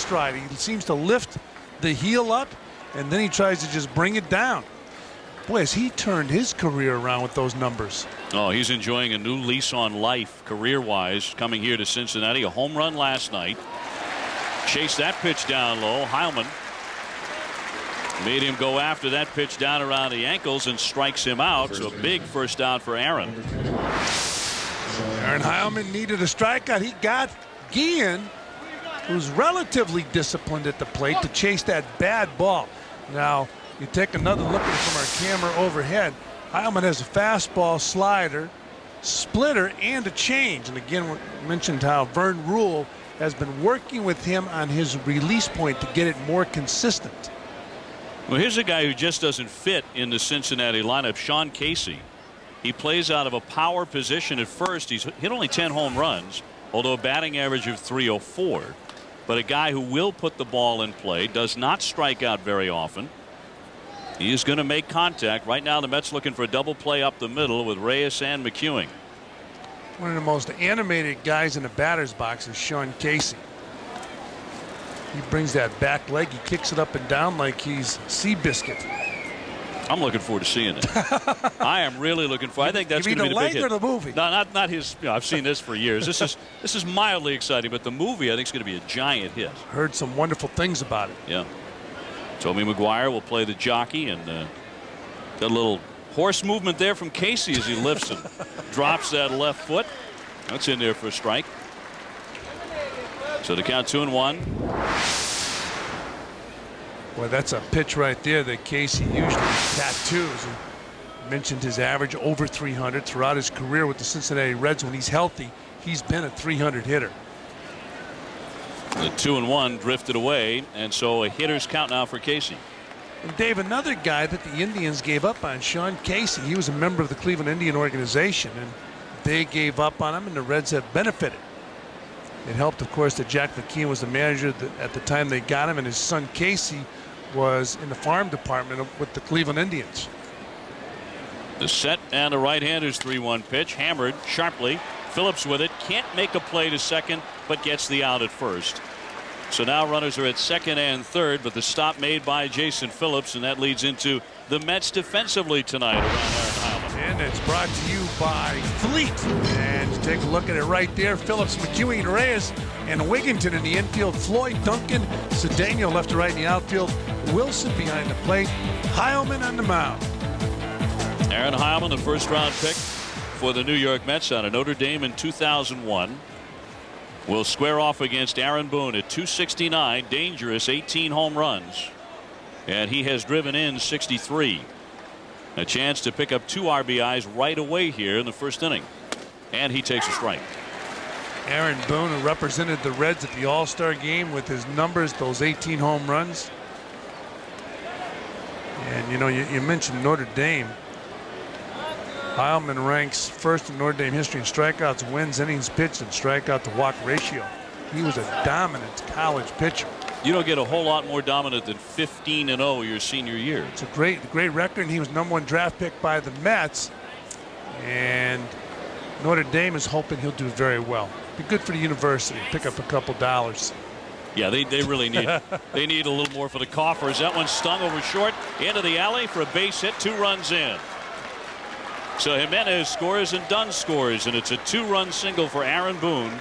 stride. He seems to lift the heel up, and then he tries to just bring it down. Boy, has he turned his career around with those numbers. Oh, he's enjoying a new lease on life career-wise coming here to Cincinnati. A home run last night. Chased that pitch down low. Heilman made him go after that pitch down around the ankles and strikes him out. So a big first out for Aaron. Aaron Heilman needed a strikeout. He got Guillen, who's relatively disciplined at the plate, to chase that bad ball. Now, you take another look at it from our camera overhead. Heilman has a fastball, slider, splitter, and a change. And again, we mentioned how Vern Rule has been working with him on his release point to get it more consistent. Well, here's a guy who just doesn't fit in the Cincinnati lineup, Sean Casey. He plays out of a power position at first. He's hit only 10 home runs, although a batting average of .304. But a guy who will put the ball in play, does not strike out very often. He is going to make contact. Right now, the Mets looking for a double play up the middle with Reyes and McEwing. One of the most animated guys in the batter's box is Sean Casey. He brings that back leg. He kicks it up and down like he's Seabiscuit. I'm looking forward to seeing it. I am really looking forward. I think that's going to be the big hit. You mean the leg or the movie? No, not his. You know, I've seen this for years. This is mildly exciting, but the movie I think is going to be a giant hit. Heard some wonderful things about it. Yeah. Tobey Maguire will play the jockey, and got a little horse movement there from Casey as he lifts and drops that left foot. That's in there for a strike. So the count 2-1. Well, that's a pitch right there that Casey usually tattoos. He mentioned his average over 300 throughout his career with the Cincinnati Reds. When he's healthy, he's been a 300 hitter. The 2-1 drifted away, and so a hitter's count now for Casey. And Dave, another guy that the Indians gave up on, Sean Casey. He was a member of the Cleveland Indian organization, and they gave up on him, and the Reds have benefited. It helped, of course, that Jack McKeon was the manager at the time they got him, and his son Casey was in the farm department with the Cleveland Indians. The set and a right-hander's 3-1 pitch, hammered sharply. Phillips with it, can't make a play to second, but gets the out at first. So now runners are at second and third, but the stop made by Jason Phillips, and that leads into the Mets defensively tonight around Aaron Heilman. And it's brought to you by Fleet. And take a look at it right there. Phillips, McEwing, Reyes, and Wigginton in the infield. Floyd, Duncan, Cedeno left to right in the outfield. Wilson behind the plate. Heilman on the mound. Aaron Heilman, the first-round pick for the New York Mets out of Notre Dame in 2001. Will square off against Aaron Boone at 269, dangerous, 18 home runs. And he has driven in 63. A chance to pick up 2 RBIs right away here in the first inning. And he takes a strike. Aaron Boone, who represented the Reds at the All-Star game with his numbers, those 18 home runs. And you know, you mentioned Notre Dame. Heilman ranks first in Notre Dame history in strikeouts, wins, innings pitched, and strikeout to walk ratio. He was a dominant college pitcher. You don't get a whole lot more dominant than 15-0 your senior year. It's a great record, and he was #1 draft pick by the Mets. And Notre Dame is hoping he'll do very well. Be good for the university. Pick up a couple dollars. Yeah, they really need they need a little more for the coffers. That one stung over short into the alley for a base hit, 2 runs in. So Jimenez scores and Dunn scores, and it's a 2-run single for Aaron Boone.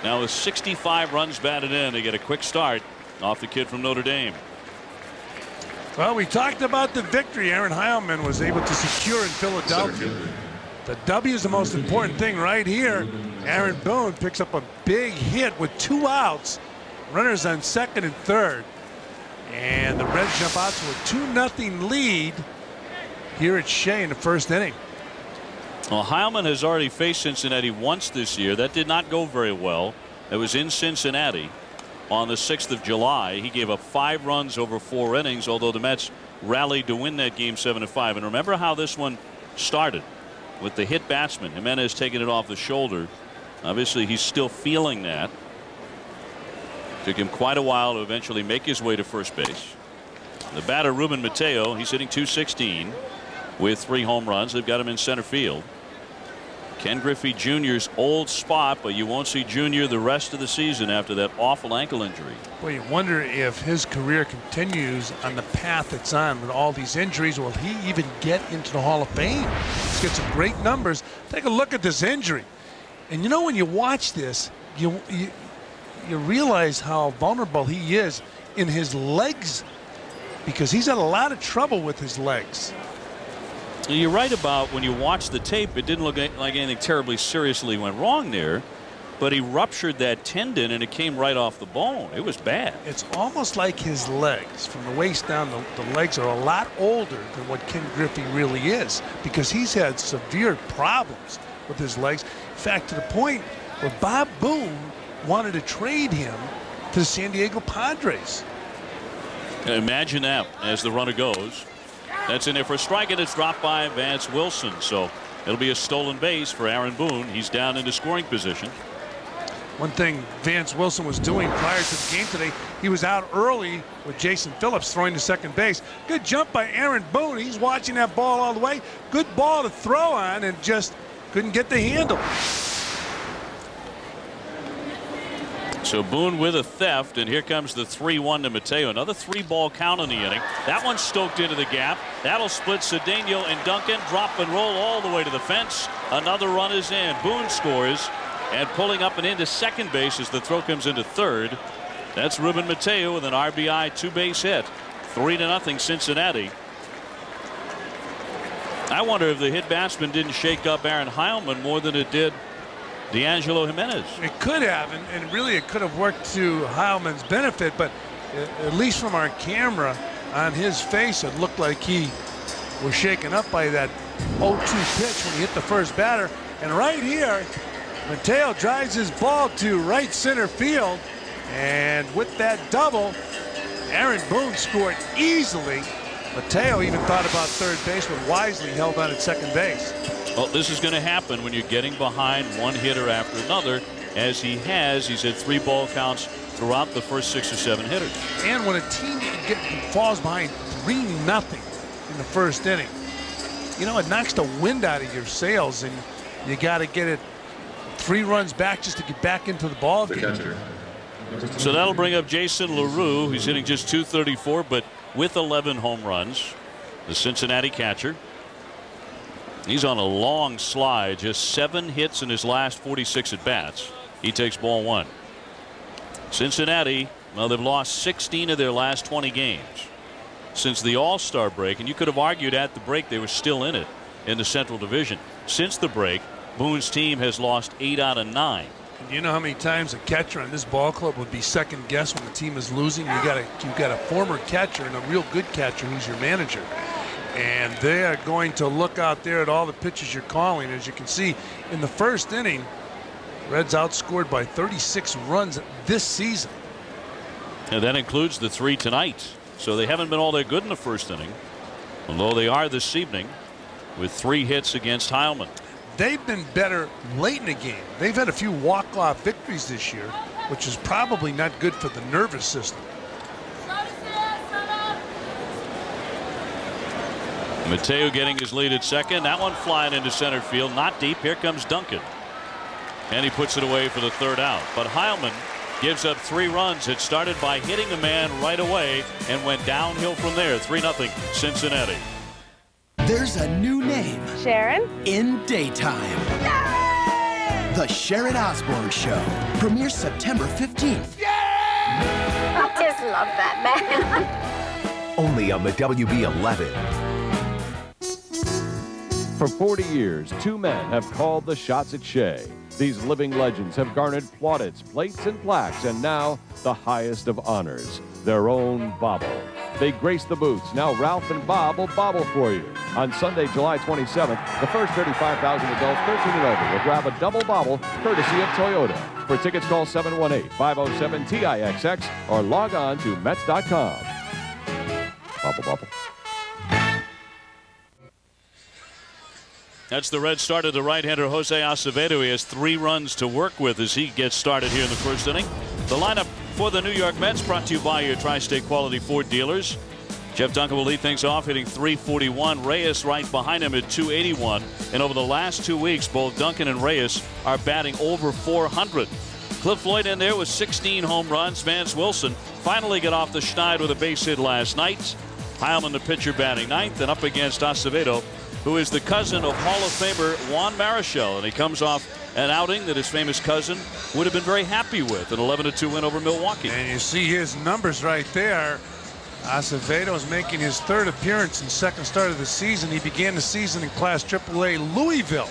Now with 65 runs batted in, they get a quick start off the kid from Notre Dame. Well, we talked about the victory Aaron Heilman was able to secure in Philadelphia. The W is the most important thing right here. Aaron Boone picks up a big hit with 2 outs. Runners on second and third. And the Reds jump out to a 2-0 lead here at Shea in the first inning. Well, Heilman has already faced Cincinnati once this year. That did not go very well. It was in Cincinnati on the 6th of July. He gave up 5 runs over 4 innings, although the Mets rallied to win that game 7-5. And remember how this one started with the hit batsman. Jimenez taking it off the shoulder. Obviously, he's still feeling that. Took him quite a while to eventually make his way to first base. The batter, Ruben Mateo, he's hitting .216 with 3 home runs. They've got him in center field. Ken Griffey Jr.'s old spot, but you won't see Jr. the rest of the season after that awful ankle injury. Well, you wonder if his career continues on the path it's on with all these injuries. Will he even get into the Hall of Fame? He's got some great numbers. Take a look at this injury. And you know, when you watch this, you realize how vulnerable he is in his legs, because he's had a lot of trouble with his legs. You're right about when you watch the tape, it didn't look like anything terribly seriously went wrong there, but he ruptured that tendon and it came right off the bone. It was bad. It's almost like his legs, from the waist down, the legs are a lot older than what Ken Griffey really is, because he's had severe problems with his legs. In fact, to the point where Bob Boone wanted to trade him to the San Diego Padres. Imagine that as the runner goes. That's in there for a strike, and it's dropped by Vance Wilson. So it'll be a stolen base for Aaron Boone. He's down into scoring position. One thing Vance Wilson was doing prior to the game today, he was out early with Jason Phillips throwing to second base. Good jump by Aaron Boone. He's watching that ball all the way. Good ball to throw on and just couldn't get the handle. So Boone with a theft, and here comes the 3-1 to Mateo. Another 3-ball count in the inning. That one's stoked into the gap. That'll split Cedeno and Duncan. Drop and roll all the way to the fence. Another run is in. Boone scores, and pulling up and into second base as the throw comes into third. That's Ruben Mateo with an RBI 2-base hit. 3-0 Cincinnati. I wonder if the hit batsman didn't shake up Aaron Heilman more than it did D'Angelo Jimenez. It could have, and really it could have worked to Heilman's benefit, but at least from our camera on his face, it looked like he was shaken up by that 0-2 pitch when he hit the first batter. And right here, Mateo drives his ball to right center field, and with that double, Aaron Boone scored easily. Mateo even thought about third base, but wisely held on at second base. Well, this is going to happen when you're getting behind one hitter after another, as he has. He's had 3-ball counts throughout the first 6 or 7 hitters. And when a team falls behind 3-0 in the first inning, you know, it knocks the wind out of your sails, and you got to get it 3 runs back just to get back into the ball game. So that'll bring up Jason LaRue. He's hitting just .234, but with 11 home runs. The Cincinnati catcher. He's on a long slide, just 7 hits in his last 46 at bats. He takes ball 1. Cincinnati, well, they've lost 16 of their last 20 games since the All-Star break, and you could have argued at the break they were still in it in the Central Division. Since the break, Boone's team has lost 8 out of 9. You know how many times a catcher on this ball club would be second guessed when the team is losing? You've got a former catcher and a real good catcher who's your manager. And they are going to look out there at all the pitches you're calling. As you can see, in the first inning, Reds outscored by 36 runs this season. And that includes the 3 tonight. So they haven't been all that good in the first inning, although they are this evening with 3 hits against Heilman. They've been better late in the game. They've had a few walk-off victories this year, which is probably not good for the nervous system. Mateo getting his lead at second. That one flying into center field, not deep. Here comes Duncan, and he puts it away for the 3rd out. But Heilman gives up 3 runs. It started by hitting the man right away and went downhill from there. 3-0 Cincinnati. There's a new name. Sharon? In daytime. Yay! The Sharon Osbourne Show premieres September 15th. Yay! I just love that man. Only on the WB11. For 40 years, 2 men have called the shots at Shea. These living legends have garnered plaudits, plates, and plaques, and now the highest of honors, their own bobble. They grace the booths. Now Ralph and Bob will bobble for you. On Sunday, July 27th, the first 35,000 adults 13 and over will grab a double bobble courtesy of Toyota. For tickets, call 718-507-TIXX or log on to METS.com. Bobble, bobble. That's the Red start of the right-hander Jose Acevedo. He has 3 runs to work with as he gets started here in the first inning. The lineup for the New York Mets brought to you by your Tri-State Quality Ford dealers. Jeff Duncan will lead things off, hitting .341. Reyes right behind him at .281. And over the last 2 weeks, both Duncan and Reyes are batting over .400. Cliff Floyd in there with 16 home runs. Vance Wilson finally got off the schneid with a base hit last night. Heilman, the pitcher, batting ninth, and up against Acevedo, who is the cousin of Hall of Famer Juan Marichal. And he comes off an outing that his famous cousin would have been very happy with, an 11-2 win over Milwaukee. And you see his numbers right there. Acevedo is making his third appearance and second start of the season. He began the season in Class AAA Louisville.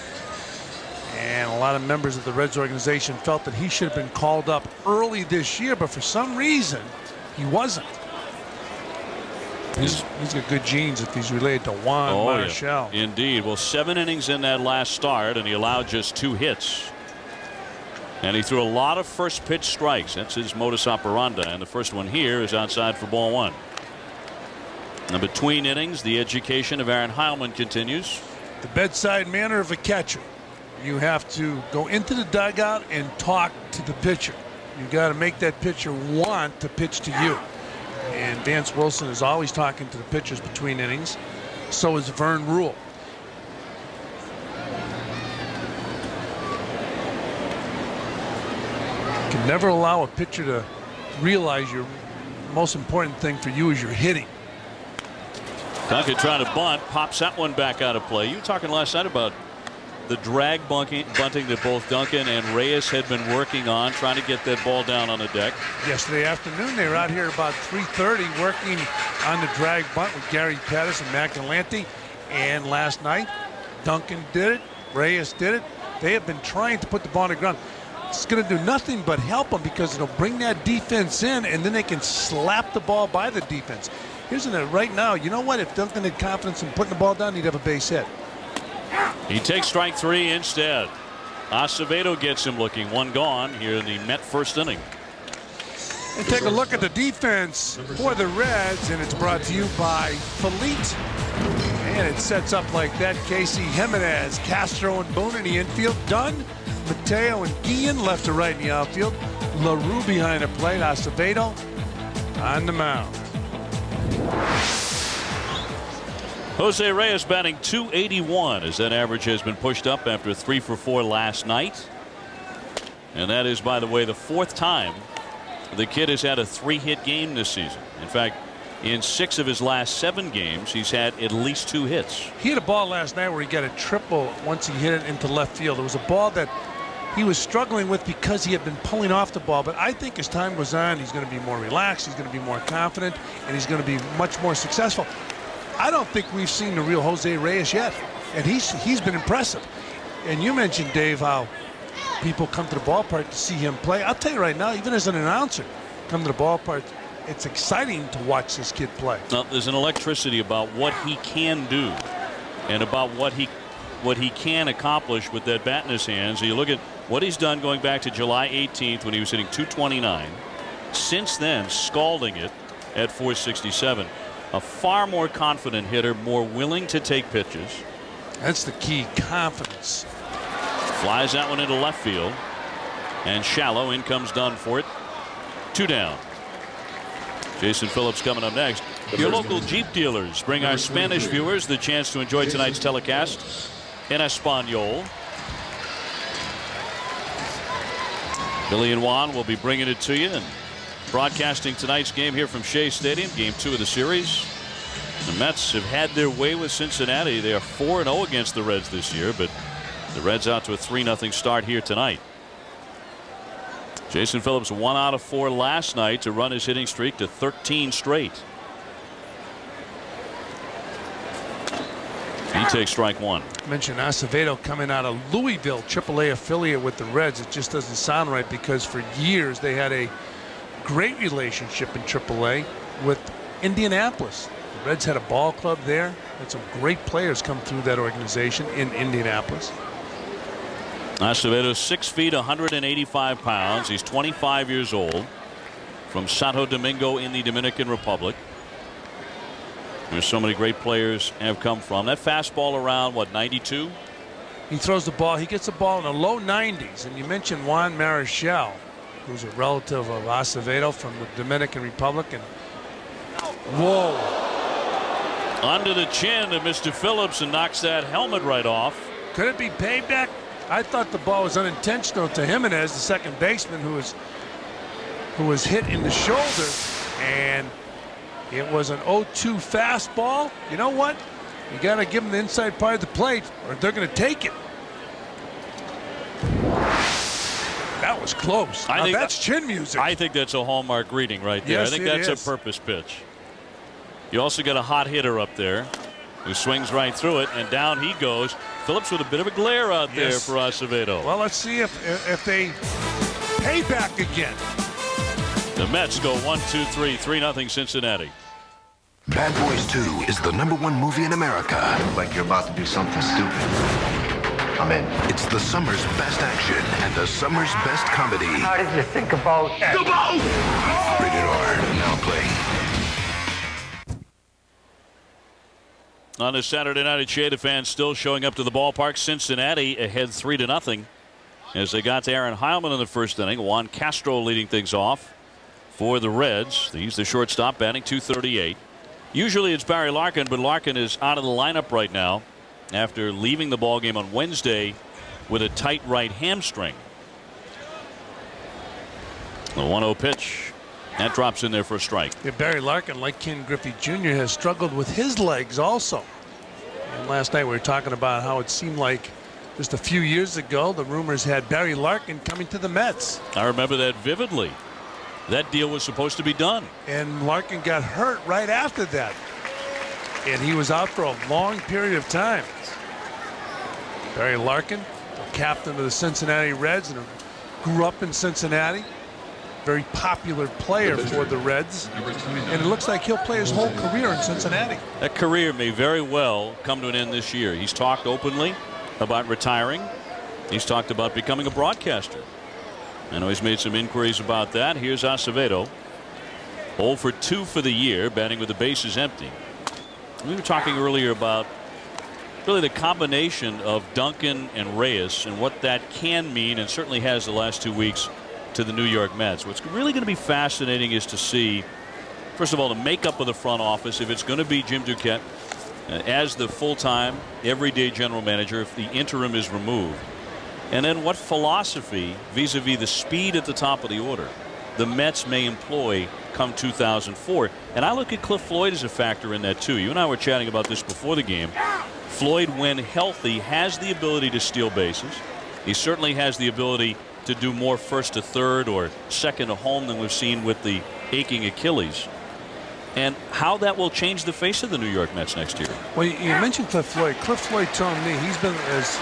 And a lot of members of the Reds organization felt that he should have been called up early this year, but for some reason, he wasn't. He's got good genes if he's related to Juan Marichal. Yeah. Indeed. Well, 7 innings in that last start, and he allowed just 2 hits. And he threw a lot of first pitch strikes. That's his modus operandi. And the first one here is outside for ball 1. And between innings, the education of Aaron Heilman continues. The bedside manner of a catcher. You have to go into the dugout and talk to the pitcher. You got to make that pitcher want to pitch to you. And Vance Wilson is always talking to the pitchers between innings. So is Vern Rule. You can never allow a pitcher to realize your most important thing for you is your hitting. Duncan trying to bunt, pops that one back out of play. You were talking last night about the drag bunting that both Duncan and Reyes had been working on, trying to get that ball down on the deck. Yesterday afternoon, they were out here about 3:30 working on the drag bunt with Gary Pettis and Mac Galante. And last night, Duncan did it, Reyes did it. They have been trying to put the ball on the ground. It's going to do nothing but help them because it'll bring that defense in, and then they can slap the ball by the defense. Here's it right now. You know what? If Duncan had confidence in putting the ball down, he'd have a base hit. He takes strike 3 instead. Acevedo gets him looking. 1 gone here in the Met first inning. And take a look at the defense for the Reds, and it's brought to you by Felite. And it sets up like that. Casey Jimenez, Castro and Boone in the infield. Dunn, Mateo and Guillen left to right in the outfield. LaRue behind the plate. Acevedo on the mound. Jose Reyes batting .281 as that average has been pushed up after 3 for 4 last night. And that is, by the way, the 4th time the kid has had a 3-hit game this season. In fact, in 6 of his last 7 games, he's had at least 2 hits. He had a ball last night where he got a triple once he hit it into left field. It was a ball that he was struggling with because he had been pulling off the ball. But I think as time goes on, he's going to be more relaxed, he's going to be more confident, and he's going to be much more successful. I don't think we've seen the real Jose Reyes yet, and he's been impressive. And you mentioned, Dave, how people come to the ballpark to see him play. I'll tell you right now, even as an announcer, come to the ballpark, it's exciting to watch this kid play. Now, there's an electricity about what he can do and about what he can accomplish with that bat in his hands. So you look at what he's done going back to July 18th when he was hitting .229. Since then, scalding it at .467. A far more confident hitter, more willing to take pitches. That's the key, confidence. Flies that one into left field. And shallow. In comes Dunn for it. 2 down. Jason Phillips coming up next. Your local Jeep dealers bring our Spanish viewers the chance to enjoy tonight's telecast in Espanol. Billy and Juan will be bringing it to you and broadcasting tonight's game here from Shea Stadium, game 2 of the series. The Mets have had their way with Cincinnati. They are 4-0 against the Reds this year, but the Reds out to a 3-0 start here tonight. Jason Phillips 1 out of 4 last night to run his hitting streak to 13 straight. He takes strike 1. I mentioned Acevedo coming out of Louisville, AAA affiliate with the Reds. It just doesn't sound right because for years they had a great relationship in AAA with Indianapolis. The Reds had a ball club there. Had some great players come through that organization in Indianapolis. Acevedo 6 feet 185 pounds. He's 25 years old, from Santo Domingo in the Dominican Republic. There's so many great players have come from. That fastball around, what, 92? He throws the ball. He gets the ball in the low 90s. And you mentioned Juan Marichal, who's a relative of Acevedo from the Dominican Republic. And whoa, Under the chin to Mr. Phillips and knocks that helmet right off. Could it be payback? I thought the ball was unintentional to Jimenez, the second baseman, who was hit in the shoulder, and it was an 0-2 fastball. You know what? You got to give them the inside part of the plate, or they're going to take it. That was close. Now that's chin music. I think that's a hallmark reading right there. Yes, I think it that's is. a purpose pitch. You also got a hot hitter up there who swings right through it, and down he goes. Phillips with a bit of a glare out there for Acevedo. Well, let's see if they pay back again. The Mets go 1-2-3, 3-0 Cincinnati. Bad Boys 2 is the #1 movie in America. Like you're about to do something stupid. I'm in. It's the summer's best action and the summer's best comedy. How did you think about The Boat! Rated R, now playing. On this Saturday night at Shea, the fans still showing up to the ballpark. Cincinnati ahead 3-0 as they got to Aaron Heilman in the first inning. Juan Castro leading things off for the Reds. He's the shortstop, batting .238. Usually it's Barry Larkin, but Larkin is out of the lineup right now after leaving the ballgame on Wednesday with a tight right hamstring. The 1-0 pitch. That drops in there for a strike. Yeah, Barry Larkin, like Ken Griffey Jr., has struggled with his legs also. And last night we were talking about how it seemed like just a few years ago the rumors had Barry Larkin coming to the Mets. I remember that vividly. That deal was supposed to be done. And Larkin got hurt right after that. And he was out for a long period of time. Barry Larkin, the captain of the Cincinnati Reds, and grew up in Cincinnati. Very popular player for the Reds, and it looks like he'll play his whole career in Cincinnati. That career may very well come to an end this year. He's talked openly about retiring. He's talked about becoming a broadcaster. I know he's made some inquiries about that. Here's Acevedo, 0 for 2 for the year, batting with the bases empty. We were talking earlier about really the combination of Duncan and Reyes and what that can mean, and certainly has the last 2 weeks, to the New York Mets. What's really going to be fascinating is to see, first of all, the makeup of the front office. If it's going to be Jim Duquette as the full-time, everyday general manager, if the interim is removed, and then what philosophy vis-a-vis the speed at the top of the order the Mets may employ come 2004. And I look at Cliff Floyd as a factor in that too. You and I were chatting about this before the game. Floyd, when healthy, has the ability to steal bases. He certainly has the ability to do more first to third or second to home than we've seen with the aching Achilles. And how that will change the face of the New York Mets next year. Well, you mentioned Cliff Floyd. Cliff Floyd told me he's been, as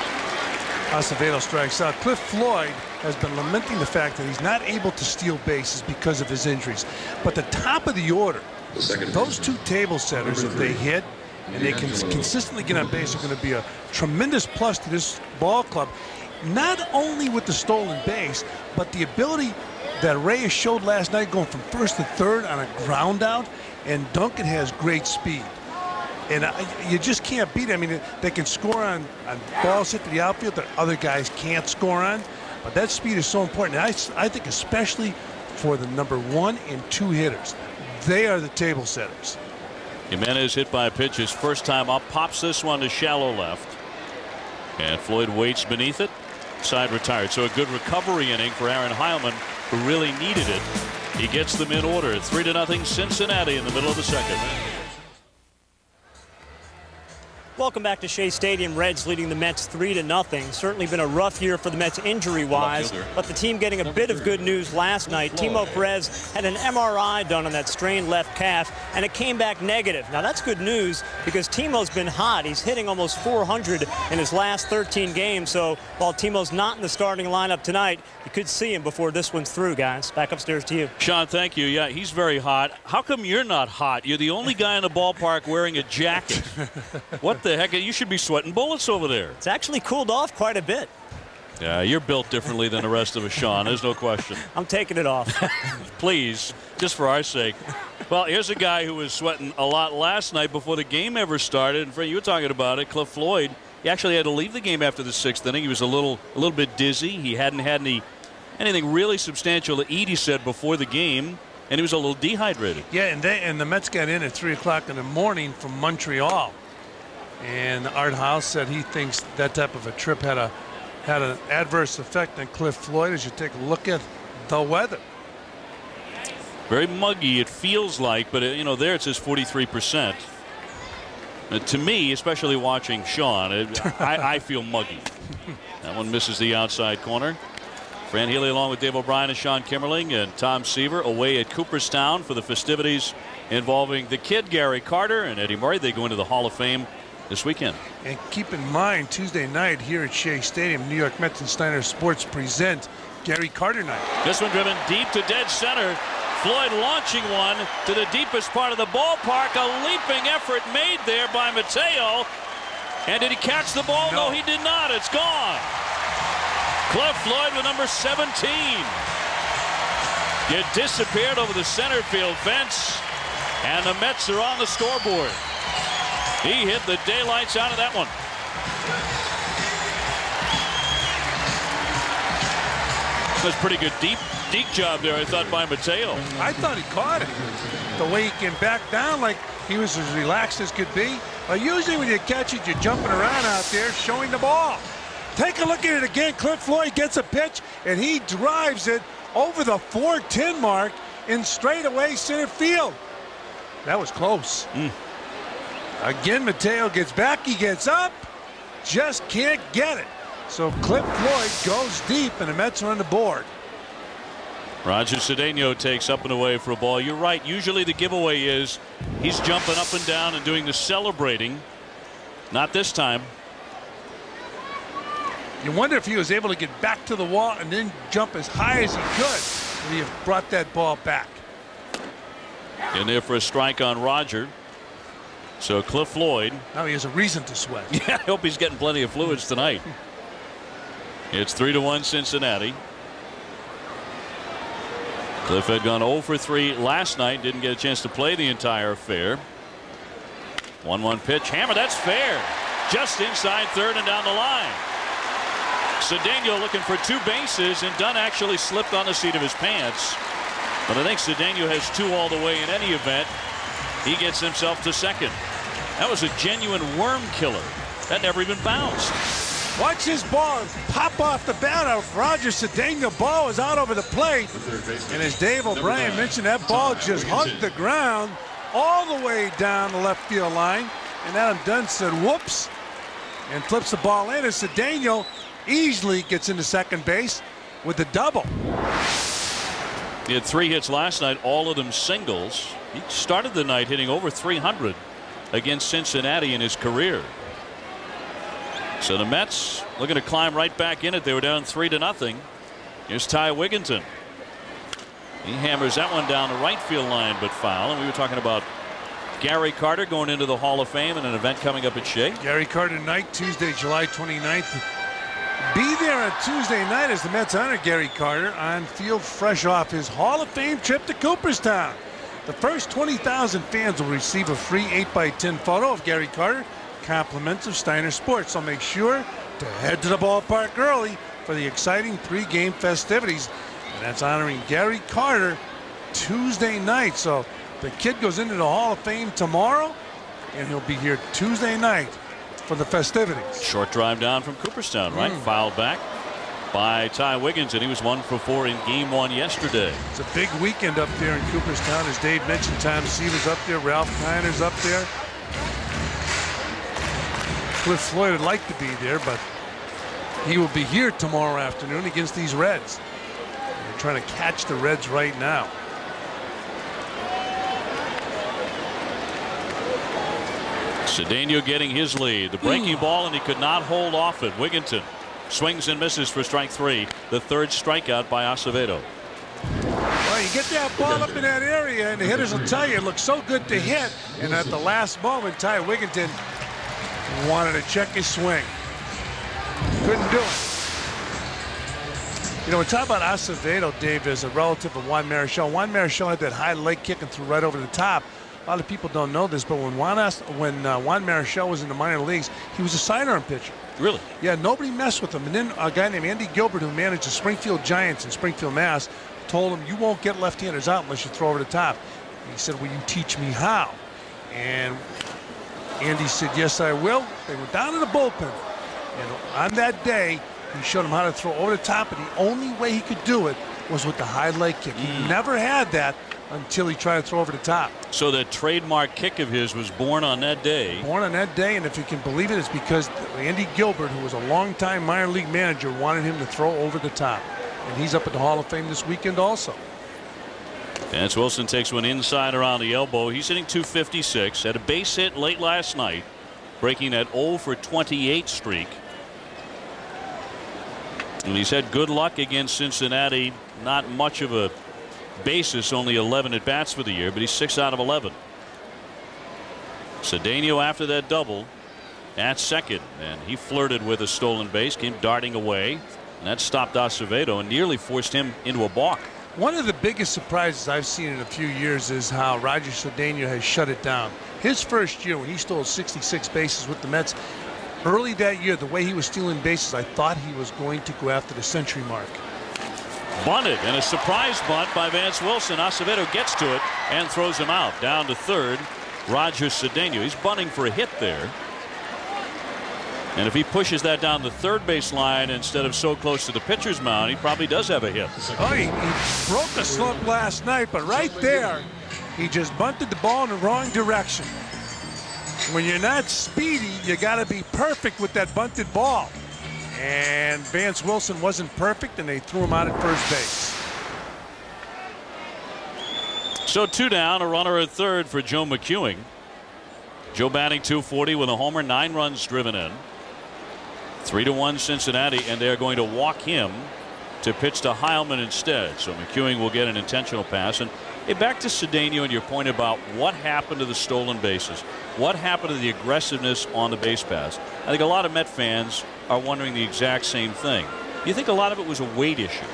Acevedo strikes out, Cliff Floyd has been lamenting the fact that he's not able to steal bases because of his injuries. But the top of the order, those two table setters, if they hit and they can consistently get on base, are going to be a tremendous plus to this ball club. Not only with the stolen base, but the ability that Reyes showed last night going from first to third on a ground out, and Duncan has great speed. And you just can't beat it. I mean, they can score on balls hit to the outfield that other guys can't score on, but that speed is so important. And I think especially for the number 1 and 2 hitters. They are the table setters. Jimenez hit by a pitch his first time up, pops this one to shallow left. And Floyd waits beneath it. Side retired. So a good recovery inning for Aaron Heilman, who really needed it. He gets them in order. 3-0 Cincinnati in the middle of the second. Welcome back to Shea Stadium. Reds leading the Mets 3-0. Certainly been a rough year for the Mets injury-wise, but the team getting a bit of good news last night. Timo Perez had an MRI done on that strained left calf, and it came back negative. Now that's good news because Timo's been hot. He's hitting almost 400 in his last 13 games. So while Timo's not in the starting lineup tonight, you could see him before this one's through, guys. Back upstairs to you. Sean, thank you. Yeah, he's very hot. How come you're not hot? You're the only guy in the ballpark wearing a jacket. What the heck? You should be sweating bullets over there. It's actually cooled off quite a bit. Yeah, you're built differently than the rest of us, Sean. There's no question. I'm taking it off. Please, just for our sake. Well, here's a guy who was sweating a lot last night before the game ever started. And Fran, you were talking about it. Cliff Floyd, he actually had to leave the game after the 6th inning. He was a little bit dizzy. He hadn't had anything really substantial to eat, he said, before the game. and he was a little dehydrated. Yeah, and the Mets got in at 3 o'clock in the morning from Montreal. And Art House said he thinks that type of a trip had an adverse effect on Cliff Floyd as you take a look at the weather. Very muggy, it feels like, but there it says 43%. To me, especially watching Sean, I feel muggy. That one misses the outside corner. Fran Healy along with Dave O'Brien and Sean Kimmerling and Tom Seaver away at Cooperstown for the festivities involving the kid Gary Carter and Eddie Murray. They go into the Hall of Fame this weekend. And keep in mind, Tuesday night here at Shea Stadium, New York Mets and Steiner Sports present Gary Carter night. This one driven deep to dead center. Floyd launching one to the deepest part of the ballpark. A leaping effort made there by Mateo. And did he catch the ball? No, he did not. It's gone. Cliff Floyd with number 17. It disappeared over the center field fence. And the Mets are on the scoreboard. He hit the daylights out of that one. That was pretty good deep job there, I thought, by Mateo. I thought he caught it. The way he came back down like he was as relaxed as could be. Usually when you catch it, you're jumping around out there showing the ball. Take a look at it again. Cliff Floyd gets a pitch, and he drives it over the 410 mark in straightaway center field. That was close. Again, Mateo gets back. He gets up. Just can't get it. So Cliff Floyd goes deep, and the Mets are on the board. Roger Cedeno takes up and away for a ball. You're right. Usually the giveaway is he's jumping up and down and doing the celebrating. Not this time. You wonder if he was able to get back to the wall and then jump as high as he could when he brought that ball back. In there for a strike on Roger. So Cliff Floyd. Now he has a reason to sweat. Yeah, I hope he's getting plenty of fluids tonight. It's 3-1 Cincinnati. Cliff had gone 0 for 3 last night. Didn't get a chance to play the entire affair. 1-1 pitch. Hammer, that's fair. Just inside third and down the line. Cedeno looking for 2 bases, and Dunn actually slipped on the seat of his pants. But I think Cedeno has 2 all the way in any event. He gets himself to second. That was a genuine worm killer. That never even bounced. Watch this ball pop off the bat of Roger Cedeno. Ball is out over the plate. And as Dave O'Brien mentioned, that ball just hugged the ground all the way down the left field line. And Adam Dunn said, whoops, and flips the ball in as Cedeno easily gets into second base with the double. He had 3 hits last night, all of them singles. He started the night hitting over 300 against Cincinnati in his career. So the Mets looking to climb right back in it. They were down 3-0. Here's Ty Wigginton. He hammers that one down the right field line, but foul. And we were talking about Gary Carter going into the Hall of Fame in an event coming up at Shea. Gary Carter night, Tuesday, July 29th. Be there on Tuesday night as the Mets honor Gary Carter on field fresh off his Hall of Fame trip to Cooperstown. The first 20,000 fans will receive a free 8x10 photo of Gary Carter, compliments of Steiner Sports. So make sure to head to the ballpark early for the exciting pre-game festivities. And that's honoring Gary Carter Tuesday night. So the kid goes into the Hall of Fame tomorrow, and he'll be here Tuesday night for the festivities. Short drive down from Cooperstown, right? Fouled back by Ty Wigginton. He was 1 for 4 in game 1 yesterday. It's a big weekend up there in Cooperstown. As Dave mentioned, Tom Seaver's up there, Ralph Kiner's up there. Cliff Floyd would like to be there, but he will be here tomorrow afternoon against these Reds. They're trying to catch the Reds right now. Cedeno getting his lead. The breaking ball, and he could not hold off it. Wigginton swings and misses for strike 3. The 3rd strikeout by Acevedo. Well, you get that ball up in that area, and the hitters will tell you it looks so good to hit. And at the last moment, Ty Wigginton wanted to check his swing. Couldn't do it. You know, we talk about Acevedo, Dave, as a relative of Juan Marichal. Juan Marichal had that high leg kick and threw right over the top. A lot of people don't know this, but when Juan Marichal was in the minor leagues, he was a sidearm pitcher. Really? Yeah, nobody messed with him. And then a guy named Andy Gilbert, who managed the Springfield Giants in Springfield, Mass., told him, you won't get left-handers out unless you throw over the top. And he said, will you teach me how? And Andy said, yes, I will. They went down to the bullpen. And on that day, he showed him how to throw over the top, and the only way he could do it was with the high leg kick. He never had that until he tried to throw over the top. So that trademark kick of his was born on that day. Born on that day, and if you can believe it, it's because Andy Gilbert, who was a longtime minor league manager, wanted him to throw over the top. And he's up at the Hall of Fame this weekend also. Vance Wilson takes one inside around the elbow. He's hitting .256. Had a base hit late last night, breaking that 0 for 28 streak. And he's had good luck against Cincinnati. Not much of a basis, only 11 at bats for the year, but he's 6 out of 11. Cedeno after that double at second, and he flirted with a stolen base, came darting away, and that stopped Acevedo and nearly forced him into a balk. One of the biggest surprises I've seen in a few years is how Roger Cedeno has shut it down. His first year when he stole 66 bases with the Mets, early that year, the way he was stealing bases, I thought he was going to go after the century mark. Bunted, and a surprise bunt by Vance Wilson. Acevedo gets to it and throws him out. Down to third, Roger Cedeno. He's bunting for a hit there. And if he pushes that down the third base line instead of so close to the pitcher's mound, he probably does have a hit. Oh, he broke the slump last night, but right there, he just bunted the ball in the wrong direction. When you're not speedy, you got to be perfect with that bunted ball. And Vance Wilson wasn't perfect, and they threw him out at first base. So 2 down, a runner at third for Joe McEwing. Joe batting .240 with a homer, 9 runs driven in. 3-1 Cincinnati, and they're going to walk him to pitch to Heilman instead. So McEwing will get an intentional pass. And hey, back to Cedeno and your point about what happened to the stolen bases. What happened to the aggressiveness on the base pass? I think a lot of Met fans are wondering the exact same thing. You think a lot of it was a weight issue?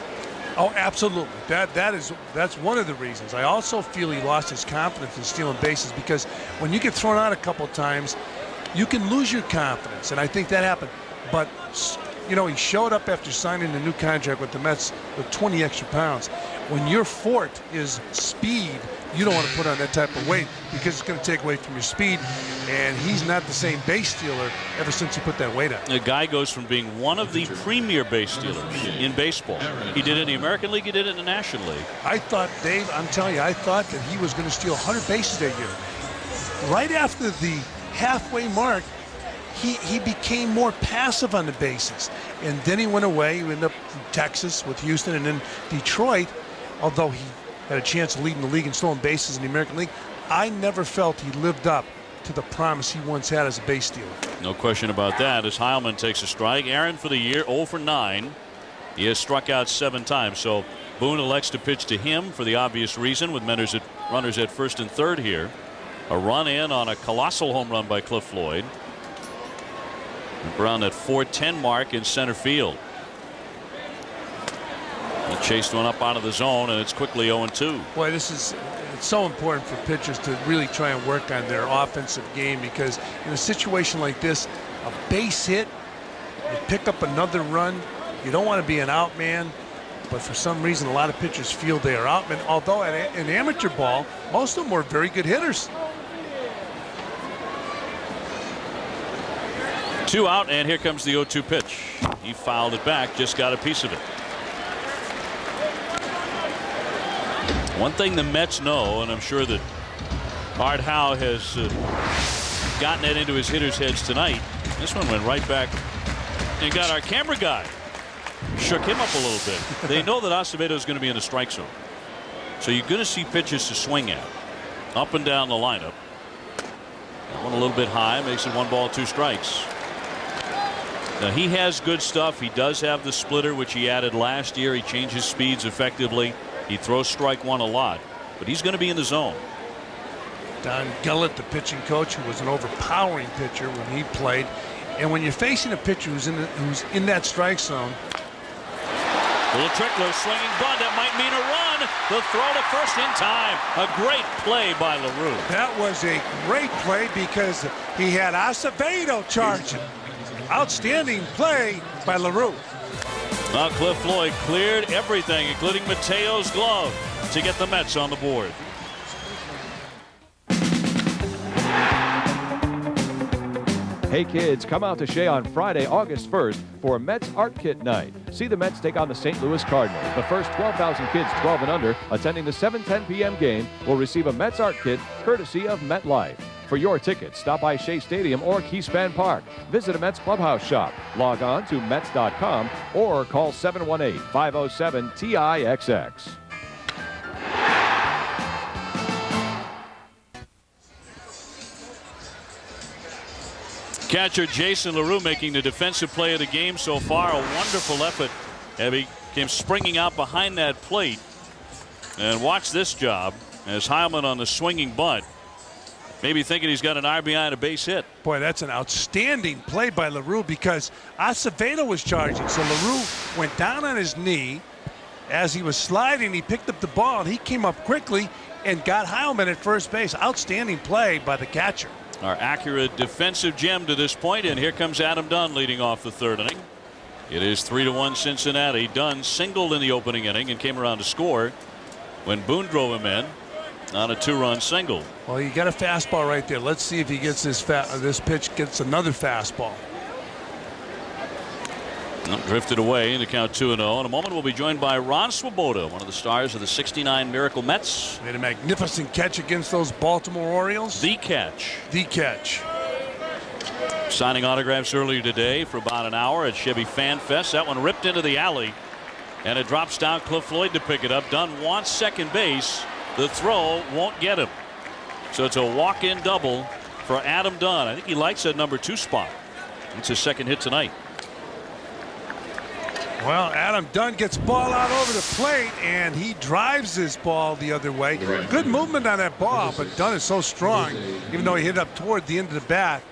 Oh, absolutely. That's one of the reasons. I also feel he lost his confidence in stealing bases because when you get thrown out a couple times, you can lose your confidence, and I think that happened. But you know, he showed up after signing a new contract with the Mets with 20 extra pounds. When your fort is speed, you don't want to put on that type of weight because it's going to take away from your speed, and he's not the same base stealer ever since he put that weight on. The guy goes from being one of the premier base stealers in baseball. He did it in the American League, he did it in the National League. I thought, Dave, I'm telling you, I thought that he was going to steal 100 bases that year. Right after the halfway mark, he became more passive on the bases, and then he went away. He ended up in Texas with Houston and then Detroit. Although he had a chance of leading the league in stolen bases in the American League, I never felt he lived up to the promise he once had as a base stealer. No question about that as Heilman takes a strike. Aaron for the year 0 for 9. He has struck out 7 times. So Boone elects to pitch to him for the obvious reason with runners at first and third here. A run in on a colossal home run by Cliff Floyd. Around that 410 mark in center field. He chased one up out of the zone, and it's quickly 0-2. Boy, it's so important for pitchers to really try and work on their offensive game because in a situation like this, a base hit, you pick up another run. You don't want to be an out man, but for some reason, a lot of pitchers feel they are out men. Although in amateur ball, most of them were very good hitters. 2 out, and here comes the 0-2 pitch. He fouled it back, just got a piece of it. One thing the Mets know, and I'm sure that Art Howe has gotten that into his hitters' heads tonight. This one went right back and got our camera guy. Shook him up a little bit. They know that Acevedo is going to be in the strike zone. So you're going to see pitches to swing at. Up and down the lineup. That one a little bit high, makes it 1 ball, 2 strikes. Now he has good stuff. He does have the splitter, which he added last year. He changes speeds effectively. He throws strike 1 a lot, but he's going to be in the zone. Don Gullett, the pitching coach, who was an overpowering pitcher when he played, and when you're facing a pitcher who's in that strike zone. Little trickler, swinging bunt, that might mean a run. The throw to first in time. A great play by LaRue. That was a great play because he had Acevedo charging. Outstanding play by LaRue. Well, Cliff Floyd cleared everything, including Mateo's glove, to get the Mets on the board. Hey kids, come out to Shea on Friday, August 1st for Mets Art Kit Night. See the Mets take on the St. Louis Cardinals. The first 12,000 kids 12 and under attending the 7:10 p.m. game will receive a Mets Art Kit courtesy of MetLife. For your tickets, stop by Shea Stadium or Keyspan Park. Visit a Mets clubhouse shop. Log on to Mets.com or call 718-507-TIXX. Catcher Jason LaRue making the defensive play of the game so far. A wonderful effort. He came springing out behind that plate. And watch this job as Heilman on the swinging bunt. Maybe thinking he's got an RBI and a base hit. Boy, that's an outstanding play by LaRue because Acevedo was charging. So LaRue went down on his knee. As he was sliding, he picked up the ball. And he came up quickly and got Heilman at first base. Outstanding play by the catcher. Our accurate defensive gem to this point, and here comes Adam Dunn leading off the third inning. It is 3-1 Cincinnati. Dunn singled in the opening inning and came around to score when Boone drove him in on a 2-run single. Well, you got a fastball right there. Let's see if he gets this pitch gets another fastball. Drifted away in the count 2-0. In a moment, we'll be joined by Ron Swoboda, one of the stars of the '69 Miracle Mets. Made a magnificent catch against those Baltimore Orioles. The catch. The catch. Signing autographs earlier today for about an hour at Chevy Fan Fest. That one ripped into the alley, and it drops down. Cliff Floyd to pick it up. Dunn wants second base. The throw won't get him. So it's a walk-in double for Adam Dunn. I think he likes that number 2 spot. It's his second hit tonight. Well, Adam Dunn gets ball out over the plate, and he drives this ball the other way. Good movement on that ball, but Dunn is so strong. Even though he hit it up toward the end of the bat,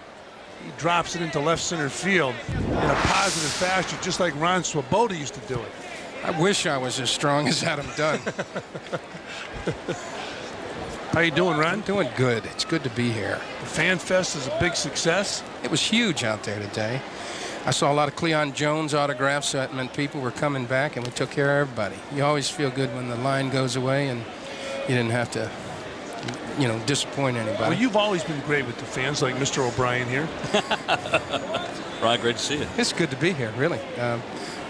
he drops it into left center field in a positive fashion, just like Ron Swoboda used to do it. I wish I was as strong as Adam Dunn. How you doing, Ron? Doing good. It's good to be here. The Fan Fest is a big success. It was huge out there today. I saw a lot of Cleon Jones autographs, so that meant people were coming back, and we took care of everybody. You always feel good when the line goes away and you didn't have to, disappoint anybody. Well, you've always been great with the fans, like Mr. O'Brien here. Ron, great to see you. It's good to be here, really.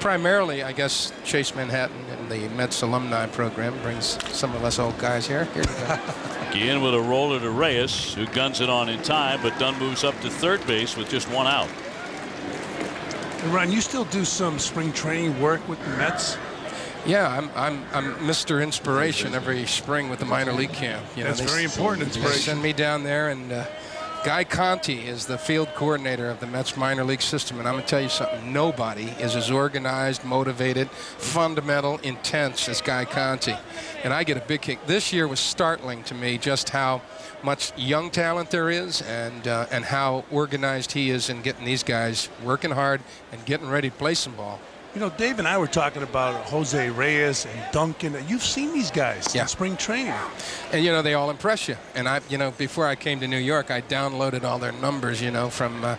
Primarily, I guess, Chase Manhattan and the Mets alumni program brings some of us old guys here. Here you go. Again with a roller to Reyes, who guns it on in time, but Dunn moves up to third base with just 1 out. And Ron, you still do some spring training work with the Mets? Yeah, I'm Mr. Inspiration every spring with the minor league camp. That's very important. They send me down there, and Guy Conti is the field coordinator of the Mets minor league system, and I'm going to tell you something. Nobody is as organized, motivated, fundamental, intense as Guy Conti, and I get a big kick. This year was startling to me just how much young talent there is, and how organized he is in getting these guys working hard and getting ready to play some ball. You know, Dave and I were talking about Jose Reyes and Duncan. You've seen these guys in spring training. And, they all impress you. And, before I came to New York, I downloaded all their numbers, from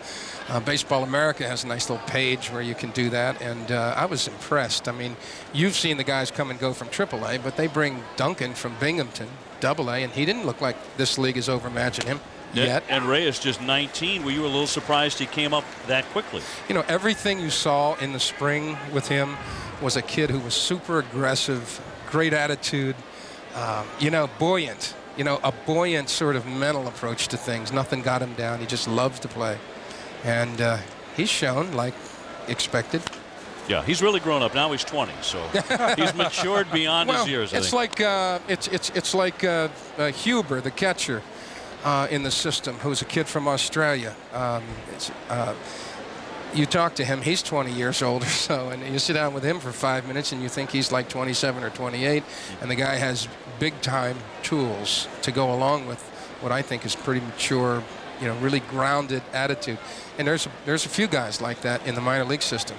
Baseball America has a nice little page where you can do that. And I was impressed. I mean, you've seen the guys come and go from AAA, but they bring Duncan from Binghamton, AA, and he didn't look like this league is overmatching him. Yet. And Reyes just 19. Were you a little surprised he came up that quickly? Everything you saw in the spring with him was a kid who was super aggressive, great attitude, buoyant, a buoyant sort of mental approach to things. Nothing got him down. He just loves to play. And he's shown, like expected. Yeah, he's really grown up. Now he's 20, so he's matured beyond his years. It's like Huber, the catcher. In the system, who's a kid from Australia. You talk to him, he's 20 years old or so, and you sit down with him for 5 minutes and you think he's like 27 or 28, and the guy has big-time tools to go along with what I think is pretty mature, really grounded attitude. And there's a few guys like that in the minor league system.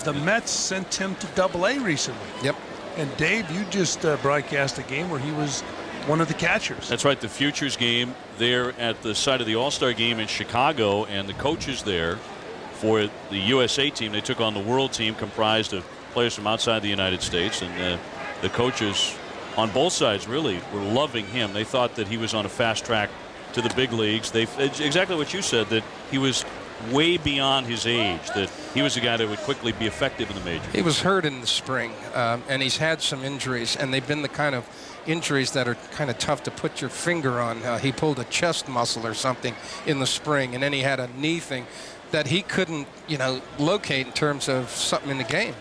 The Mets sent him to AA recently. Yep. And Dave, you just broadcast a game where he was one of the catchers. That's right, the Futures game there at the site of the All-Star game in Chicago, and the coaches there for the USA team. They took on the world team comprised of players from outside the United States, and the coaches on both sides really were loving him. They thought that he was on a fast track to the big leagues. It's exactly what you said, that he was way beyond his age, that he was a guy that would quickly be effective in the majors. He was hurt in the spring, and he's had some injuries, and they've been the kind of injuries that are kind of tough to put your finger on. He pulled a chest muscle or something in the spring, and then he had a knee thing that he couldn't, locate in terms of something in the game.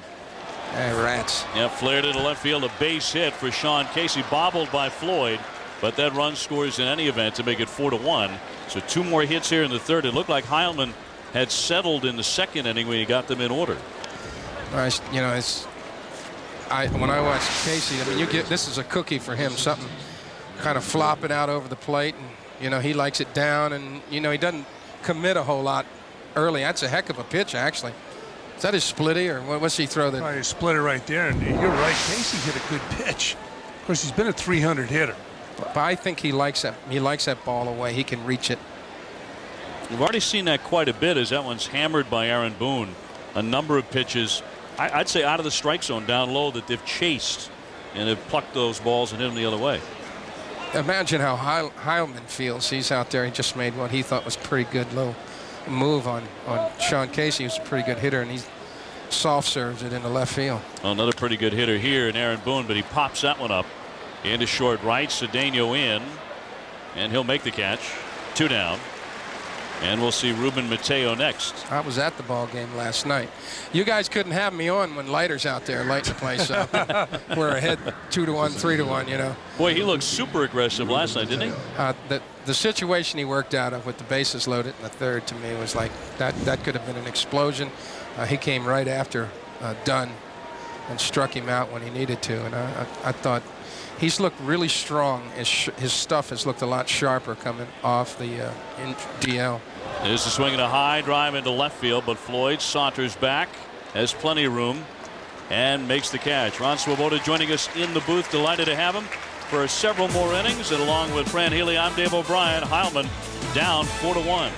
Rats. Yeah, flared into left field, a base hit for Sean Casey, bobbled by Floyd, but that run scores in any event to make it 4-1. So 2 more hits here in the third. It looked like Heilman had settled in the second inning when he got them in order. When I watch Casey, I mean, this is a cookie for him, something kind of flopping out over the plate, and he likes it down, and he doesn't commit a whole lot early. That's a heck of a pitch, actually. Is that his splitty, or what's he throw? He split it right there, and you're right. Casey hit a good pitch. Of course, he's been a 300 hitter. But I think he likes that. He likes that ball away. He can reach it. We've already seen that quite a bit as that one's hammered by Aaron Boone. A number of pitches, I'd say out of the strike zone down low, that they've chased and have plucked those balls and hit them the other way. Imagine how Heilman feels. He's out there. He just made what he thought was pretty good low move on Sean Casey, who's a pretty good hitter, and he soft serves it into left field. Well, another pretty good hitter here in Aaron Boone, but he pops that one up into short right. Cedeno in, and he'll make the catch. 2 down. And we'll see Ruben Mateo next. I was at the ball game last night. You guys couldn't have me on when Leiter's out there lighting the place up. We're ahead 2-1, 3-1, Boy, he looked super aggressive last night, didn't he? The situation he worked out of with the bases loaded in the third, to me, was like that could have been an explosion. He came right after Dunn and struck him out when he needed to. And I thought he's looked really strong. His stuff has looked a lot sharper coming off the DL. There's a swing and a high drive into left field, but Floyd saunters back, has plenty of room, and makes the catch. Ron Swoboda joining us in the booth. Delighted to have him for several more innings. And along with Fran Healy, I'm Dave O'Brien. Heilman down 4-1.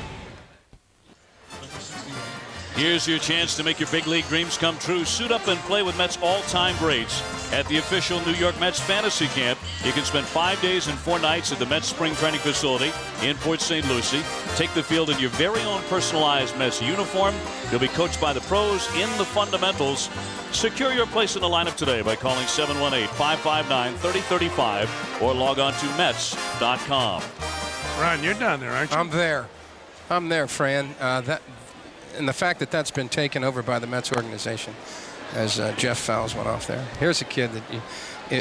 Here's your chance to make your big league dreams come true. Suit up and play with Mets all-time greats at the official New York Mets Fantasy Camp. You can spend 5 days and 4 nights at the Mets Spring Training Facility in Port St. Lucie. Take the field in your very own personalized Mets uniform. You'll be coached by the pros in the fundamentals. Secure your place in the lineup today by calling 718-559-3035 or log on to Mets.com. Ron, you're down there, aren't you? I'm there, Fran. And the fact that that's been taken over by the Mets organization, as Jeff Fowles went off there. Here's a kid that, he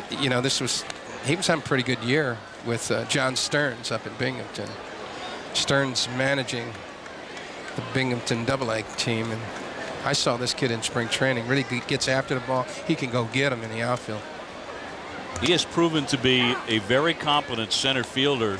was having a pretty good year with John Stearns up in Binghamton. Stearns managing the Binghamton AA team, and I saw this kid in spring training. Really gets after the ball. He can go get him in the outfield. He has proven to be a very competent center fielder.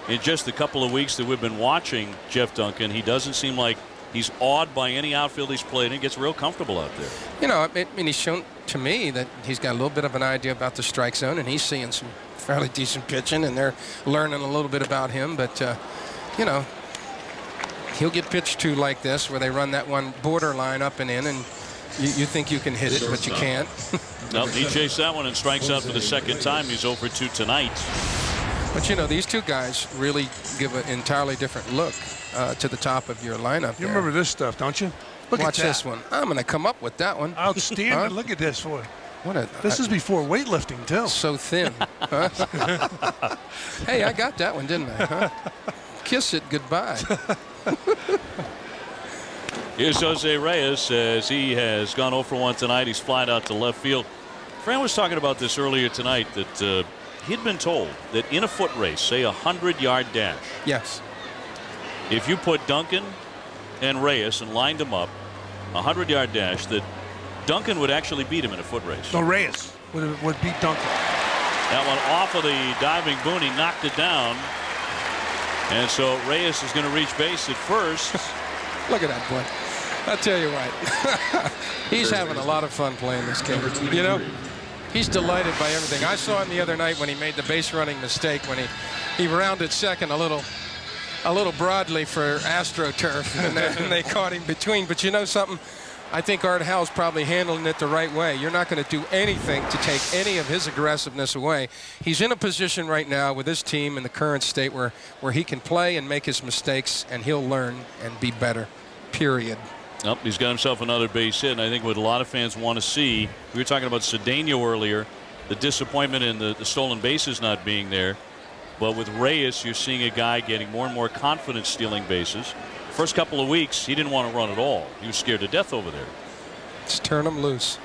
In just the couple of weeks that we've been watching Jeff Duncan, he doesn't seem like he's awed by any outfield he's played, and he gets real comfortable out there. I mean, he's shown to me that he's got a little bit of an idea about the strike zone, and he's seeing some fairly decent pitching, and they're learning a little bit about him. But, he'll get pitched to like this, where they run that one borderline up and in, and you think you can hit it, but you can't. No, he chased that one and strikes out for the second time. He's 0 for 2 tonight. But, these two guys really give an entirely different look to the top of your lineup. You remember this stuff, don't you? Watch this one. I'm going to come up with that one. Outstanding. Huh? Look at this one. This is before weightlifting, too. So thin. Huh? Hey, I got that one, didn't I? Huh? Kiss it goodbye. Here's Jose Reyes as he has gone 0 for 1 tonight. He's flied out to left field. Fran was talking about this earlier tonight, that he'd been told that in a foot race, say a 100-yard dash. Yes. If you put Duncan and Reyes and lined them up, a 100-yard dash, that Duncan would actually beat him in a foot race. No, Reyes would beat Duncan. That one off of the diving Boone, he knocked it down. And so Reyes is going to reach base at first. Look at that play. I'll tell you what. He's having a lot of fun playing this game. He's delighted by everything. I saw him the other night when he made the base running mistake, when he rounded second a little a little broadly for AstroTurf, and they caught him between. But you know something? I think Art Howe's probably handling it the right way. You're not going to do anything to take any of his aggressiveness away. He's in a position right now with his team in the current state where he can play and make his mistakes, and he'll learn and be better, period. Nope, he's got himself another base hit, and I think what a lot of fans want to see, we were talking about Cedeno earlier, the disappointment in the stolen bases not being there. But with Reyes, you're seeing a guy getting more and more confident stealing bases. First couple of weeks, he didn't want to run at all. He was scared to death over there. Just turn him loose.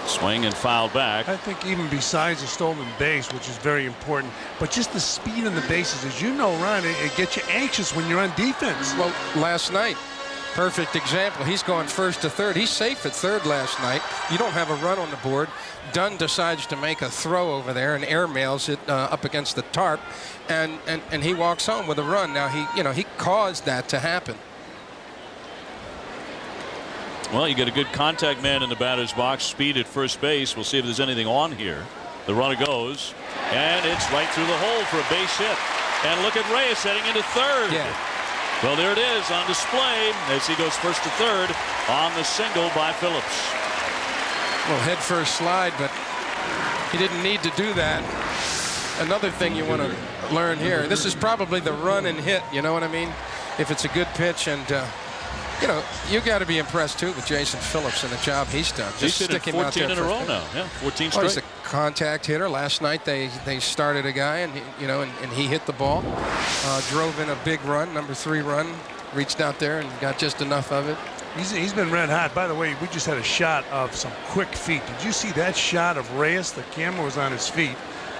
Swing and foul back. I think even besides the stolen base, which is very important, but just the speed on the bases, as you know, Ron, it gets you anxious when you're on defense. Well, last night, perfect example. He's going first to third. He's safe at third last night. You don't have a run on the board. Dunn decides to make a throw over there and airmails it up against the tarp, and he walks home with a run. Now he caused that to happen. Well, you get a good contact man in the batter's box, speed at first base. We'll see if there's anything on here. The runner goes, and it's right through the hole for a base hit. And look at Reyes heading into third. Yeah. Well, there it is on display as he goes first to third on the single by Phillips. Well, head first slide, but he didn't need to do that. Another thing you want to learn here, this is probably the run and hit, you know what I mean? If it's a good pitch, and you know, you got to be impressed too with Jason Phillips and the job he's done. Just stick him out 14 there in a row now. Yeah, 14 straight. He's a contact hitter. Last night they started a guy, and he hit the ball, drove in a big run, number 3 run, reached out there and got just enough of it. He's been red hot. By the way, we just had a shot of some quick feet. Did you see that shot of Reyes? The camera was on his feet.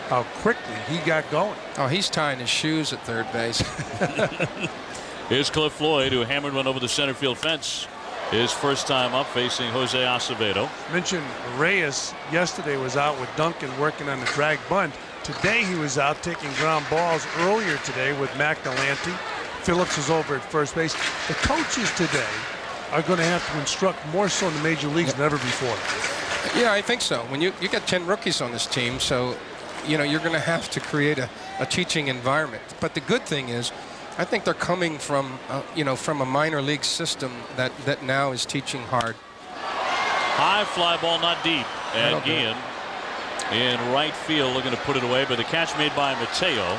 How quickly he got going. Oh, he's tying his shoes at third base. Here's Cliff Floyd, who hammered one over the center field fence. His first time up facing Jose Acevedo. Mentioned Reyes yesterday was out with Duncan working on the drag bunt. Today he was out taking ground balls earlier today with Mac Galante. Phillips is over at first base. The coaches today are going to have to instruct more so in the major leagues than ever before. Yeah, I think so. When you got 10 rookies on this team, so you know you're going to have to create a teaching environment. But the good thing is, I think they're coming from from a minor league system that now is teaching hard. High fly ball, not deep, and Guillen in right field looking to put it away, but the catch made by Mateo.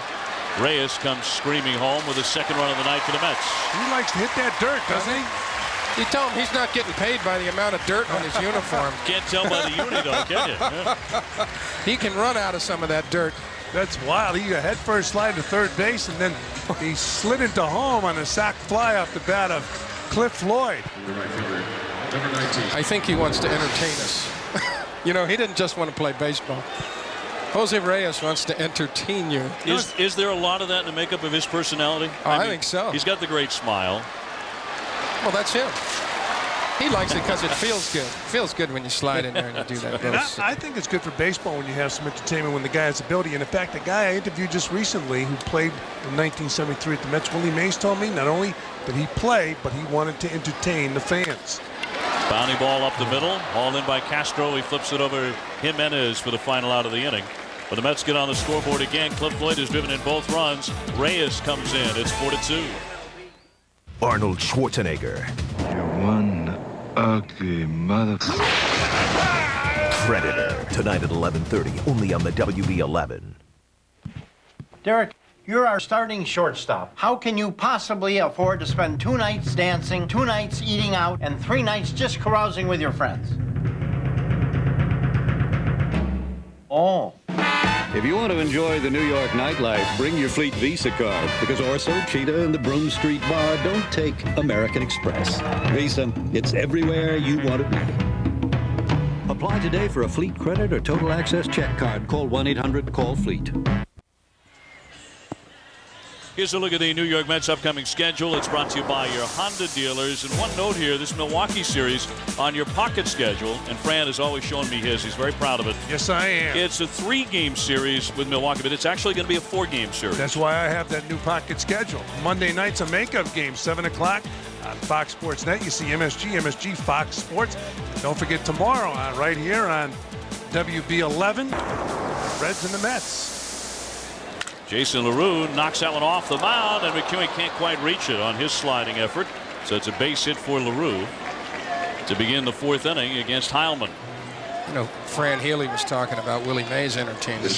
Reyes comes screaming home with the second run of the night for the Mets. He likes to hit that dirt, doesn't he? You tell him he's not getting paid by the amount of dirt on his uniform. Can't tell by the uni, though, can you? Yeah. He can run out of some of that dirt. That's wild. He got head first slide to third base, and then he slid into home on a sac fly off the bat of Cliff Floyd. I think he wants to entertain us. You know, he didn't just want to play baseball. Jose Reyes wants to entertain you. Is there a lot of that in the makeup of his personality? Oh, I think so. He's got the great smile. Well, that's him. He likes it because it feels good. It feels good when you slide in there and you do that. And I think it's good for baseball when you have some entertainment, when the guy has ability. And in fact, the guy I interviewed just recently who played in 1973 at the Mets, Willie Mays, told me not only did he play, but he wanted to entertain the fans. Bounty ball up the middle, hauled in by Castro. He flips it over Jimenez for the final out of the inning. But the Mets get on the scoreboard again. Cliff Floyd has driven in both runs. Reyes comes in. It's 4-2. Arnold Schwarzenegger. You're one ugly mother. Predator. Tonight at 11:30, only on the WB11. Derek, you're our starting shortstop. How can you possibly afford to spend 2 nights dancing, 2 nights eating out, and 3 nights just carousing with your friends? Oh. If you want to enjoy the New York nightlife, bring your Fleet Visa card, because Orso, Cheetah, and the Broome Street Bar don't take American Express. Visa, it's everywhere you want to be. Apply today for a Fleet credit or total access check card. Call 1-800-CALL-FLEET. Here's a look at the New York Mets upcoming schedule. It's brought to you by your Honda dealers. And one note here, this Milwaukee series on your pocket schedule, and Fran has always shown me his. He's very proud of it. Yes, I am. It's a 3-game series with Milwaukee, but it's actually going to be a 4-game series. That's why I have that new pocket schedule. Monday night's a makeup game, 7 o'clock on Fox Sports Net. You see MSG, Fox Sports. And don't forget tomorrow right here on WB11, Reds and the Mets. Jason LaRue knocks that one off the mound, and McEwen can't quite reach it on his sliding effort. So it's a base hit for LaRue to begin the 4th inning against Heilman. You know, Fran Healy was talking about Willie Mays entertaining.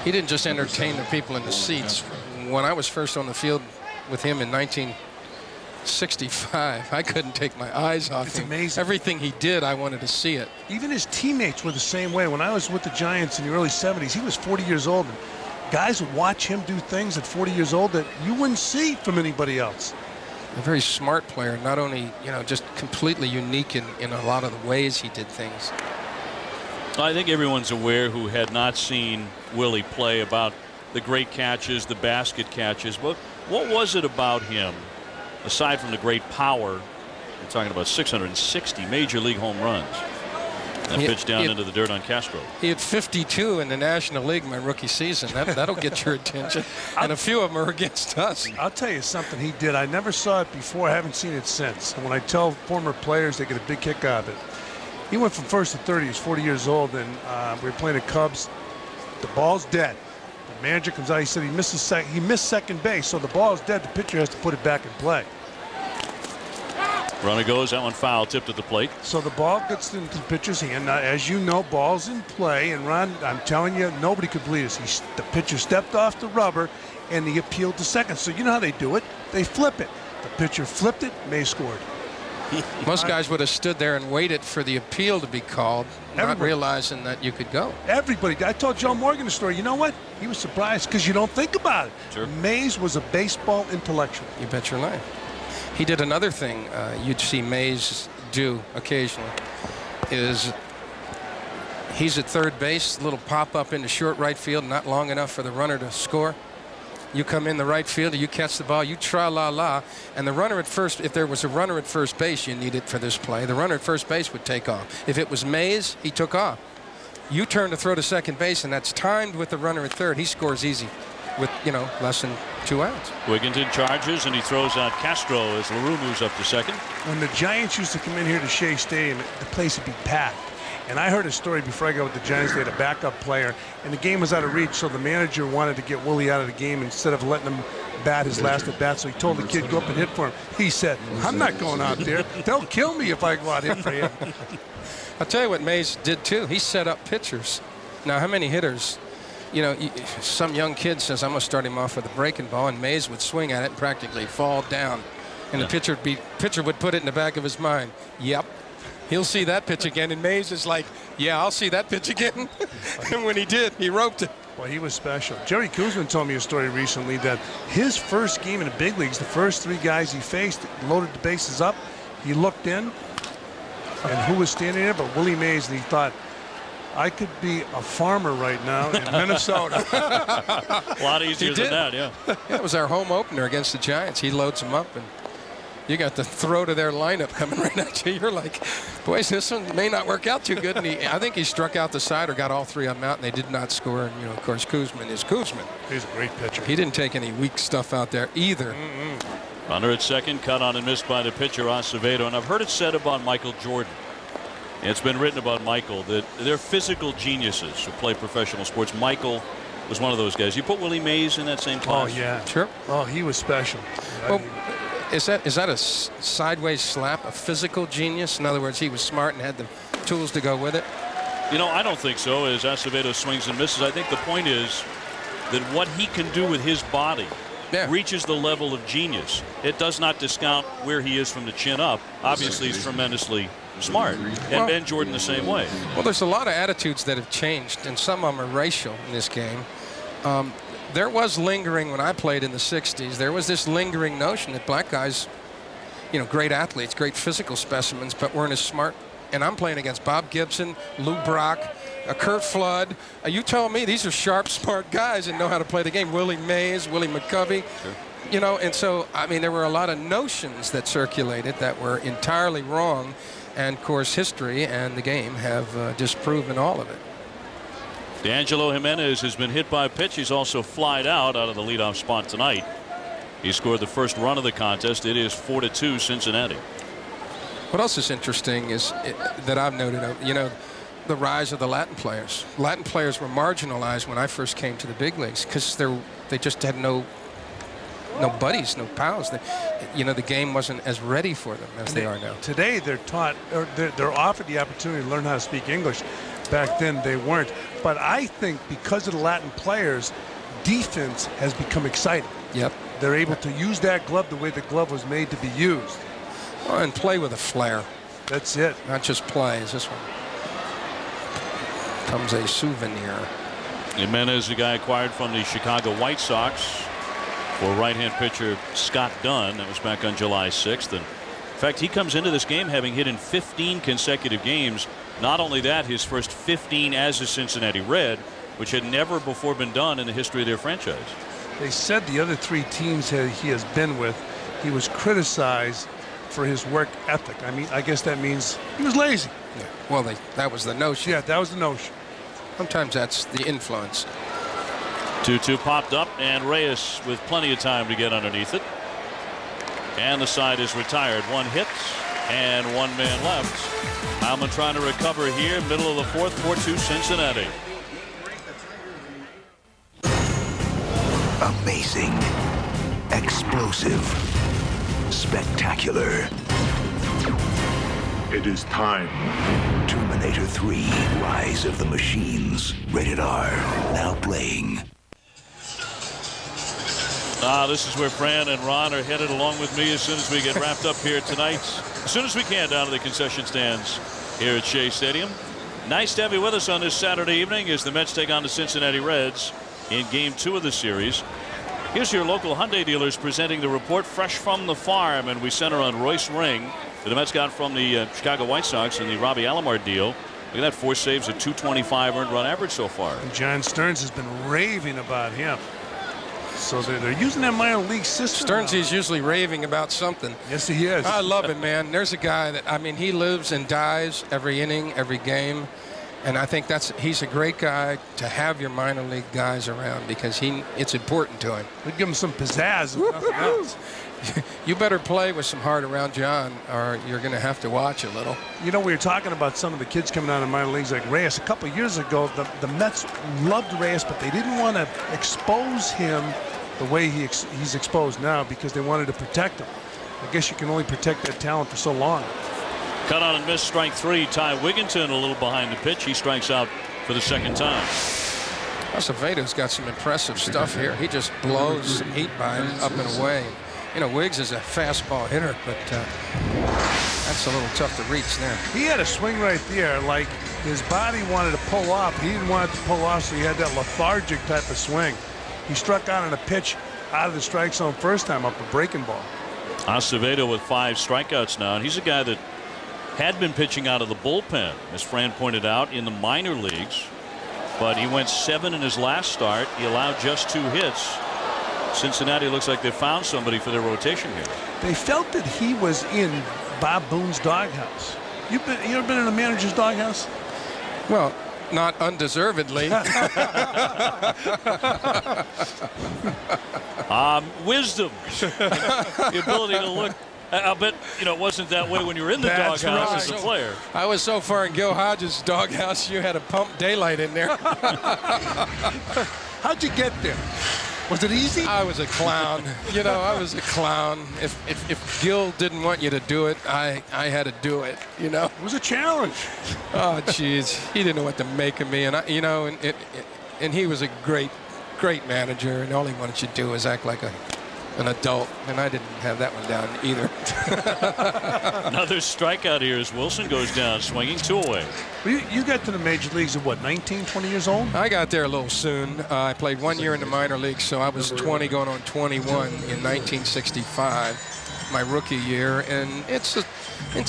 He didn't just entertain the people in the seats. When I was first on the field with him in 1965, I couldn't take my eyes off him. It's amazing. Everything he did, I wanted to see it. Even his teammates were the same way. When I was with the Giants in the early 70s, he was 40 years old. And guys would watch him do things at 40 years old that you wouldn't see from anybody else. A very smart player, not only, you know, just completely unique in a lot of the ways he did things. I think everyone's aware who had not seen Willie play about the great catches, the basket catches. But what was it about him, aside from the great power? We're talking about 660 major league home runs. That pitch down into the dirt on Castro. He had 52 in the National League my rookie season. That'll get your attention. And a few of them are against us. I'll tell you something he did. I never saw it before. I haven't seen it since. And when I tell former players, they get a big kick out of it. He went from first to 30. He was 40 years old, and we were playing the Cubs. The ball's dead. The manager comes out. He said he missed second base, so the ball's dead. The pitcher has to put it back in play. Runner goes, that one foul, tipped at the plate. So the ball gets into the pitcher's hand. Now, as you know, ball's in play, and Ron, I'm telling you, nobody could believe this. The pitcher stepped off the rubber, and he appealed to second. So you know how they do it? They flip it. The pitcher flipped it, May scored. Most guys would have stood there and waited for the appeal to be called, not realizing that you could go. Everybody. I told Joe Morgan the story. You know what? He was surprised because you don't think about it. Sure. Mays was a baseball intellectual. You bet your life. He did another thing you'd see Mays do occasionally is he's at third base, little pop-up into short right field, not long enough for the runner to score. You come in the right field, you catch the ball, you tra-la-la, and the runner at first, if there was a runner at first base you needed for this play, the runner at first base would take off. If it was Mays, he took off. You turn to throw to second base, and that's timed with the runner at third. He scores easy with, you know, less than 2 outs. Wigginton charges, and he throws out Castro as LaRue moves up to second. When the Giants used to come in here to Shea Stadium, the place would be packed. And I heard a story before I got with the Giants. They had a backup player, and the game was out of reach, so the manager wanted to get Willie out of the game instead of letting him bat his last at bat. So he told the kid, go up and hit for him. He said, I'm not going out there. They'll kill me if I go out and hit for him. I'll tell you what Mays did, too. He set up pitchers. Now, how many hitters? You know, some young kid says, I'm going to start him off with a breaking ball, and Mays would swing at it and practically fall down. And the pitcher would put it in the back of his mind. Yep. He'll see that pitch again, and Mays is like, yeah, I'll see that pitch again. And when he did, he roped it. Well, he was special. Jerry Kuzman told me a story recently that his first game in the big leagues, the first 3 guys he faced, loaded the bases up. He looked in, and who was standing there but Willie Mays, and he thought, I could be a farmer right now in Minnesota. A lot easier than that, yeah. It was our home opener against the Giants. He loads them up, and you got the throw to their lineup coming right at you. You're like, boys, this one may not work out too good. And I think he struck out the side or got all 3 of them out, and they did not score. And, you know, of course, Kuzman is Kuzman. He's a great pitcher. He didn't take any weak stuff out there either. Runner at second, cut on and missed by the pitcher, Acevedo. And I've heard it said about Michael Jordan. It's been written about Michael that they're physical geniuses who play professional sports. Michael was one of those guys. You put Willie Mays in that same class? Oh, yeah. Sure. Oh, he was special. Well, is that a sideways slap, a physical genius? In other words, he was smart and had the tools to go with it? You know, I don't think so. As Acevedo swings and misses, I think the point is that what he can do with his body reaches the level of genius. It does not discount where he is from the chin up. Obviously, he's tremendously smart, and Ben Jordan the same way. Well, there's a lot of attitudes that have changed, and some of them are racial in this game. There was lingering when I played in the 60s. There was this lingering notion that black guys, you know, great athletes, great physical specimens, but weren't as smart. And I'm playing against Bob Gibson, Lou Brock, Kurt Flood. You tell me these are sharp, smart guys and know how to play the game. Willie Mays, Willie McCovey. Sure. You know, and so, I mean, there were a lot of notions that circulated that were entirely wrong. And, of course, history and the game have disproven all of it. D'Angelo Jimenez has been hit by a pitch. He's also flied out of the leadoff spot tonight. He scored the first run of the contest. It is 4-2 Cincinnati. What else is interesting is that I've noted, you know, the rise of the Latin players. Latin players were marginalized when I first came to the big leagues because they just had no buddies, no pals. The game wasn't as ready for them as they are now. Today they're taught, or they're offered the opportunity to learn how to speak English. Back then they weren't. But I think because of the Latin players, defense has become exciting. Yep. They're able to use that glove the way the glove was made to be used. Oh, and play with a flair. That's it. Not just play. Is this one comes a souvenir. Jimenez, the guy acquired from the Chicago White Sox for right-hand pitcher Scott Dunn. That was back on July 6th. And in fact, he comes into this game having hit in 15 consecutive games. Not only that, his first 15 as a Cincinnati Red, which had never before been done in the history of their franchise. They said the other 3 teams he has been with, he was criticized for his work ethic. I mean, I guess that means he was lazy. Yeah. Well, that was the notion. Yeah, that was the notion. Sometimes that's the influence. 2-2 popped up, and Reyes with plenty of time to get underneath it. And the side is retired. 1 hit and 1 man left. Heilman trying to recover here, middle of the 4th, 4-2 Cincinnati. Amazing, explosive, spectacular. It is time. Terminator 3, Rise of the Machines. Rated R. Now playing. This is where Fran and Ron are headed along with me as soon as we get wrapped up here tonight. As soon as we can down to the concession stands here at Shea Stadium. Nice to have you with us on this Saturday evening as the Mets take on the Cincinnati Reds in Game 2 of the series. Here's your local Hyundai dealers presenting the report fresh from the farm, and we center on Royce Ring that the Mets got from the Chicago White Sox in the Robbie Alomar deal. Look at that, 4 saves, a .225 earned run average so far. And John Stearns has been raving about him. So they're using that minor league system. Stearns usually raving about something. Yes, he is. I love it, man. There's a guy that, I mean, he lives and dies every inning, every game. And I think he's a great guy to have your minor league guys around because it's important to him. We give him some pizzazz and nothing else. You better play with some heart around John or you're going to have to watch a little. You know, we were talking about some of the kids coming out of minor leagues like Reyes. A couple of years ago, the Mets loved Reyes, but they didn't want to expose him the way he's exposed now because they wanted to protect him. I guess you can only protect that talent for so long. Cut on and miss, strike 3. Ty Wigginton a little behind the pitch. He strikes out for the 2nd time. Acevedo's got some impressive stuff here. He just blows some heat by him up and away. You know, Wiggs is a fastball hitter, but that's a little tough to reach there. He had a swing right there, like his body wanted to pull off. He didn't want it to pull off, so he had that lethargic type of swing. He struck out on a pitch out of the strike zone first time up a breaking ball. Acevedo with 5 strikeouts now, and he's a guy that had been pitching out of the bullpen, as Fran pointed out, in the minor leagues. But he went 7 in his last start. He allowed just 2 hits. Cincinnati looks like they found somebody for their rotation here. They felt that he was in Bob Boone's doghouse. You ever been in a manager's doghouse? Well, not undeservedly. Wisdom. The ability to look. I bet it wasn't that way when you were in the doghouse as a player. I was so far in Gil Hodges' doghouse, you had to pump daylight in there. How'd you get there? Was it easy? I was a clown. I was a clown. If Gil didn't want you to do it, I had to do it. It was a challenge. Oh, jeez, he didn't know what to make of me, and and he was a great manager, and all he wanted you to do was act like an adult, and I didn't have that one down either. Another strikeout here as Wilson goes down, swinging 2 away. Well, you got to the major leagues at what, 19, 20 years old? I got there a little soon. I played 1 year in the minor leagues, so I was 20 going on 21 in 1965, my rookie year, and it's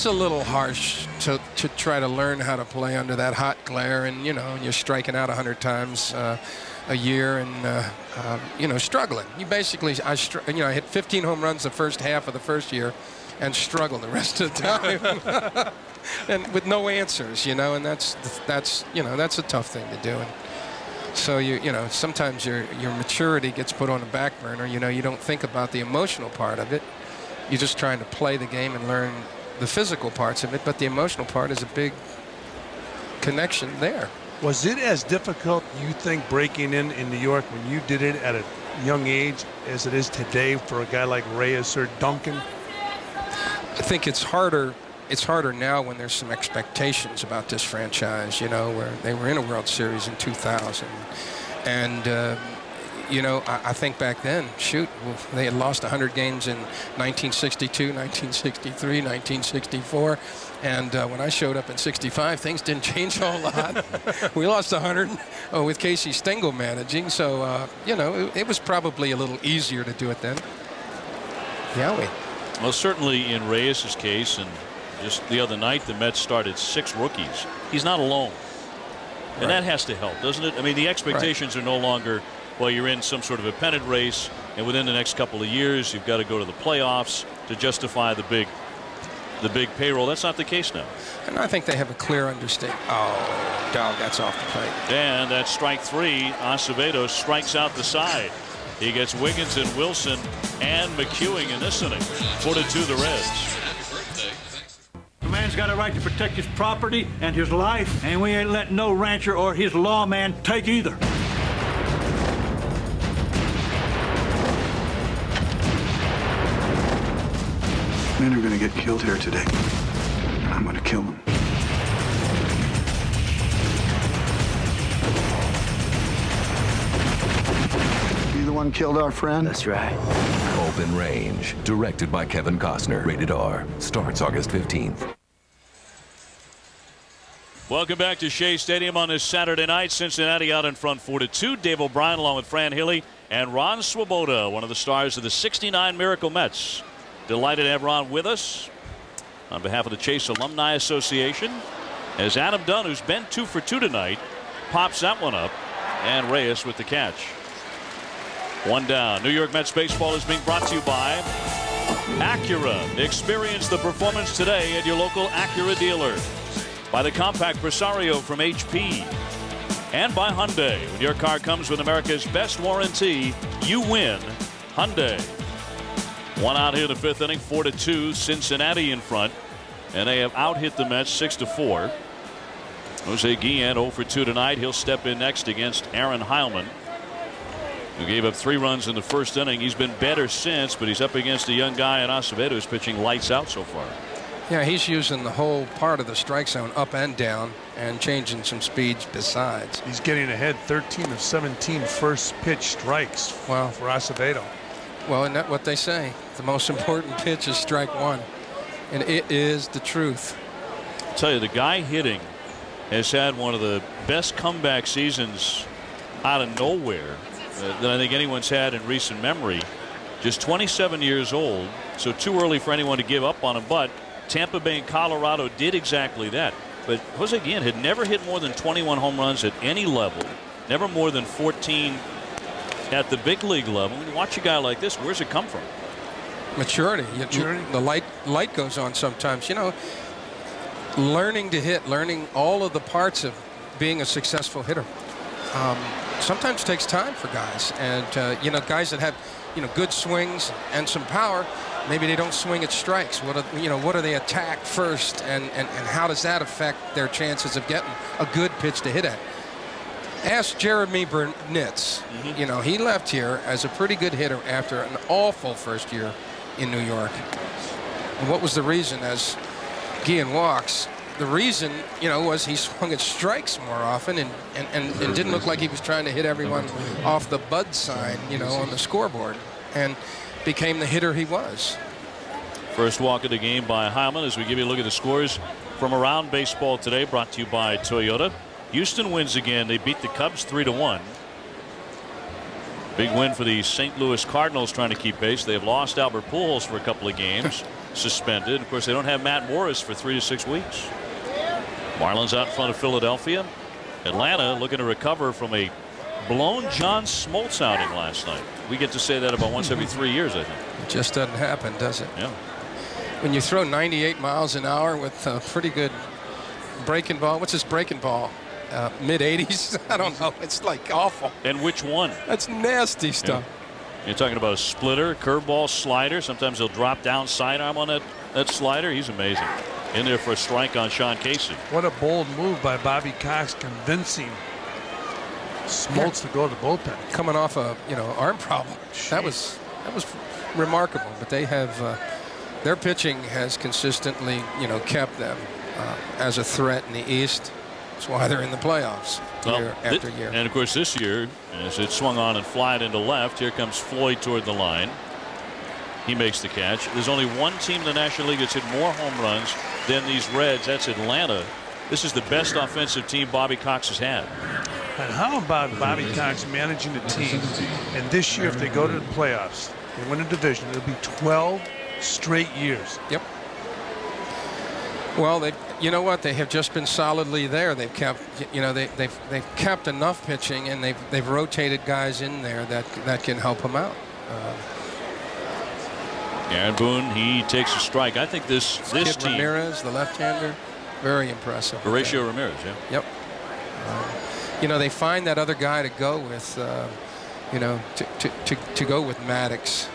a little harsh to try to learn how to play under that hot glare, and you're striking out 100 times a year and struggling. You basically, I hit 15 home runs the first half of the first year and struggled the rest of the time. And with no answers, and that's a tough thing to do. And so sometimes your maturity gets put on the back burner. You don't think about the emotional part of it. You're just trying to play the game and learn the physical parts of it, but the emotional part is a big connection there. Was it as difficult, you think, breaking in New York when you did it at a young age as it is today for a guy like Reyes or Duncan? I think it's harder. It's harder now when there's some expectations about this franchise, you know, where they were in a World Series in 2000. And, you know, I think back then, shoot, they had lost 100 games in 1962, 1963, 1964. And when I showed up in 65, things didn't change a whole lot. We lost 100 with Casey Stengel managing. So, you know, it was probably a little easier to do it then. Yeah, Well, certainly in Reyes' case, and just the other night, the Mets started 6 rookies. He's not alone. And that has to help, doesn't it? I mean, the expectations are no longer, well, you're in some sort of a pennant race, and within the next couple of years, you've got to go to the playoffs to justify the big payroll. That's not the case now. And I think they have a clear understanding. Oh, dog, that's off the plate. And that's strike 3. Acevedo strikes out the side. He gets Wiggins and Wilson and McEwing in this inning. 4-2 the Reds. The man's got a right to protect his property and his life, and we ain't letting no rancher or his lawman take either. Men are going to get killed here today. And I'm going to kill them. You the one killed our friend? That's right. Open Range, directed by Kevin Costner. Rated R. Starts August 15th. Welcome back to Shea Stadium on this Saturday night. Cincinnati out in front 4-2. Dave O'Brien along with Fran Healy and Ron Swoboda, one of the stars of the '69 Miracle Mets. Delighted to have Ron with us on behalf of the Chase Alumni Association, as Adam Dunn, who's been 2 for 2 tonight, pops that one up, and Reyes with the catch. 1 down. New York Mets baseball is being brought to you by Acura. Experience the performance today at your local Acura dealer. By the compact Presario from HP. And by Hyundai. When your car comes with America's best warranty, you win. Hyundai. 1 out here in the 5th inning, 4-2. Cincinnati in front. And they have out-hit the Mets 6-4. Jose Guillen 0 for 2 tonight. He'll step in next against Aaron Heilman, who gave up 3 runs in the 1st inning. He's been better since, but he's up against a young guy in Acevedo who's pitching lights out so far. Yeah, he's using the whole part of the strike zone up and down and changing some speeds besides. He's getting ahead 13 of 17 first pitch strikes for Acevedo. Well, isn't that what they say? The most important pitch is strike 1. And it is the truth. I'll tell you, the guy hitting has had one of the best comeback seasons out of nowhere that I think anyone's had in recent memory. Just 27 years old, so too early for anyone to give up on him. But Tampa Bay and Colorado did exactly that. But Jose Guillen had never hit more than 21 home runs at any level, never more than 14 at the big league level. When you watch a guy like this, where's it come from? Maturity. The light goes on sometimes. You know, learning to hit, learning all of the parts of being a successful hitter. Sometimes takes time for guys, and you know, guys that have, you know, good swings and some power, maybe they don't swing at strikes. What do they attack first, and how does that affect their chances of getting a good pitch to hit at? Ask Jeremy Burnitz. You know, he left here as a pretty good hitter after an awful first year in New York. And what was the reason? As Guillen walks, the reason, you know, was he swung at strikes more often and didn't look like he was trying to hit everyone off the Bud sign, you know, on the scoreboard, and became the hitter he was. First walk of the game by Heilman as we give you a look at the scores from around baseball today, brought to you by Toyota. Houston wins again. They beat the Cubs 3-1. Big win for the St. Louis Cardinals, trying to keep pace. They have lost Albert Pujols for a couple of games, suspended. Of course, they don't have Matt Morris for 3 to 6 weeks. Marlins out in front of Philadelphia. Atlanta looking to recover from a blown John Smoltz outing last night. We get to say that about once every 3 years, I think. It just doesn't happen, does it? Yeah. When you throw 98 miles an hour with a pretty good breaking ball. What's this breaking ball? Mid-80s? I don't know. It's like awful. And which one? That's nasty stuff. Yeah. You're talking about a splitter, curveball, slider. Sometimes he'll drop down sidearm on that slider. He's amazing. in there for a strike on Sean Casey. What a bold move by Bobby Cox, convincing Smoltz to go to the bullpen. Coming off a arm problem. That was remarkable. But they have their pitching has consistently kept them as a threat in the East. That's why they're in the playoffs year after year. And of course this year, as it swung on and flied into left, here comes Floyd toward the line. He makes the catch. There's only one team in the National League that's hit more home runs than these Reds. That's Atlanta. This is the best offensive team Bobby Cox has had. And how about Bobby Cox managing the team? And this year, if they go to the playoffs, they win a division, it'll be 12 straight years. Yep. Well, you know what? They have just been solidly there. They've kept, they've kept enough pitching, and they've rotated guys in there that can help them out. Aaron Boone, he takes a strike. I think this Kid team. Ramirez, the left-hander, very impressive. Horatio Ramirez, yeah. Yep. They find that other guy to go with, to go with Maddox.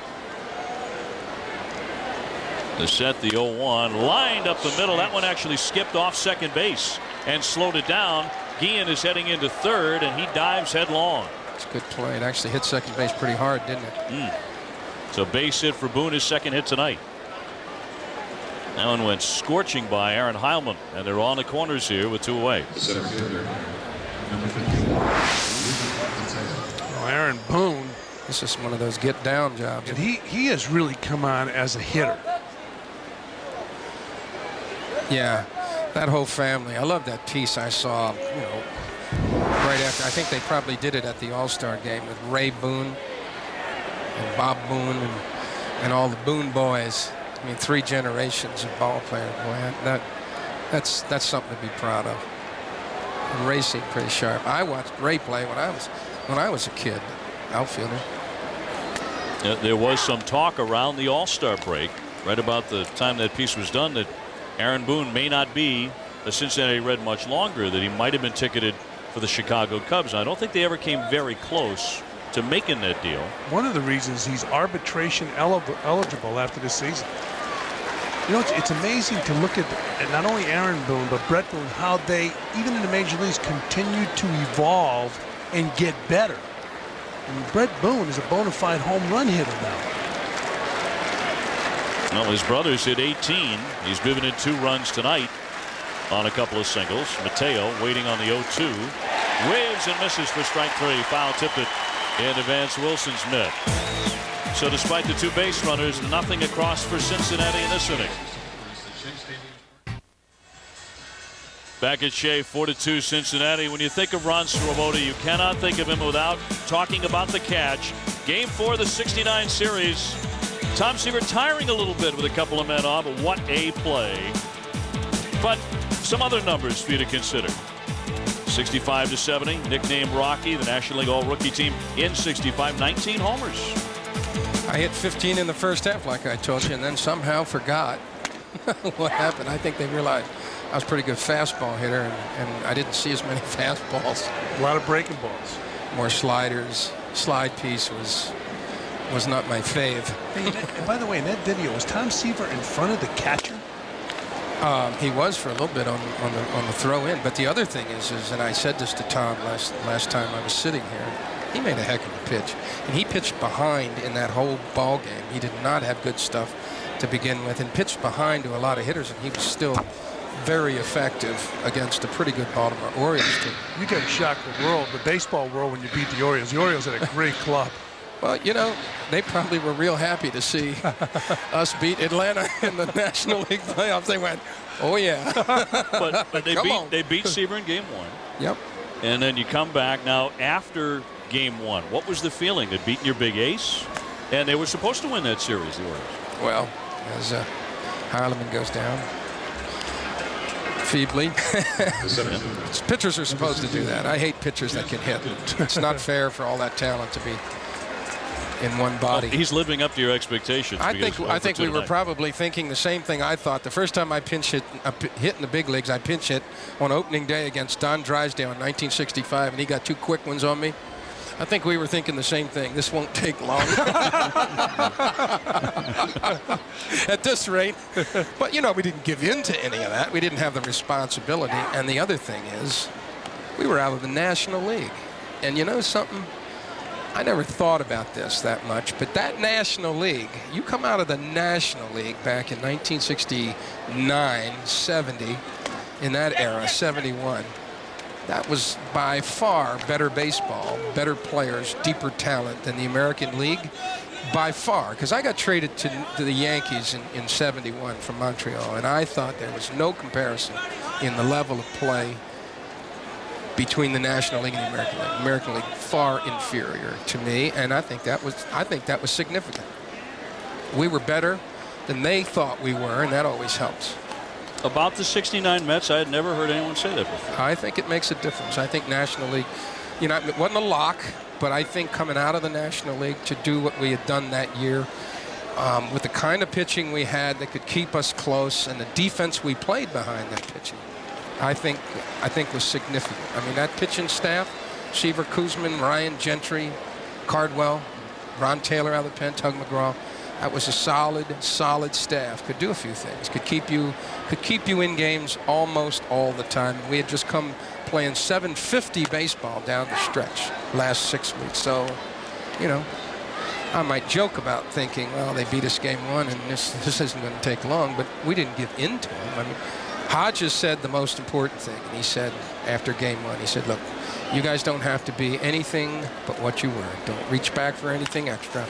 The set, the 0-1, lined up the middle. That one actually skipped off second base and slowed it down. Guillen is heading into third, and he dives headlong. It's a good play. It actually hit second base pretty hard, didn't it? So base hit for Boone, his second hit tonight. That one went scorching by Aaron Heilman, and they're on the corners here with 2 away. Aaron Boone. This is one of those get-down jobs. And he has really come on as a hitter. Yeah, that whole family. I love that piece I saw, right after. I think they probably did it at the All-Star game with Ray Boone and Bob Boone and all the Boone boys. I mean, 3 generations of ball players. Boy, that's something to be proud of. And Ray seemed pretty sharp. I watched Ray play when I was a kid, outfielder. There was some talk around the All-Star break, right about the time that piece was done, that Aaron Boone may not be a Cincinnati Red much longer, that he might have been ticketed for the Chicago Cubs. I don't think they ever came very close to making that deal. One of the reasons he's arbitration eligible after this season. It's amazing to look at not only Aaron Boone, but Brett Boone, how they, even in the major leagues, continue to evolve and get better. And Brett Boone is a bona fide home run hitter now. Well, his brothers hit 18. He's driven in 2 runs tonight on a couple of singles. Mateo waiting on the 0-2. Waves and misses for strike 3. Foul tipped it into Vance Wilson's mitt. So despite the 2 base runners, nothing across for Cincinnati in this inning. Back at Shea, 4-2 Cincinnati. When you think of Ron Swoboda, you cannot think of him without talking about the catch. Game 4 of the '69 series. Tom Seaver tiring a little bit with a couple of men on, but what a play. But some other numbers for you to consider. 65-70, nicknamed Rocky, the National League All-Rookie team in 65, 19 homers. I hit 15 in the first half, like I told you, and then somehow forgot what happened. I think they realized I was a pretty good fastball hitter, and I didn't see as many fastballs. A lot of breaking balls. More sliders. Slide piece was not my fave. Hey, by the way, in that video, was Tom Seaver in front of the catcher? He was for a little bit on the throw in. But the other thing is, and I said this to Tom last time I was sitting here, he made a heck of a pitch, and he pitched behind in that whole ball game. He did not have good stuff to begin with, and pitched behind to a lot of hitters, and he was still very effective against a pretty good Baltimore Orioles team. You get shocked the baseball world, when you beat the Orioles. The Orioles had a great club. Well, they probably were real happy to see us beat Atlanta in the National League playoffs. They went, oh, yeah. but they beat Seaver in Game 1. Yep. And then you come back now after Game 1. What was the feeling? They'd beaten your big ace, and they were supposed to win that series, the Orioles. Well, as Heilman goes down feebly. Pitchers are supposed to do that. I hate pitchers that can hit. It's not fair for all that talent to be in one body. Well, he's living up to your expectations. I think we were probably thinking the same thing I thought. The first time I pinch hit in the big leagues, I pinch hit on opening day against Don Drysdale in 1965, and he got 2 quick ones on me. I think we were thinking the same thing. This won't take long at this rate. But, you know, we didn't give in to any of that. We didn't have the responsibility. And the other thing is, we were out of the National League. And you know something? I never thought about this that much, but that National League, you come out of the National League back in 1969, 70, in that era, 71. That was by far better baseball, better players, deeper talent than the American League, by far. Because I got traded to the Yankees in 71 from Montreal, and I thought there was no comparison in the level of play between the National League and the American League. American League far inferior to me, and I think that was significant. We were better than they thought we were, and that always helps. About the 69 Mets, I had never heard anyone say that before. I think it makes a difference. I think National League, you know, it wasn't a lock, but I think coming out of the National League to do what we had done that year, with the kind of pitching we had that could keep us close and the defense we played behind that pitching, I think was significant. I mean, that pitching staff, Seaver, Kuzman, Ryan Gentry, Cardwell, Ron Taylor out of the pen, Tug McGraw. That was a solid staff. Could do a few things. Could keep you in games almost all the time. We had just come playing 750 baseball down the stretch last 6 weeks. So, you know, I might joke about thinking, well, they beat us game one and this isn't going to take long, but we didn't give in to them. I mean, Hodges said the most important thing, and he said after game one, he said, look, you guys don't have to be anything but what you were. Don't reach back for anything extra.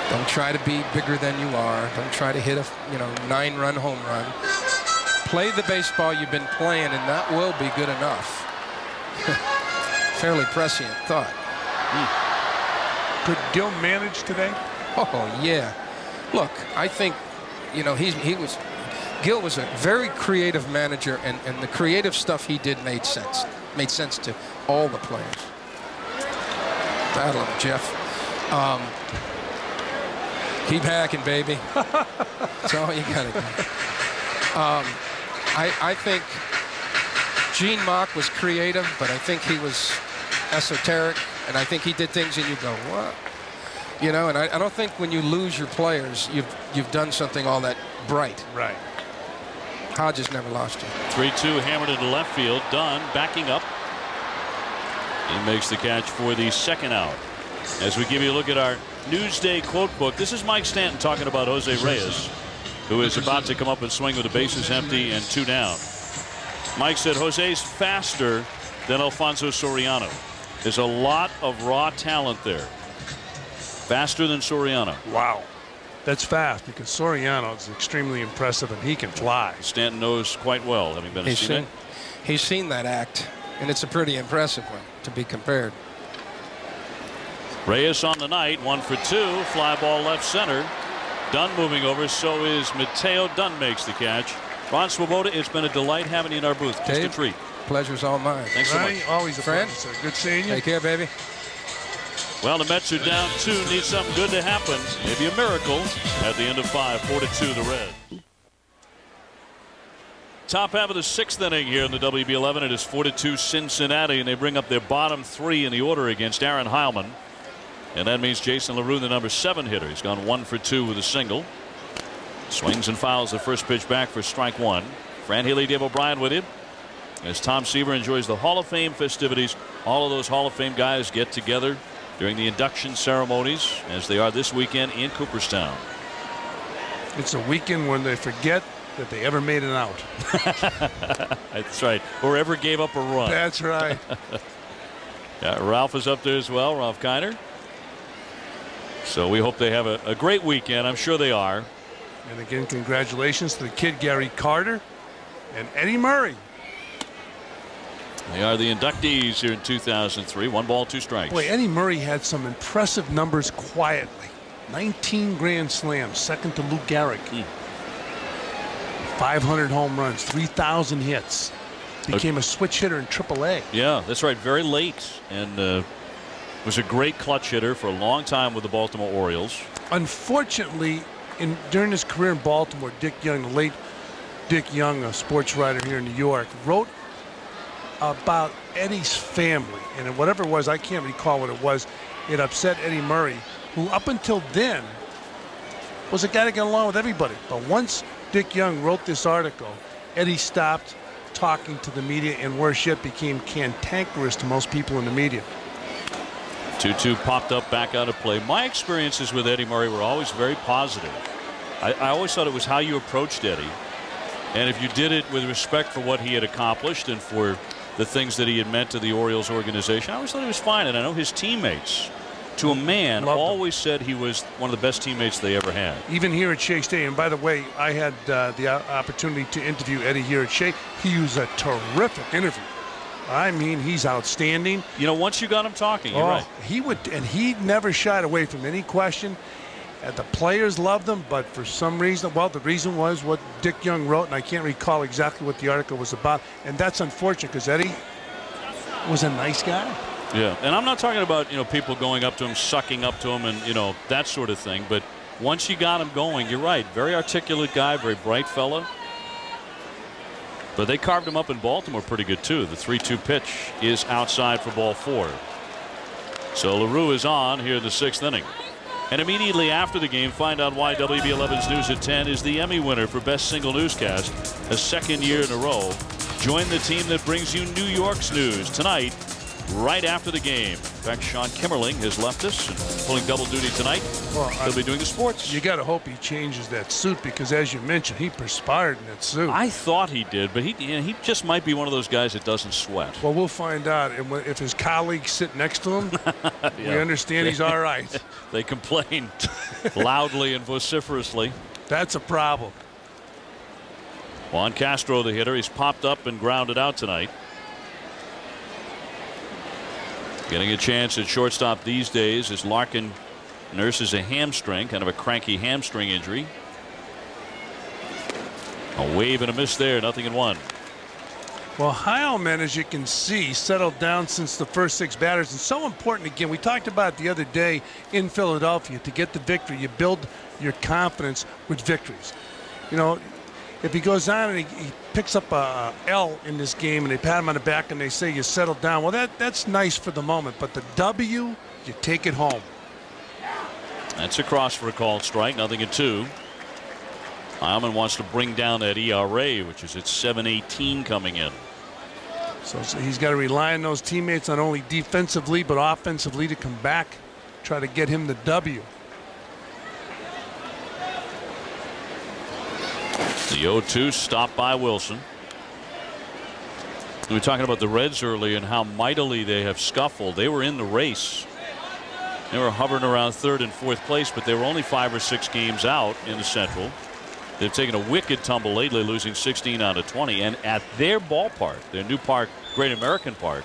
Don't try to be bigger than you are. Don't try to hit a 9-run home run. Play the baseball you've been playing, and that will be good enough. Fairly prescient thought. Could Gil manage today? Oh yeah. Look, I think, you know, Gil was a very creative manager, and the creative stuff he did made sense. Made sense to all the players. Battle him, Jeff. Keep hacking, baby. That's all you gotta do. I think Gene Mach was creative, but I think he was esoteric, and I think he did things and you go, what? You know, and I don't think when you lose your players, you've done something all that bright. Right. Hodges never lost you. 3-2 hammered into left field. Dunn backing up. He makes the catch for the second out. As we give you a look at our Newsday quote book, this is Mike Stanton talking about Jose Reyes, who is about to come up and swing with the bases empty and 2 down. Mike said Jose's faster than Alfonso Soriano. There's a lot of raw talent there. Faster than Soriano. Wow. That's fast, because Soriano is extremely impressive and he can fly. Stanton knows quite well, having been a teammate. He's seen that act, and it's a pretty impressive one to be compared. Reyes on the night, 1 for 2, fly ball left center. Dunn moving over, so is Mateo. Dunn makes the catch. Ron Swoboda, it's been a delight having you in our booth. Just Dave, a treat. Pleasure's all mine. Thanks so much. Always a Fran, pleasure, sir. Good seeing you. Take care, baby. Well, the Mets are down 2. Need something good to happen. Maybe a miracle at the end of 5. 4-2 the Reds. Top half of the 6th inning here in the WB11. It is 4-2 Cincinnati, and they bring up their bottom 3 in the order against Aaron Heilman. And that means Jason LaRue, the number 7 hitter. He's gone 1 for 2 with a single. Swings and fouls the first pitch back for strike 1. Fran, Healy, Dave O'Brien with him. As Tom Seaver enjoys the Hall of Fame festivities. All of those Hall of Fame guys get together during the induction ceremonies, as they are this weekend in Cooperstown. It's a weekend when they forget that they ever made it out. That's right. Or ever gave up a run. That's right. Yeah, Ralph is up there as well, Ralph Kiner. So we hope they have a great weekend. I'm sure they are. And again, congratulations to the kid Gary Carter and Eddie Murray. They are the inductees here in 2003. 1 ball, 2 strikes. Boy, Eddie Murray had some impressive numbers quietly. 19 grand slams, second to Lou Gehrig. 500 home runs, 3,000 hits. Became a switch hitter in AAA. Yeah, that's right. Very late, and was a great clutch hitter for a long time with the Baltimore Orioles. Unfortunately, during his career in Baltimore, Dick Young, the late Dick Young, a sports writer here in New York, wrote about Eddie's family, and whatever it was, I can't recall what it was, it upset Eddie Murray, who up until then was a guy to get along with everybody. But once Dick Young wrote this article, Eddie stopped talking to the media, and worse yet, became cantankerous to most people in the media. 2-2 popped up back out of play. My experiences with Eddie Murray were always very positive. I always thought it was how you approached Eddie. And if you did it with respect for what he had accomplished and for the things that he had meant to the Orioles organization, I always thought he was fine. And I know his teammates, to a man, always said he was one of the best teammates they ever had. Even here at Shea Stadium. By the way, I had the opportunity to interview Eddie here at Shea. He was a terrific interview. I mean, he's outstanding. You know, once you got him talking, you're right. He would, and he never shied away from any question. The players loved him, but for some reason, well, the reason was what Dick Young wrote, and I can't recall exactly what the article was about. And that's unfortunate because Eddie was a nice guy. Yeah, and I'm not talking about, you know, people going up to him, sucking up to him, and, you know, that sort of thing. But once you got him going, you're right. Very articulate guy, very bright fella. But they carved him up in Baltimore pretty good, too. The 3-2 pitch is outside for ball 4. So LaRue is on here in the 6th inning. And immediately after the game, find out why WB11's News at 10 is the Emmy winner for Best Single Newscast, a 2nd year in a row. Join the team that brings you New York's news tonight, right after the game. In fact, Sean Kimmerling has left us and pulling double duty tonight. Well, he'll be doing the sports. You got to hope he changes that suit because, as you mentioned, he perspired in that suit. I thought he did, but he just might be one of those guys that doesn't sweat. Well, we'll find out. And if his colleagues sit next to him, we understand he's all right. They complain loudly and vociferously. That's a problem. Juan Castro, the hitter, he's popped up and grounded out tonight. Getting a chance at shortstop these days as Larkin nurses a hamstring, kind of a cranky hamstring injury. A wave and a miss there, 0-1. Well, Heilman, as you can see, settled down since the first 6 batters. And so important, again, we talked about it the other day in Philadelphia. To get the victory, you build your confidence with victories. You know, if he goes on and he picks up a L in this game and they pat him on the back and they say you settled down, well, that's nice for the moment. But the W, you take it home. That's a cross for a called strike, 0-2. Heilman wants to bring down that ERA, which is at 7.18 coming in. So he's got to rely on those teammates not only defensively but offensively to come back, try to get him the W. The 0-2 stopped by Wilson. We were talking about the Reds earlier and how mightily they have scuffled. They were in the race. They were hovering around 3rd and 4th place, but they were only 5 or 6 games out in the Central. They've taken a wicked tumble lately, losing 16 out of 20. And at their ballpark, their new park, Great American Park,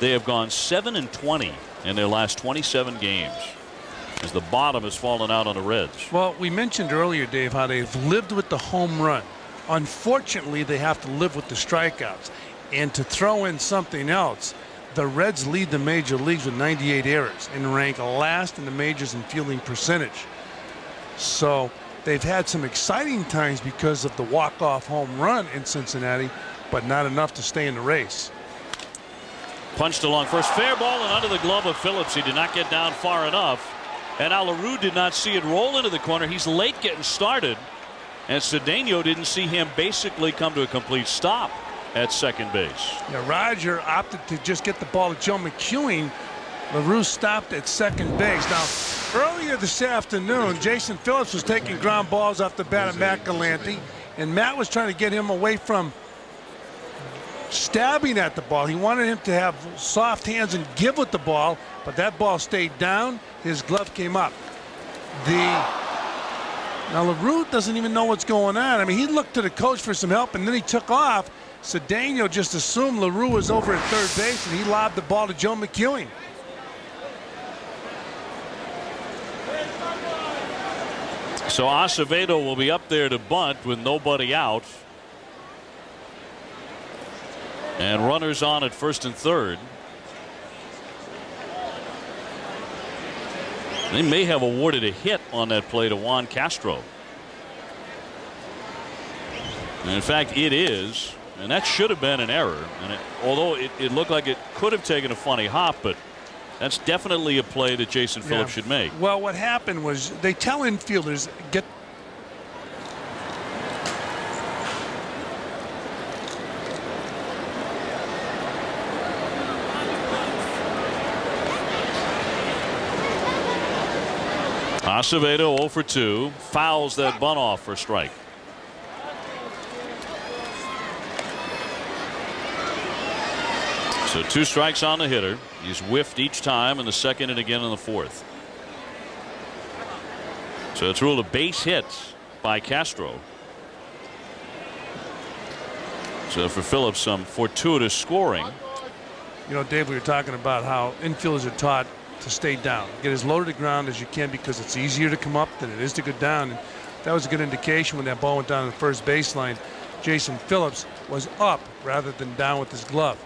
they have gone 7-20 in their last 27 games, as the bottom has fallen out on the Reds. Well, we mentioned earlier, Dave, how they've lived with the home run. Unfortunately, they have to live with the strikeouts. And to throw in something else, the Reds lead the major leagues with 98 errors and rank last in the majors in fielding percentage. So they've had some exciting times because of the walk-off home run in Cincinnati, but not enough to stay in the race. Punched along first, fair ball and under the glove of Phillips. He did not get down far enough. And now LaRue did not see it roll into the corner. He's late getting started. And Cedeno didn't see him basically come to a complete stop at second base. Now, Roger opted to just get the ball to Joe McEwing. LaRue stopped at second base. Now, earlier this afternoon, Jason Phillips was taking ground balls off the bat of Matt Galante, and Matt was trying to get him away from stabbing at the ball. He wanted him to have soft hands and give with the ball, but that ball stayed down. His glove came up. Now LaRue doesn't even know what's going on. I mean, he looked to the coach for some help, and then he took off. Cedeno just assumed LaRue was over at third base, and he lobbed the ball to Joe McEwing. So Acevedo will be up there to bunt with nobody out. And runners on at first and third. They may have awarded a hit on that play to Juan Castro. And in fact, it is. and that should have been an error. And although it looked like it could have taken a funny hop, but that's definitely a play that Jason Phillips should make. Well, what happened was they tell infielders get. Acevedo 0 for 2, fouls that bunt off for strike. So 2 strikes on the hitter. He's whiffed each time in the second and again in the fourth. So it's ruled a base hit by Castro. So for Phillips, some fortuitous scoring. You know, Dave, we were talking about how infielders are taught to stay down, get as low to the ground as you can because it's easier to come up than it is to go down. And that was a good indication when that ball went down the first baseline. Jason Phillips was up rather than down with his glove.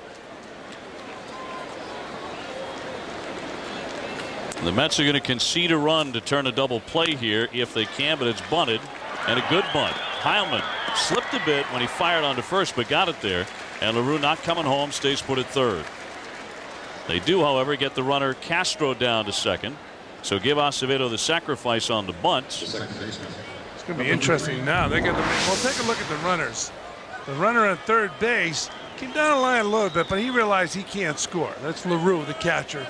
The Mets are going to concede a run to turn a double play here if they can, but it's bunted, and a good bunt. Heilman slipped a bit when he fired onto first, but got it there. And LaRue not coming home, stays put at third. They do, however, get the runner Castro down to second. So give Acevedo the sacrifice on the bunt. It's going to be interesting now. They get the. Well, take a look at the runners. The runner at third base came down the line a little bit, but he realized he can't score. That's LaRue, the catcher.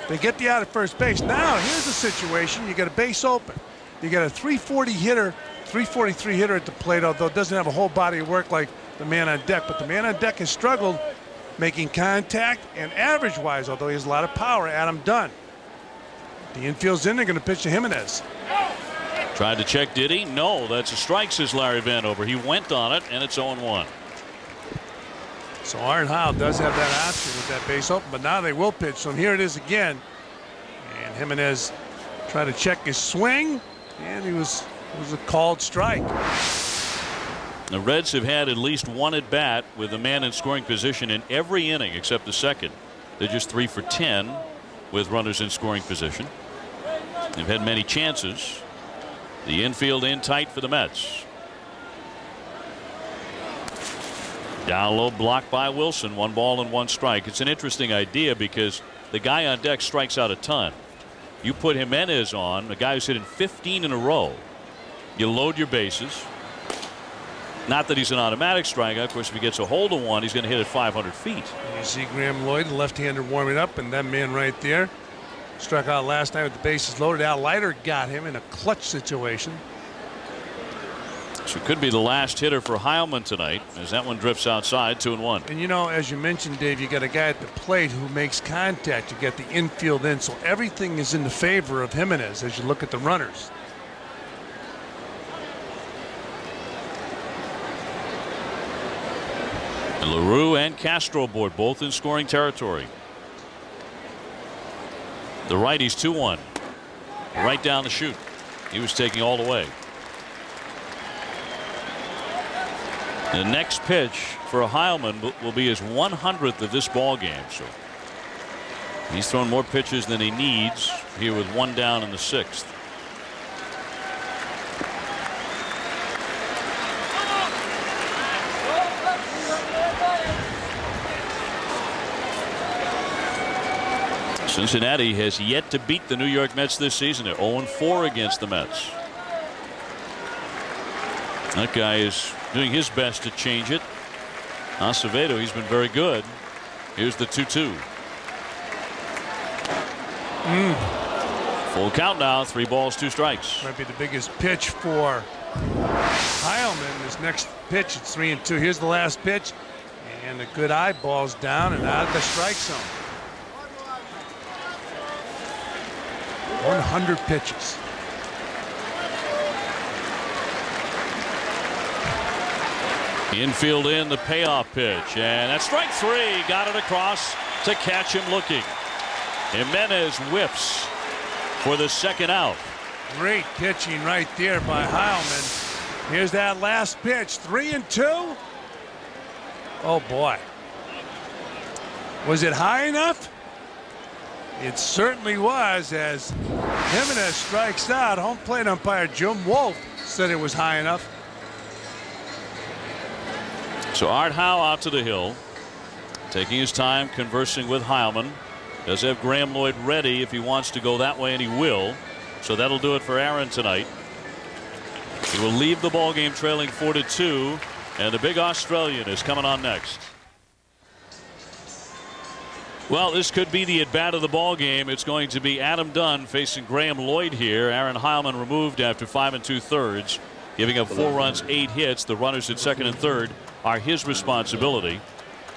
They get the out at first base. Now here's the situation. You got a base open. You got a 340 hitter, 343 hitter at the plate, although it doesn't have a whole body of work like the man on deck. But the man on deck has struggled making contact and average-wise, although he has a lot of power. Adam Dunn. The infield's in. They're going to pitch to Jimenez. Tried to check, did he? No, that's a strike, says Larry Vandover. He went on it, and it's 0-1. So Aaron Heil does have that option with that base open, but now they will pitch. So here it is again. And Jimenez tried to check his swing, and it was a called strike. The Reds have had at least one at bat with a man in scoring position in every inning except the second. They're just 3 for 10 with runners in scoring position. They've had many chances. The infield in tight for the Mets. Down low, blocked by Wilson. 1 ball and 1 strike. It's an interesting idea because the guy on deck strikes out a ton. You put Jimenez on, a guy who's hitting 15 in a row. You load your bases. Not that he's an automatic strikeout. Of course, if he gets a hold of one, he's going to hit at 500 feet. You see Graham Lloyd, the left-hander, warming up, and that man right there struck out last night with the bases loaded. Al Leiter got him in a clutch situation. So it could be the last hitter for Heilman tonight as that one drifts outside. 2-1. And you know, as you mentioned, Dave, you got a guy at the plate who makes contact. You get the infield in, so everything is in the favor of Jimenez as you look at the runners. And LaRue and Castro aboard, both in scoring territory. The righty's 2-1. Right down the chute. He was taking all the way. The next pitch for Heilman will be his 100th of this ball game. So he's thrown more pitches than he needs here with 1 down in the 6th. Cincinnati has yet to beat the New York Mets this season. They're 0-4 against the Mets. That guy is doing his best to change it. Acevedo, he's been very good. Here's the 2-2. Full count now. 3 balls, 2 strikes. Might be the biggest pitch for Heilman. This next pitch, it's 3-2. Here's the last pitch, and a good eyeballs down and out of the strike zone. 100 pitches. Infield in, the payoff pitch, and that's strike 3. Got it across to catch him looking. Jimenez whiffs for the 2nd out. Great pitching right there by Heilman. Here's that last pitch. 3-2. Oh boy. Was it high enough? It certainly was, as Jimenez strikes out. Home plate umpire Jim Wolf said it was high enough. So Art Howe out to the hill, taking his time conversing with Heilman. Does have Graham Lloyd ready if he wants to go that way, and he will. So that'll do it for Aaron tonight. He will leave the ball game trailing 4-2, and the big Australian is coming on next. Well, this could be the at-bat of the ball game. It's going to be Adam Dunn facing Graham Lloyd here. Aaron Heilman removed after 5 2/3, giving up 4 runs, 8 hits. The runners at second and third are his responsibility.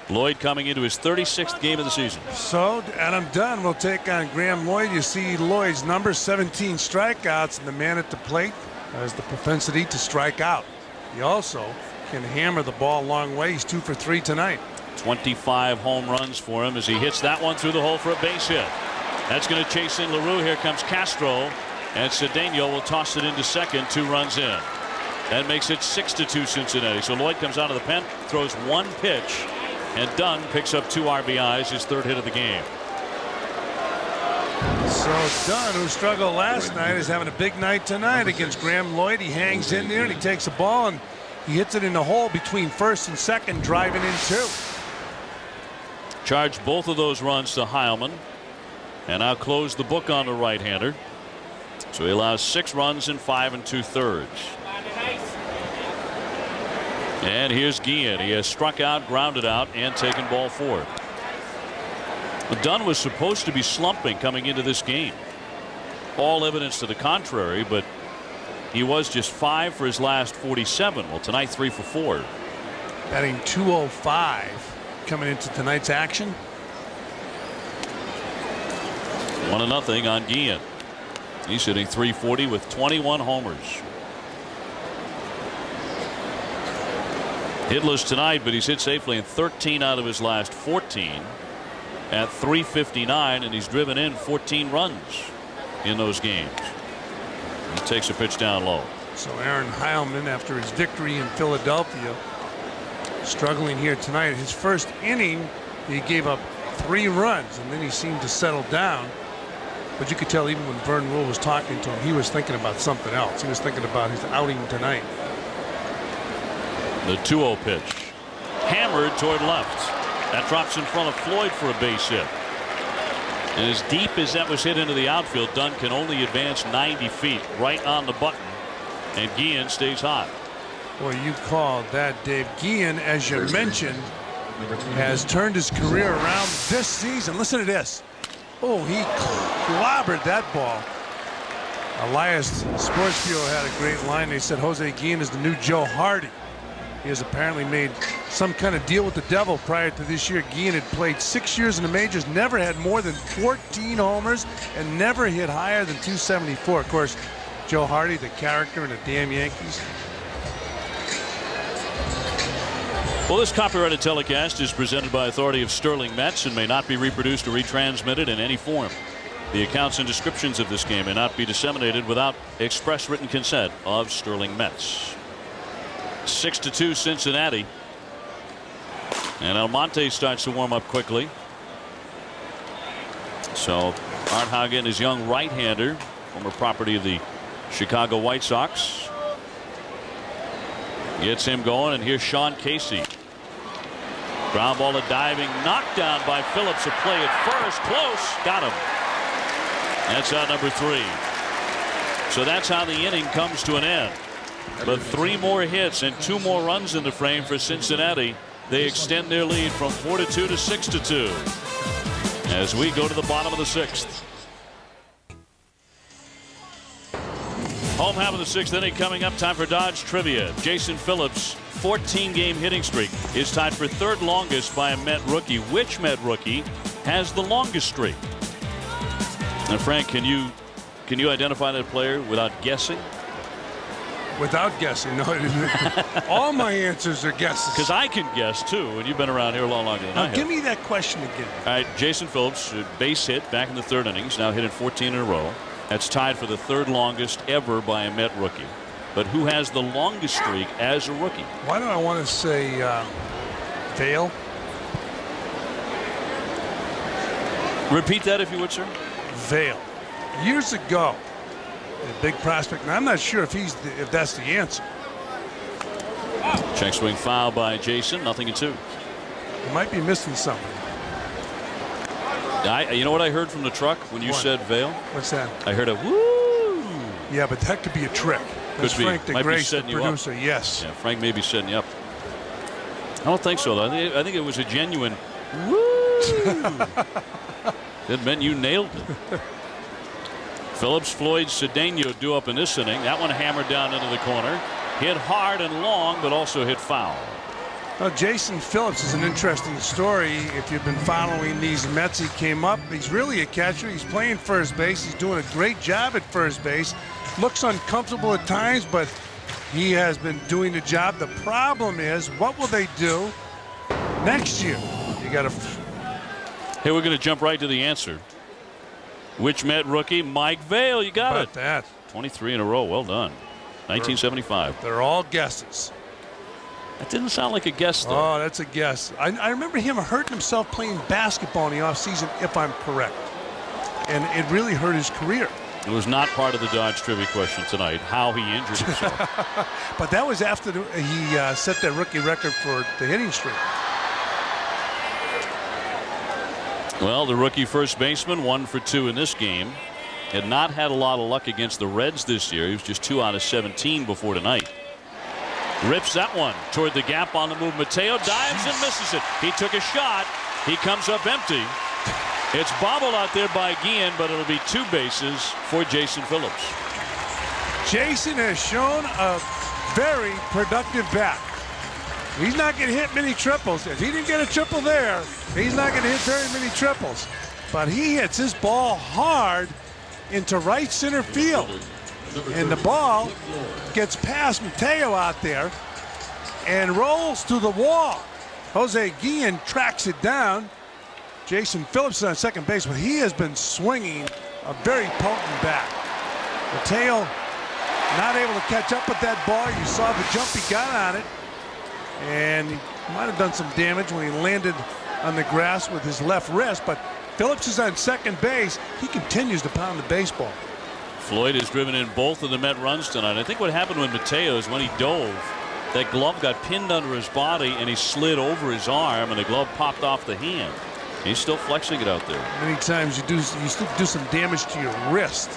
Lloyd coming into his 36th game of the season. So Adam Dunn will take on Graham Lloyd. You see Lloyd's number, 17 strikeouts, and the man at the plate has the propensity to strike out. He also can hammer the ball a long way. He's 2 for 3 tonight. 25 home runs for him as he hits that one through the hole for a base hit. That's going to chase in LaRue. Here comes Castro, and Cedeno will toss it into second, 2 runs in. That makes it 6-2 Cincinnati. So Lloyd comes out of the pen, throws 1 pitch, and Dunn picks up 2 RBIs, his 3rd hit of the game. So Dunn, who struggled last night, is having a big night tonight against Graham Lloyd. He hangs in there and he takes the ball and he hits it in the hole between first and second, driving in 2. Charged both of those runs to Heilman, and now close the book on the right-hander. So he allows 6 runs in 5 2/3. And here's Guillen. He has struck out, grounded out, and taken ball 4. Dunn was supposed to be slumping coming into this game. All evidence to the contrary, but he was just 5 for his last 47. Well, tonight 3 for 4. Batting .205 coming into tonight's action. 1-0 on Guillen. He's hitting .340 with 21 homers. Hitless tonight, but he's hit safely in 13 out of his last 14 at .359, and he's driven in 14 runs in those games. He takes a pitch down low. So Aaron Heilman, after his victory in Philadelphia, struggling here tonight. His first inning, he gave up 3 runs, and then he seemed to settle down. But you could tell even when Vern Rule was talking to him, he was thinking about something else. He was thinking about his outing tonight. The 2-0 pitch. Hammered toward left. That drops in front of Floyd for a base hit. And as deep as that was hit into the outfield, Dunn can only advance 90 feet right on the button. And Guillen stays hot. Well, you called that, Dave. Guillen, as you mentioned, has turned his career around this season. Listen to this. Oh, he clobbered that ball. Elias Sports Bureau had a great line. They said Jose Guillen is the new Joe Hardy. He has apparently made some kind of deal with the devil prior to this year. Guillen had played 6 years in the majors, never had more than 14 homers, and never hit higher than .274. Of course, Joe Hardy, the character in the damn Yankees. Well, this copyrighted telecast is presented by authority of Sterling METS and may not be reproduced or retransmitted in any form. The accounts and descriptions of this game may not be disseminated without express written consent of Sterling METS. 6-2 Cincinnati. And Almonte starts to warm up quickly. So Art Howe, his young right-hander, former property of the Chicago White Sox, gets him going, and here's Sean Casey. Ground ball, a diving knockdown by Phillips. A play at first, close, got him. That's out number 3. So that's how the inning comes to an end. But 3 more hits and 2 more runs in the frame for Cincinnati. They extend their lead from 4-2 to 6-2 as we go to the bottom of the 6th. Home half of the 6th inning coming up. Time for Dodge Trivia. Jason Phillips' 14-game hitting streak is tied for 3rd longest by a Met rookie. Which Met rookie has the longest streak? Now, Frank, can you identify that player without guessing? Without guessing, no. All my answers are guesses. Because I can guess too, and you've been around here a lot longer than I have. Give me that question again. All right, Jason Phillips, base hit back in the 3rd innings, now hit it 14 in a row. That's tied for the 3rd longest ever by a Met rookie. But who has the longest streak as a rookie? Why do I want to say Vail? Repeat that if you would, sir. Vail. Years ago, a big prospect, and I'm not sure if that's the answer. Check swing foul by Jason. 0-2. He might be missing something. You know what I heard from the truck when you said Vail? What's that? I heard a woo. Yeah, but that could be a trick. That's Could be. Frank Might be DeGrace, the setting you up. producer. Yes. Yeah, Frank may be setting you up. I don't think so, though. I think it was a genuine woo. It meant you nailed it. Phillips, Floyd, Cedeno due up in this inning. That one hammered down into the corner. Hit hard and long, but also hit foul. Well, Jason Phillips is an interesting story. If you've been following these Mets, he came up. He's really a catcher. He's playing first base. He's doing a great job at first base. Looks uncomfortable at times, but he has been doing the job. The problem is, what will they do next year? You got to. Hey, we're going to jump right to the answer. Which Met rookie? Mike Vail. You got it. That 23 in a row. Well done. 1975. They're all guesses. That didn't sound like a guess, though. Oh, that's a guess. I remember him hurting himself playing basketball in the offseason, if I'm correct. And it really hurt his career. It was not part of the Dodge trivia question tonight, how he injured himself. But that was after he set that rookie record for the hitting streak. Well, the rookie first baseman 1 for 2 in this game. Had not had a lot of luck against the Reds this year. He was just 2 out of 17 before tonight. Rips that one toward the gap on the move. Mateo dives and misses it. He took a shot. He comes up empty. It's bobbled out there by Guillen, but it'll be 2 bases for Jason Phillips. Jason has shown a very productive bat. He's not going to hit many triples. If he didn't get a triple there, he's not going to hit very many triples. But he hits his ball hard into right center field. And the ball gets past Mateo out there and rolls to the wall. Jose Guillen tracks it down. Jason Phillips is on second base, but he has been swinging a very potent bat. Mateo not able to catch up with that ball. You saw the jump he got on it. And he might have done some damage when he landed on the grass with his left wrist, but Phillips is on second base. He continues to pound the baseball. Floyd has driven in both of the Met runs tonight. I think what happened with Mateo is when he dove, that glove got pinned under his body and he slid over his arm and the glove popped off the hand. He's still flexing it out there. Many times you still do some damage to your wrist.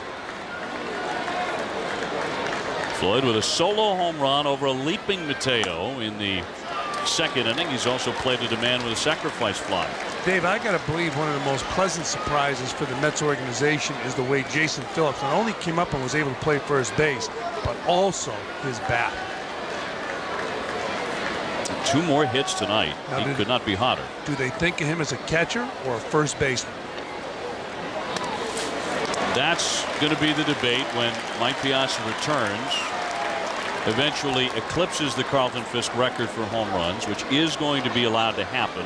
Floyd with a solo home run over a leaping Mateo in the second inning. He's also played to demand with a sacrifice fly. Dave, I got to believe one of the most pleasant surprises for the Mets organization is the way Jason Phillips not only came up and was able to play first base, but also his bat. 2 more hits tonight. Now, he could not be hotter. Do they think of him as a catcher or a first baseman? That's going to be the debate when Mike Piazza returns. Eventually eclipses the Carlton Fisk record for home runs, which is going to be allowed to happen.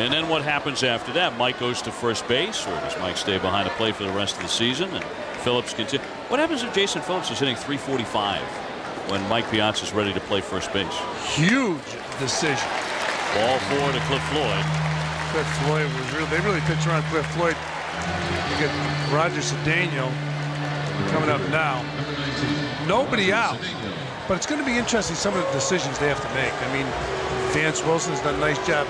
And then what happens after that? Mike goes to first base, or does Mike stay behind the plate for the rest of the season? And Phillips continue. What happens if Jason Phillips is hitting .345 when Mike Piazza is ready to play first base? Huge decision. Ball 4 to Cliff Floyd. Cliff Floyd was they really pitched around Cliff Floyd. You get Roger Cedeno coming up now. Nobody out. But it's going to be interesting, some of the decisions they have to make. I mean, Vance Wilson has done a nice job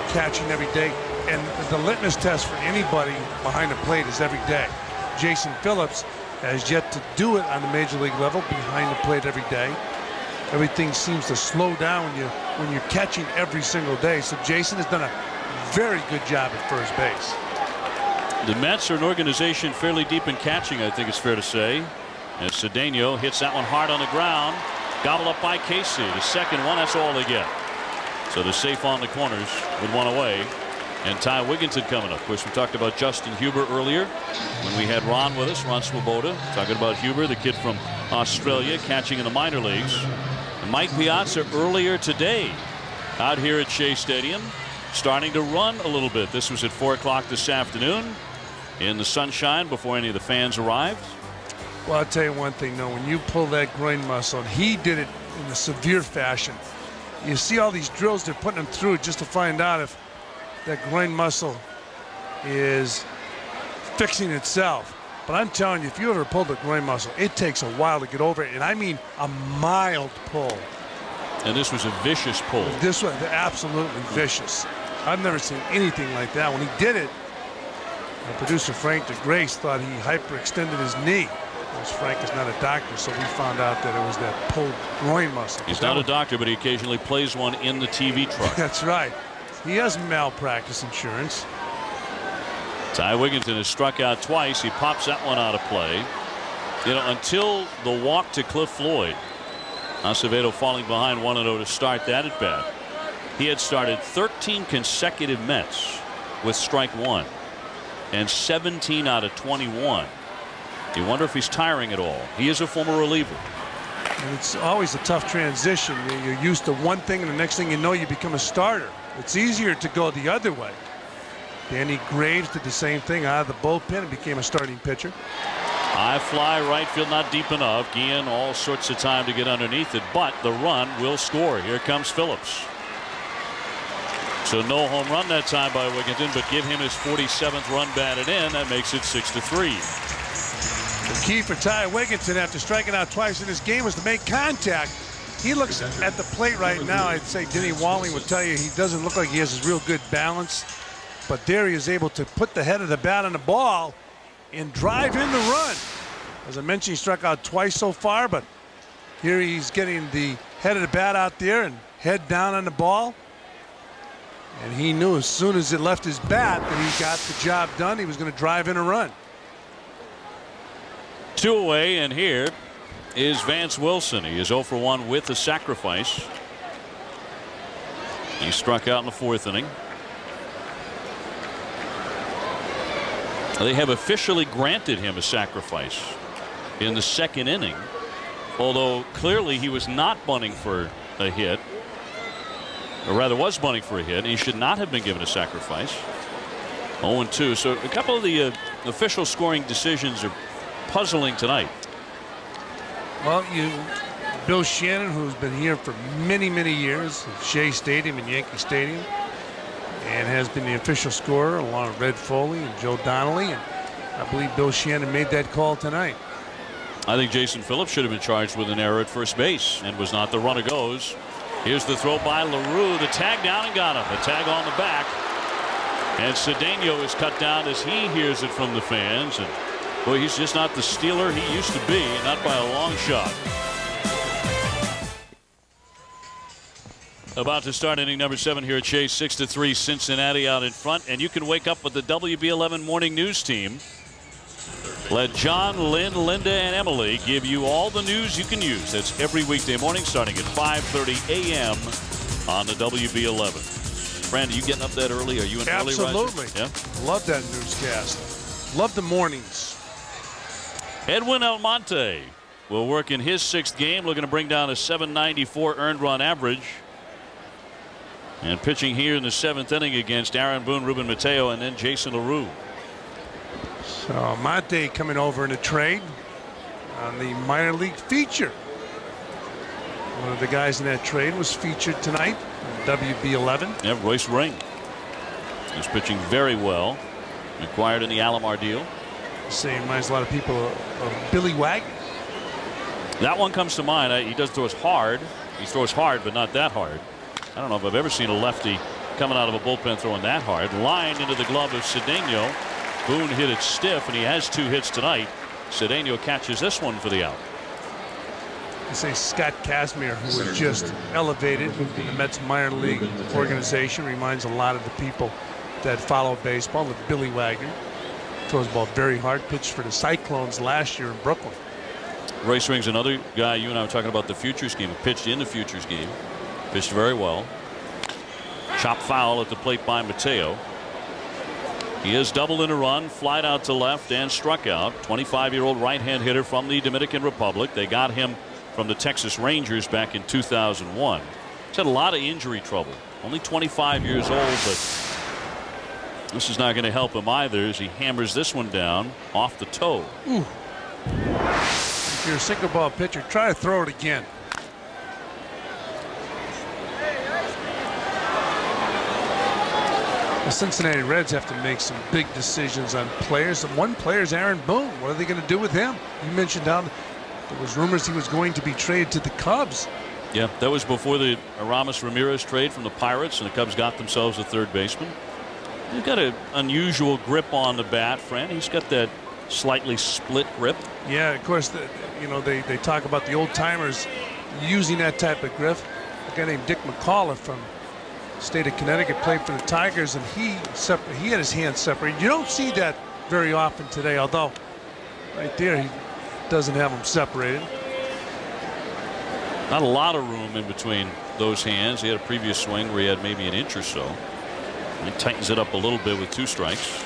catching every day. And the litmus test for anybody behind the plate is every day. Jason Phillips has yet to do it on the major league level behind the plate every day. Everything seems to slow down when you're catching every single day. So Jason has done a very good job at first base. The Mets are an organization fairly deep in catching, I think it's fair to say. As Cedeno hits that one hard on the ground. Gobbled up by Casey. The second one, that's all they get. So they're safe on the corners with 1 away. And Ty Wigginton coming up. Of course, we talked about Justin Huber earlier when we had Ron with us, Ron Swoboda, talking about Huber, the kid from Australia, catching in the minor leagues. And Mike Piazza earlier today out here at Shea Stadium, starting to run a little bit. This was at 4 o'clock this afternoon in the sunshine before any of the fans arrived. Well, I'll tell you one thing, though. When you pull that groin muscle, and he did it in a severe fashion. You see all these drills they're putting him through just to find out if that groin muscle is fixing itself. But I'm telling you, if you ever pulled a groin muscle, it takes a while to get over it. And I mean a mild pull. And this was a vicious pull. This was absolutely vicious. I've never seen anything like that. When he did it, producer Frank DeGrace thought he hyperextended his knee. Of course, Frank is not a doctor, so we found out that it was that pulled groin muscle. He's not a doctor, but he occasionally plays one in the TV truck. That's right. He has malpractice insurance. Ty Wigginton has struck out twice. He pops that one out of play. You know, until the walk to Cliff Floyd, Acevedo falling behind 1-0 to start that at bat. He had started 13 consecutive Mets with strike one and 17 out of 21. You wonder if he's tiring at all. He is a former reliever. And it's always a tough transition. You're used to one thing, and the next thing you know, you become a starter. It's easier to go the other way. Danny Graves did the same thing out of the bullpen and became a starting pitcher. High fly right field, not deep enough. Guillen all sorts of time to get underneath it, but the run will score. Here comes Phillips. So no home run that time by Wigginton, but give him his 47th run batted in. That makes it 6-3. The key for Ty Wigginton after striking out twice in this game was to make contact. He looks at the plate right now. I'd say Denny Walling would tell you he doesn't look like he has his real good balance. But there he is able to put the head of the bat on the ball and drive in the run. As I mentioned, he struck out twice so far, but here he's getting the head of the bat out there and head down on the ball. And he knew as soon as it left his bat that he got the job done. He was going to drive in a run. 2 away, and here is Vance Wilson. He is 0 for 1 with a sacrifice. He struck out in the 4th inning. They have officially granted him a sacrifice in the 2nd inning, although clearly he was not bunting for a hit, or rather was bunting for a hit. He should not have been given a sacrifice. 0-2. So a couple of the official scoring decisions are puzzling tonight. Well, Bill Shannon, who's been here for many, many years at Shea Stadium and Yankee Stadium, and has been the official scorer along with Red Foley and Joe Donnelly, and I believe Bill Shannon made that call tonight. I think Jason Phillips should have been charged with an error at first base and was not. The runner goes. Here's the throw by LaRue. The tag down and got him. A tag on the back. And Cedeno is cut down as he hears it from the fans. And boy, he's just not the Steeler he used to be, not by a long shot. About to start inning number 7 here at Shea. 6-3 Cincinnati out in front. And you can wake up with the WB11 morning news team. Let John, Lynn, Linda, and Emily give you all the news you can use. That's every weekday morning starting at 5:30 a.m. on the WB11. Fran, are you getting up that early? Are you an early riser? Absolutely. Yeah. Love that newscast. Love the mornings. Edwin Almonte will work in his 6th game, looking to bring down a 794 earned run average. And pitching here in the 7th inning against Aaron Boone, Ruben Mateo, and then Jason LaRue. So Monte coming over in a trade on the minor league feature. One of the guys in that trade was featured tonight on WB11. Yeah, Royce Ring. He's pitching very well. Acquired in the Alomar deal. Same reminds a lot of people of Billy Wagner. That one comes to mind. He does throw hard. He throws hard, but not that hard. I don't know if I've ever seen a lefty coming out of a bullpen throwing that hard. Line into the glove of Cedeno. Boone hit it stiff, and he has 2 hits tonight. Cedeno catches this one for the out. I say Scott Kazmir, who was just elevated in the Mets minor league organization, reminds a lot of the people that follow baseball with Billy Wagner. Throws the ball very hard. Pitched for the Cyclones last year in Brooklyn. Royce Ring's another guy. You and I were talking about the Futures game. He pitched in the Futures game. Pitched very well. Chop foul at the plate by Mateo. He is doubled in a run, flied out to left, and struck out. 25-year-old right-hand hitter from the Dominican Republic. They got him from the Texas Rangers back in 2001. He's had a lot of injury trouble. Only 25 years old, but this is not going to help him either as he hammers this one down off the toe. Ooh. If you're a single ball pitcher, try to throw it again. The Cincinnati Reds have to make some big decisions on players. And one player is Aaron Boone. What are they going to do with him? You mentioned how there was rumors he was going to be traded to the Cubs. Yeah, that was before the Aramis Ramirez trade from the Pirates, and the Cubs got themselves a third baseman. He's got an unusual grip on the bat, Fran. He's got that slightly split grip. Yeah, of course, they talk about the old timers using that type of grip. A guy named Dick McCullough from the state of Connecticut played for the Tigers, and he had his hands separated. You don't see that very often today, although right there he doesn't have them separated. Not a lot of room in between those hands. He had a previous swing where he had maybe an inch or so. And he tightens it up a little bit with 2 strikes.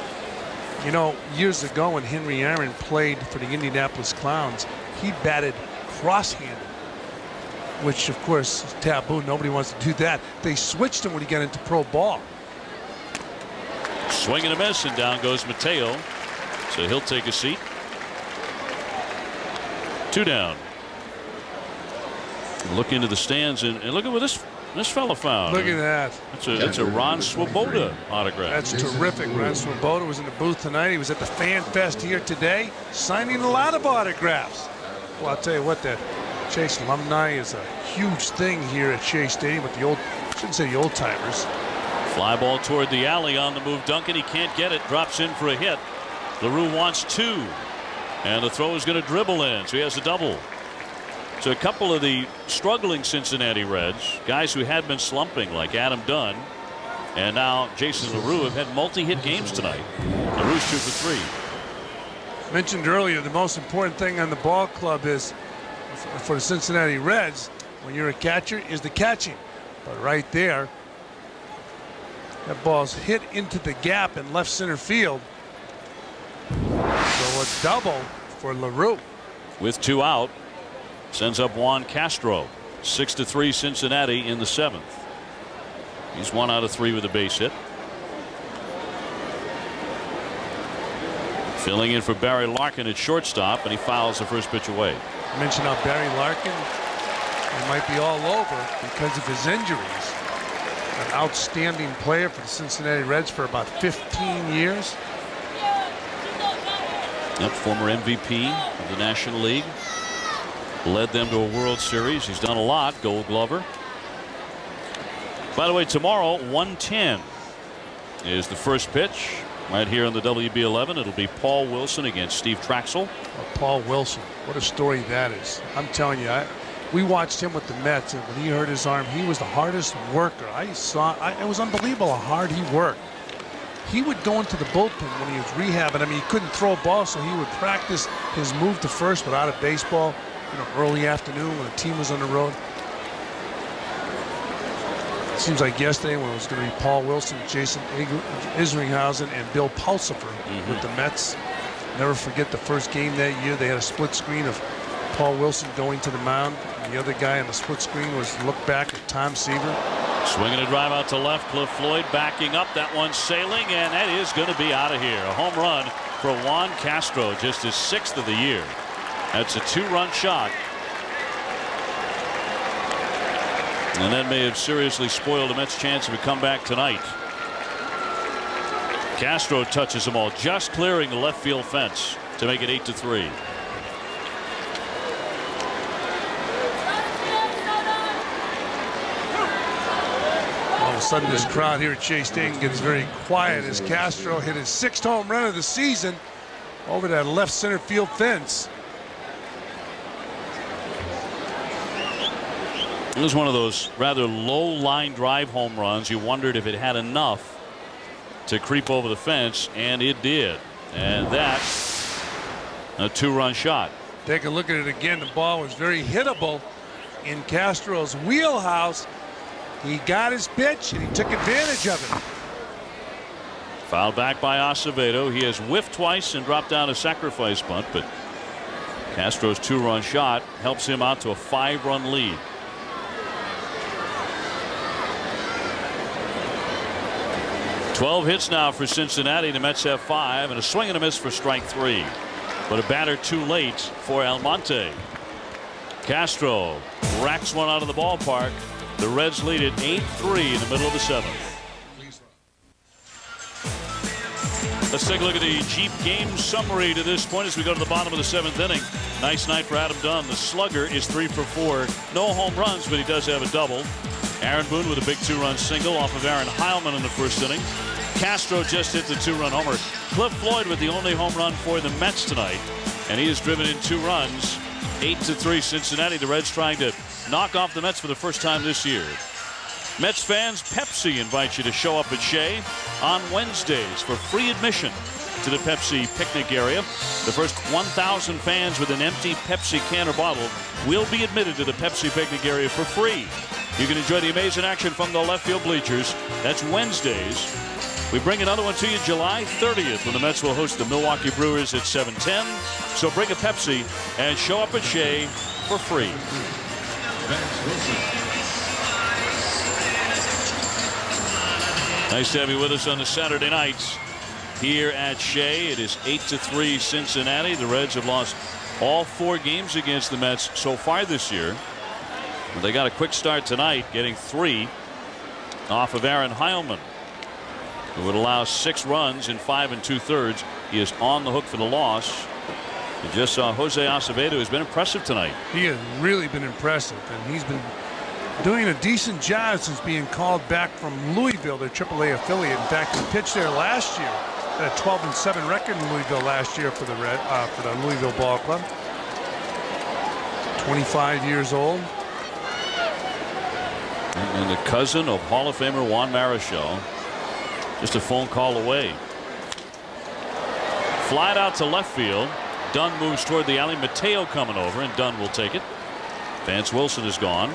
You know, years ago when Henry Aaron played for the Indianapolis Clowns, he batted cross-handed, which of course is taboo. Nobody wants to do that. They switched him when he got into pro ball. Swing and a miss, and down goes Mateo. So he'll take a seat. 2 down. Look into the stands and look at what this fella found. Look at that. It's a Ron Swoboda autograph. That's terrific. Ron Swoboda was in the booth tonight. He was at the Fan Fest here today, signing a lot of autographs. Well, I'll tell you what, that Chase alumni is a huge thing here at Shea Stadium with the old, I shouldn't say the old timers. Fly ball toward the alley on the move. Duncan, he can't get it. Drops in for a hit. LaRue wants 2. And the throw is going to dribble in, so he has a double. So a couple of the struggling Cincinnati Reds, guys who had been slumping like Adam Dunn and now Jason LaRue, have had multi-hit games tonight. LaRue's 2 for 3. Mentioned earlier, the most important thing on the ball club is for the Cincinnati Reds, when you're a catcher, is the catching. But right there, that ball's hit into the gap in left center field. So a double for LaRue. With 2 out. Sends up Juan Castro. 6-3 Cincinnati in the 7th. He's 1 out of 3 with a base hit. Filling in for Barry Larkin at shortstop, and he fouls the first pitch away. I mentioned how Barry Larkin, he might be all over because of his injuries. An outstanding player for the Cincinnati Reds for about 15 years. Yep, former MVP of the National League. Led them to a World Series. He's done a lot. Gold Glover. By the way, tomorrow 1:10 is the first pitch right here on the WB11. It'll be Paul Wilson against Steve Traxel. Oh, Paul Wilson, what a story that is. I'm telling you, we watched him with the Mets, and when he hurt his arm, he was the hardest worker. It was unbelievable how hard he worked. He would go into the bullpen when he was rehabbing. I mean, he couldn't throw a ball, so he would practice his move to first without a baseball. Early afternoon when the team was on the road. It seems like yesterday when it was going to be Paul Wilson, Jason Isringhausen, and Bill Pulsifer with the Mets. Never forget the first game that year. They had a split screen of Paul Wilson going to the mound. And the other guy on the split screen was look back at Tom Seaver. Swinging a drive out to left. Cliff Floyd backing up. That one sailing, and that is going to be out of here. A home run for Juan Castro, just his 6th of the year. That's a 2-run shot. And that may have seriously spoiled the Mets' chance of a comeback tonight. Castro touches them all, just clearing the left field fence to make it 8-3. All of a sudden, this crowd here at Shea Stadium gets very quiet as Castro hit his 6th home run of the season over that left center field fence. It was one of those rather low line drive home runs. You wondered if it had enough to creep over the fence, and it did. And that's a 2-run shot. Take a look at it again. The ball was very hittable in Castro's wheelhouse. He got his pitch and he took advantage of it. Fouled back by Acevedo. He has whiffed twice and dropped down a sacrifice bunt, but Castro's 2-run shot helps him out to a 5-run lead. Twelve hits now for Cincinnati. The Mets have 5, and a swing and a miss for strike 3. But a batter too late for Almonte. Castro racks one out of the ballpark. The Reds lead at 8-3 in the middle of the 7th. Let's take a look at the Jeep game summary to this point as we go to the bottom of the 7th inning. Nice night for Adam Dunn. The slugger is 3 for 4. No home runs, but he does have a double. Aaron Boone with a big 2-run single off of Aaron Heilman in the first inning. Castro just hit the 2-run homer. Cliff Floyd with the only home run for the Mets tonight, and he has driven in 2 runs. 8-3 Cincinnati. The Reds trying to knock off the Mets for the first time this year. Mets fans, Pepsi invites you to show up at Shea on Wednesdays for free admission to the Pepsi picnic area. The first 1,000 fans with an empty Pepsi can or bottle will be admitted to the Pepsi picnic area for free. You can enjoy the amazing action from the left field bleachers. That's Wednesdays. We bring another one to you July 30th when the Mets will host the Milwaukee Brewers at 7:10. So bring a Pepsi and show up at Shea for free. Nice to have you with us on the Saturday nights here at Shea. It is 8-3 Cincinnati. The Reds have lost all 4 games against the Mets so far this year. But they got a quick start tonight, getting 3 off of Aaron Heilman, who would allow 6 runs in 5 2/3. He is on the hook for the loss. You just saw Jose Acevedo has been impressive tonight. He has really been impressive, and he's been doing a decent job since being called back from Louisville, their AAA affiliate. In fact, he pitched there last year. Had a 12-7 record in Louisville last year for the Louisville Ball Club. 25 years old. And the cousin of Hall of Famer Juan Marichal, just a phone call away. Flied out to left field. Dunn moves toward the alley. Mateo coming over, and Dunn will take it. Vance Wilson is gone.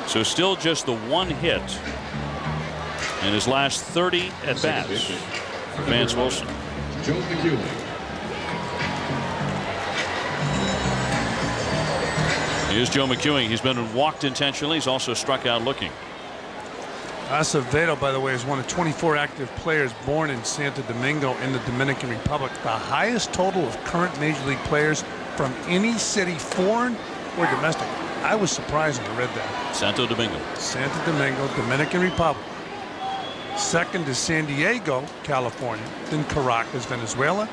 So still just the 1 hit in his last 30 at bats for Vance Wilson. Here's Joe McEwing. He's been walked intentionally. He's also struck out looking. Acevedo, by the way, is one of 24 active players born in Santo Domingo in the Dominican Republic. The highest total of current Major League players from any city, foreign or domestic. I was surprised when I read that. Santo Domingo. Santo Domingo, Dominican Republic. Second is San Diego, California. Then Caracas, Venezuela.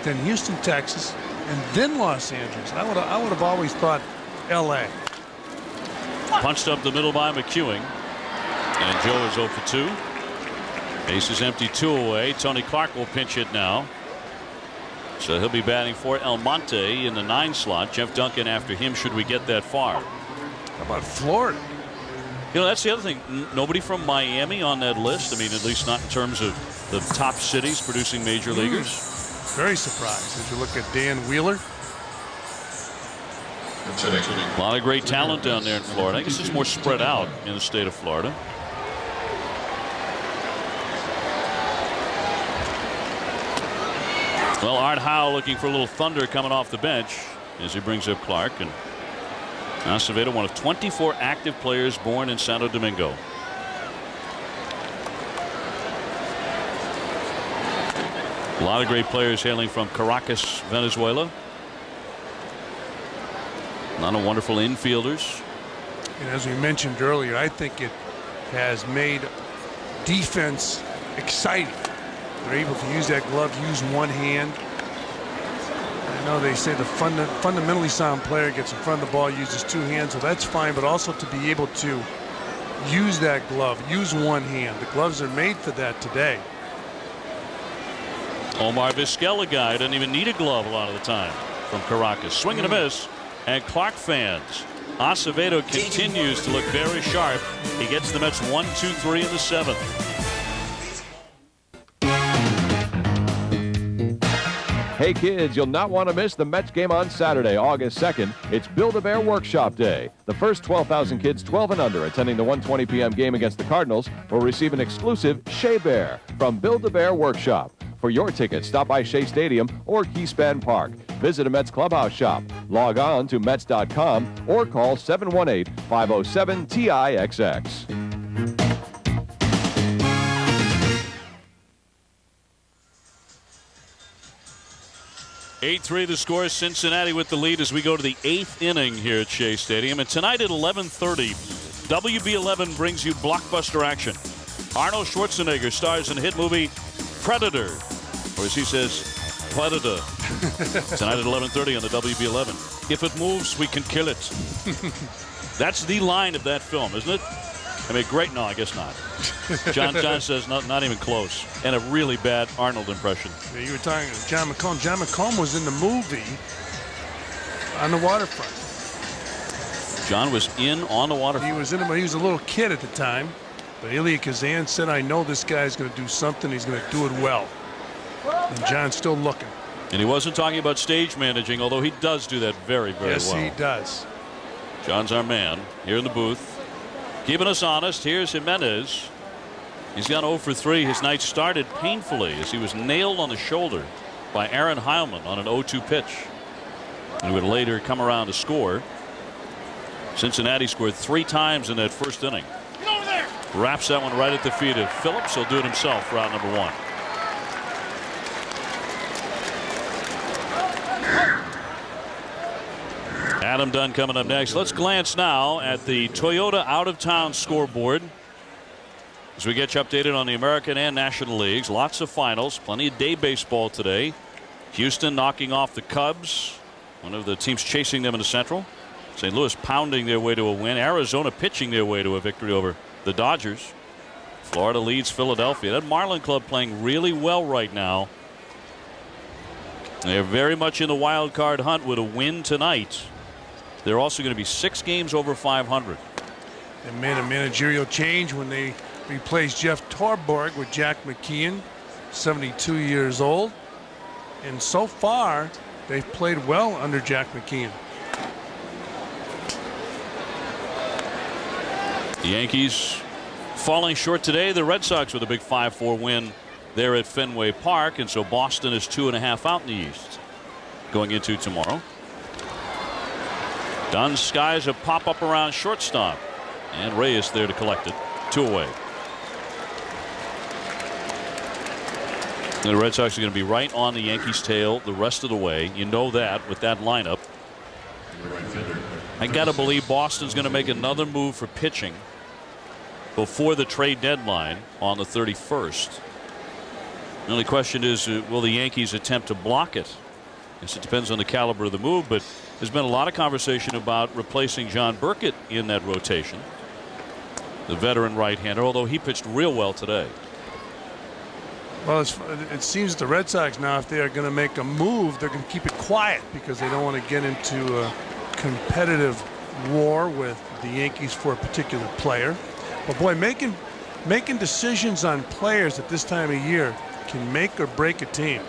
Then Houston, Texas. And then Los Angeles. I would have always thought L.A. Punched up the middle by McEwing. And Joe is 0 for 2. Base is empty, 2 away. Tony Clark will pinch hit now. So he'll be batting for El Monte in the 9 slot. Jeff Duncan after him should we get that far. How about Florida? You know, that's the other thing. Nobody from Miami on that list. I mean, at least not in terms of the top cities producing major leaguers. Very surprised as you look at Dan Wheeler. A lot of great talent down there in Florida. I guess it's more spread out in the state of Florida. Well, Art Howe looking for a little thunder coming off the bench as he brings up Clark. And Acevedo, one of 24 active players born in Santo Domingo. A lot of great players hailing from Caracas, Venezuela. A lot of wonderful infielders. And as we mentioned earlier, I think it has made defense exciting. They're able to use that glove, use one hand. I know they say the fundamentally sound player gets in front of the ball, uses 2 hands, so that's fine, but also to be able to use that glove, use one hand. The gloves are made for that today. Omar Vizquel, a guy who doesn't even need a glove a lot of the time from Caracas. Swing and a miss. And Clark fans, Acevedo continues to look very sharp. He gets the Mets 1, 2, 3 in the 7th. Hey kids, you'll not want to miss the Mets game on Saturday, August 2nd. It's Build-A-Bear Workshop Day. The first 12,000 kids 12 and under attending the 1:20 p.m. game against the Cardinals will receive an exclusive Shea Bear from Build-A-Bear Workshop. For your tickets, stop by Shea Stadium or Keyspan Park. Visit a Mets clubhouse shop. Log on to Mets.com or call 718-507-TIXX. 8-3 the score. Cincinnati with the lead as we go to the 8th inning here at Shea Stadium. And tonight at 11:30, WB11 brings you blockbuster action. Arnold Schwarzenegger stars in the hit movie Predator. Or as he says, Predator. Tonight at 11:30 on the WB11. If it moves, we can kill it. That's the line of that film, isn't it? I mean, great. No, I guess not. John says not even close. And a really bad Arnold impression. Yeah, you were talking to John McComb. John McComb was in the movie On the Waterfront. John was in On the Waterfront. He was in it when he was a little kid at the time. But Elia Kazan said, I know this guy's going to do something. He's going to do it well. And John's still looking. And he wasn't talking about stage managing, although he does do that very, very well. Yes, he does. John's our man here in the booth. Keeping us honest, here's Jimenez. He's gone 0 for 3. His night started painfully as he was nailed on the shoulder by Aaron Heilman on an 0-2 pitch. And would later come around to score. Cincinnati scored 3 times in that first inning. Get over there. Wraps that one right at the feet of Phillips. He'll do it himself for out number 1. Adam Dunn coming up next. Let's glance now at the Toyota out-of-town scoreboard as we get you updated on the American and National Leagues. Lots of finals, plenty of day baseball today. Houston knocking off the Cubs, one of the teams chasing them in the Central. St. Louis pounding their way to a win. Arizona pitching their way to a victory over the Dodgers. Florida leads Philadelphia. That Marlin club playing really well right now. They're very much in the wild card hunt with a win tonight. They're also going to be 6 games over 500. They made a managerial change when they replaced Jeff Torborg with Jack McKeon, 72 years old. And so far, they've played well under Jack McKeon. The Yankees falling short today. The Red Sox with a big 5-4 win there at Fenway Park. And so Boston is 2.5 out in the East going into tomorrow. Dunn's skies a pop up around shortstop, and Reyes there to collect it. 2 away. And the Red Sox are going to be right on the Yankees' tail the rest of the way. You know that with that lineup. I got to believe Boston's going to make another move for pitching before the trade deadline on the 31st. The only question is, will the Yankees attempt to block it? I guess it depends on the caliber of the move, but there's been a lot of conversation about replacing John Burkett in that rotation, the veteran right-hander, although he pitched real well today. Well, it seems the Red Sox now, if they are going to make a move, they're going to keep it quiet because they don't want to get into a competitive war with the Yankees for a particular player. But boy, making decisions on players at this time of year can make or break a team.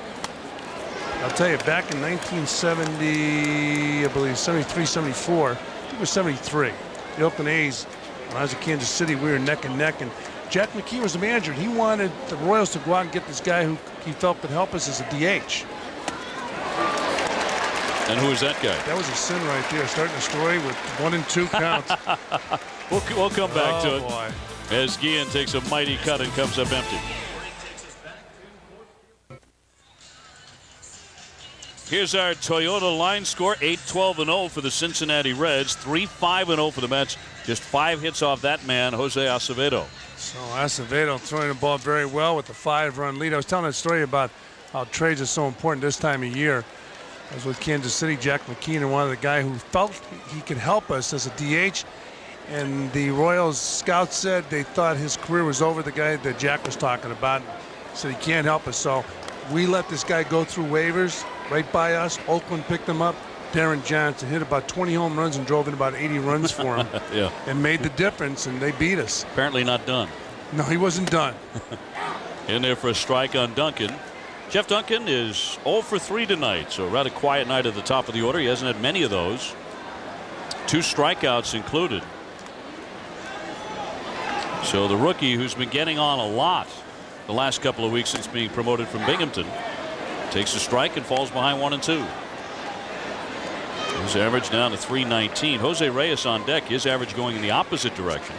I'll tell you, back in 1970, I believe 73, 74, I think it was 73, the Oakland A's, when I was in Kansas City, we were neck and neck, and Jack McKeon was the manager. He wanted the Royals to go out and get this guy who he felt could help us as a DH. And who is that guy? That was a sin right there, starting the story with 1 and 2 counts. We'll come back to it. Boy. As Guillen takes a mighty cut and comes up empty. Here's our Toyota line score, 8-12-0 for the Cincinnati Reds, 3-5-0 for the Mets. Just 5 hits off that man, Jose Acevedo. So Acevedo throwing the ball very well with the 5-run lead. I was telling that story about how trades are so important this time of year. I was with Kansas City, Jack McKeon, and one of the guy who felt he could help us as a DH. And the Royals scouts said they thought his career was over, the guy that Jack was talking about. Said he can't help us. So we let this guy go through waivers right by us. Oakland picked him up. Darren Johnson hit about 20 home runs and drove in about 80 runs for him. Yeah. And made the difference, and they beat us. Apparently not done. No, he wasn't done. In there for a strike on Duncan. Jeff Duncan is 0 for 3 tonight, so a rather quiet night at the top of the order. He hasn't had many of those. 2 strikeouts included. So the rookie, who's been getting on a lot the last couple of weeks since being promoted from Binghamton, takes a strike and falls behind 1 and 2. His average down to .319. Jose Reyes on deck. His average going in the opposite direction.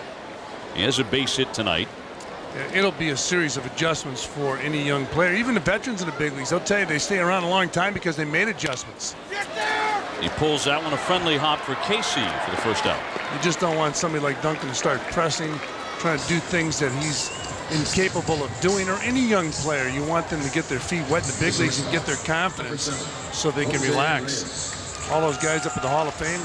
He has a base hit tonight. It'll be a series of adjustments for any young player. Even the veterans in the big leagues, they'll tell you they stay around a long time because they made adjustments. He pulls that one, a friendly hop for Casey for the first out. You just don't want somebody like Duncan to start pressing, trying to do things that he's incapable of doing, or any young player. You want them to get their feet wet in the big leagues and get their confidence so they can relax. All those guys up at the Hall of Fame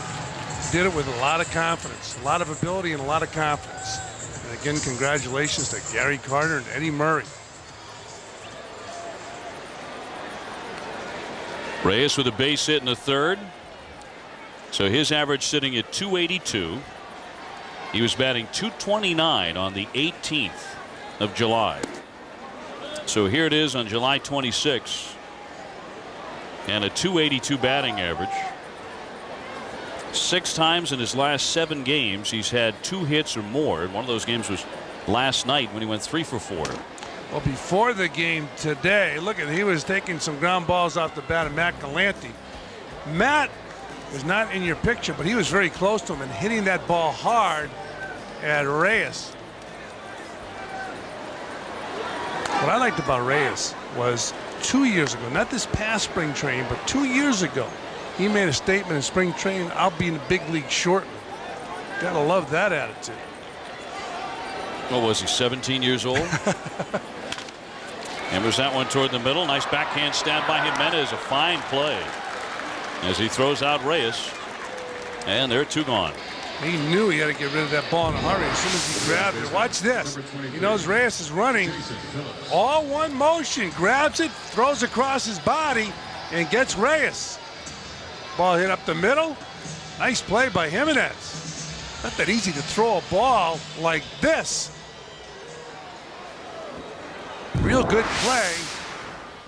did it with a lot of confidence, a lot of ability, and a lot of confidence. And again, congratulations to Gary Carter and Eddie Murray. Reyes with a base hit in the third. So his average sitting at 282. He was batting 229 on the 18th of July. So here it is on July 26. And a 282 batting average. 6 times in his last 7 games he's had 2 hits or more. And one of those games was last night when he went 3 for 4. Well, before the game today, look at, he was taking some ground balls off the bat of Matt Galante. Matt was not in your picture, but he was very close to him and hitting that ball hard at Reyes. What I liked about Reyes was 2 years ago, not this past spring training, but 2 years ago, he made a statement in spring training, I'll be in the big league shortly. Gotta love that attitude. What was he, 17 years old? Hammers that one toward the middle. Nice backhand stab by Jimenez. A fine play as he throws out Reyes. And there are 2 gone. He knew he had to get rid of that ball in a hurry as soon as he grabbed it. Watch this. He knows Reyes is running. All one motion. Grabs it, throws across his body, and gets Reyes. Ball hit up the middle. Nice play by Jimenez. Not that easy to throw a ball like this. Real good play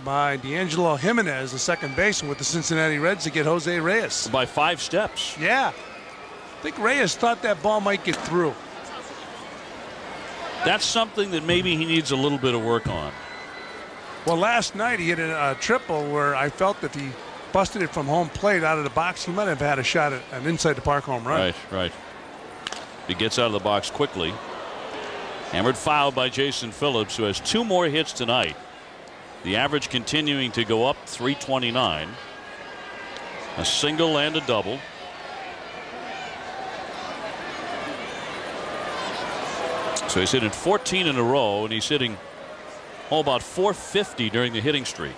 by D'Angelo Jimenez, the second baseman with the Cincinnati Reds, to get Jose Reyes. By 5 steps. Yeah. I think Reyes thought that ball might get through. That's something that maybe he needs a little bit of work on. Well, last night he hit a triple where I felt if he busted it from home plate out of the box, he might have had a shot at an inside the park home run. Right. He gets out of the box quickly. Hammered foul by Jason Phillips, who has 2 more hits tonight. The average continuing to go up, 329. A single and a double. So he's hitting 14 in a row, and he's hitting about 450 during the hitting streak.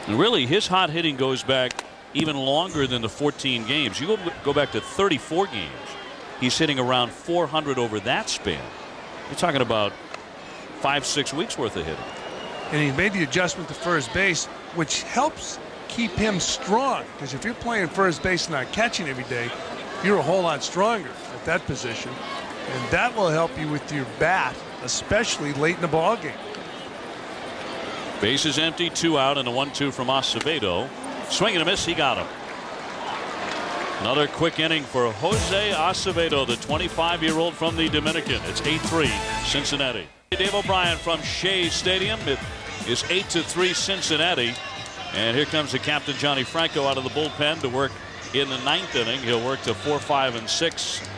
And really, his hot hitting goes back even longer than the 14 games. You go back to 34 games. He's hitting around 400 over that span. You're talking about 5-6 weeks worth of hitting. And he made the adjustment to first base, which helps keep him strong. Because if you're playing first base and not catching every day, you're a whole lot stronger at that position. And that will help you with your bat, especially late in the ball game. Base is empty, 2 out, and a 1-2 from Acevedo. Swing and a miss, he got him. Another quick inning for Jose Acevedo, the 25-year-old from the Dominican. It's 8-3 Cincinnati. Dave O'Brien from Shea Stadium. It is 8-3 Cincinnati. And here comes the captain, Johnny Franco, out of the bullpen to work in the 9th inning. He'll work to 4, 5, and 6.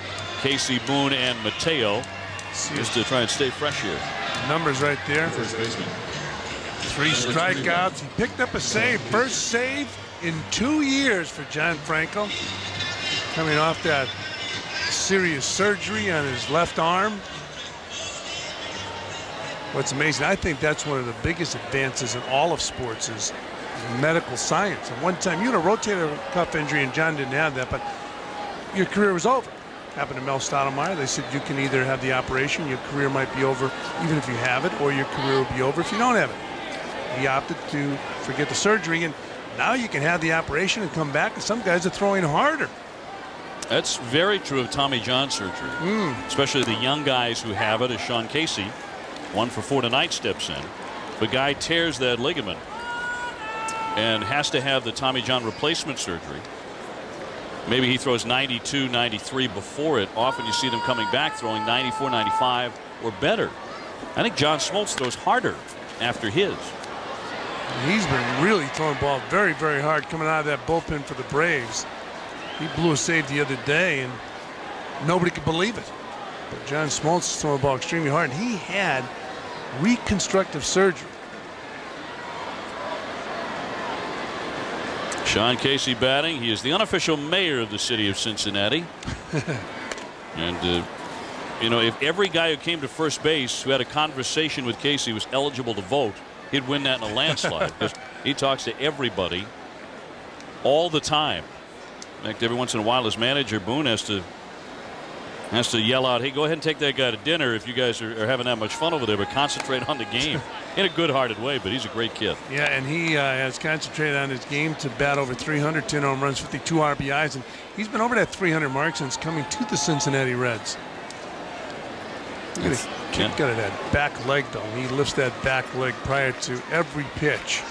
Casey, Boone, and Mateo, just to try and stay fresh here. Numbers right there. 3 strikeouts. He picked up a save. First save in 2 years for John Franco. Coming off that serious surgery on his left arm. What's amazing, I think that's one of the biggest advances in all of sports is medical science. At one time, you had a rotator cuff injury, and John didn't have that, but your career was over. Happened to Mel Stottlemyre. They said you can either have the operation, your career might be over even if you have it, or your career will be over if you don't have it. He opted to forget the surgery, and now you can have the operation and come back, and some guys are throwing harder. That's very true of Tommy John surgery, especially the young guys who have it, as Sean Casey, 1 for 4 tonight, steps in. The guy tears that ligament and has to have the Tommy John replacement surgery. Maybe he throws 92, 93 before it. Often you see them coming back throwing 94, 95 or better. I think John Smoltz throws harder after his. He's been really throwing the ball very, very hard coming out of that bullpen for the Braves. He blew a save the other day, and nobody could believe it. But John Smoltz is throwing the ball extremely hard, and he had reconstructive surgery. Sean Casey batting. He is the unofficial mayor of the city of Cincinnati. And You know, if every guy who came to first base who had a conversation with Casey was eligible to vote, he'd win that in a landslide because he talks to everybody all the time. In fact, every once in a while, his manager Boone has to yell out, "Hey, go ahead and take that guy to dinner if you guys are having that much fun over there, but concentrate on the game." In a good-hearted way, but he's a great kid. Yeah, and he has concentrated on his game to bat over 300, 10 home runs, 52 RBIs, and he's been over that 300 mark since coming to the Cincinnati Reds. Look at it, got that back leg, though. He lifts that back leg prior to every pitch.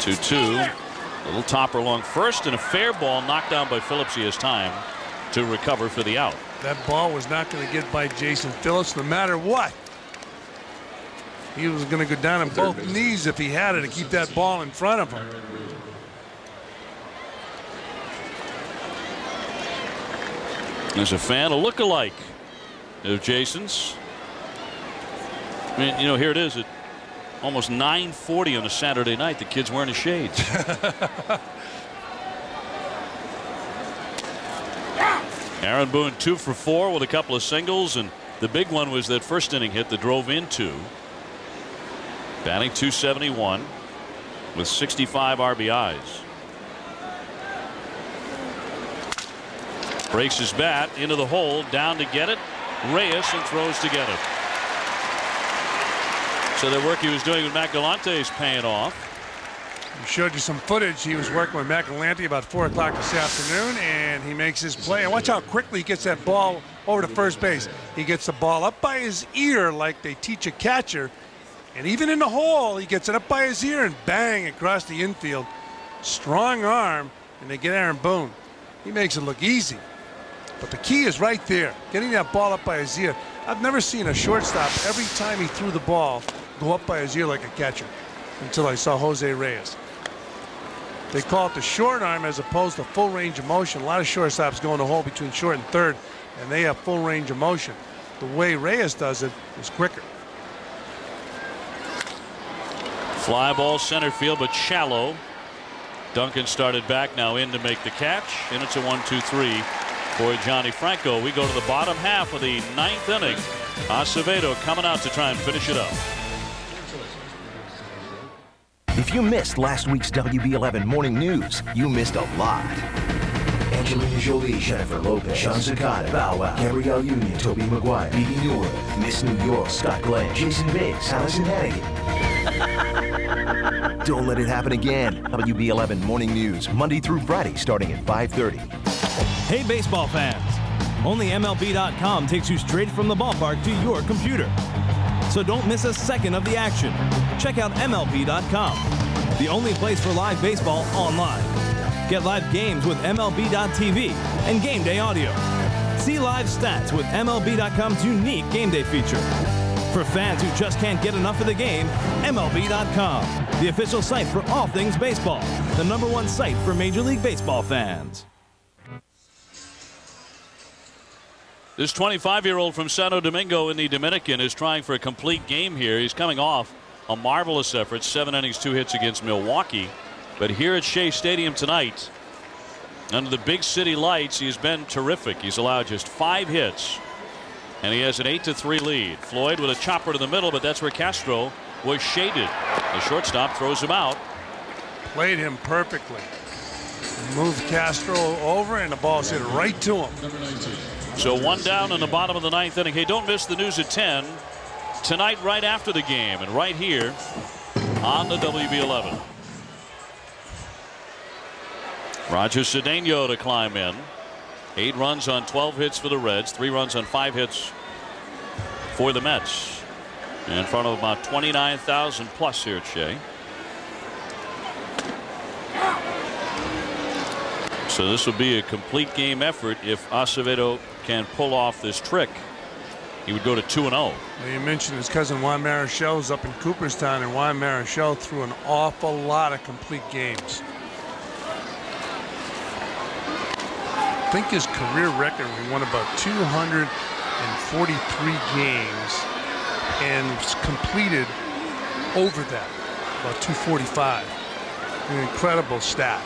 2-2. A little topper along first, and a fair ball knocked down by Phillips. He has time to recover for the out. That ball was not going to get by Jason Phillips no matter what. He was going to go down on both knees if he had it to keep that ball in front of him. There's a fan, a look-alike of Jason's. I mean, you know, here it is at almost 9:40 on a Saturday night. The kid's wearing his shades. Aaron Boone 2 for 4 with a couple of singles, and the big one was that first inning hit that drove in 2. Batting .271 with 65 RBIs. Breaks his bat into the hole, down to get it. Reyes and throws to get it. So the work he was doing with McGallante is paying off. We showed you some footage. He was working with McGallante about 4 o'clock this afternoon, and he makes his play. And watch how quickly he gets that ball over to first base. He gets the ball up by his ear like they teach a catcher. And even in the hole, he gets it up by his ear and bang across the infield. Strong arm, and they get Aaron Boone. He makes it look easy. But the key is right there, getting that ball up by his ear. I've never seen a shortstop every time he threw the ball go up by his ear like a catcher until I saw Jose Reyes. They call it the short arm as opposed to full range of motion. A lot of shortstops go in the hole between short and third, and they have full range of motion. The way Reyes does it is quicker. Fly ball center field, but shallow. Duncan started back, now in to make the catch, and it's a 1-2-3 for Johnny Franco. We go to the bottom half of the 9th inning. Acevedo coming out to try and finish it up. If you missed last week's WB11 morning news, you missed a lot. Angelina Jolie, Jennifer Lopez, Sean Zacata, Bow Wow, Gabrielle Union, Tobey Maguire, Bebe Neuwirth, Miss New York, Scott Glenn, Jason Biggs, Allison Hannigan. Don't let it happen again. WB11 morning news, Monday through Friday, starting at 5:30. Hey, baseball fans. Only MLB.com takes you straight from the ballpark to your computer. So don't miss a second of the action. Check out MLB.com, the only place for live baseball online. Get live games with MLB.tv and game day audio. See live stats with MLB.com's unique game day feature. For fans who just can't get enough of the game, MLB.com, the official site for all things baseball, the #1 site for Major League Baseball fans. This 25-year-old from Santo Domingo in the Dominican is trying for a complete game here. He's coming off a marvelous effort, 7 innings, 2 hits against Milwaukee. But here at Shea Stadium tonight, under the big city lights, he's been terrific. He's allowed just 5 hits, and he has an 8-3 lead. Floyd with a chopper to the middle, but that's where Castro was shaded. The shortstop throws him out. Played him perfectly. Moved Castro over, and the ball's hit right to him. So 1 down in the bottom of the 9th inning. Hey, don't miss the news at 10 tonight, right after the game, and right here on the WB11. Roger Cedeno to climb in. 8 runs on 12 hits for the Reds, 3 runs on 5 hits for the Mets. In front of about 29,000 plus here at Shea. So this will be a complete game effort if Acevedo can pull off this trick. He would go to 2-0. Well, you mentioned his cousin Juan Marichel's up in Cooperstown, and Juan Marichel threw an awful lot of complete games. I think his career record, he won about 243 games and completed over that, about 245. An incredible stat.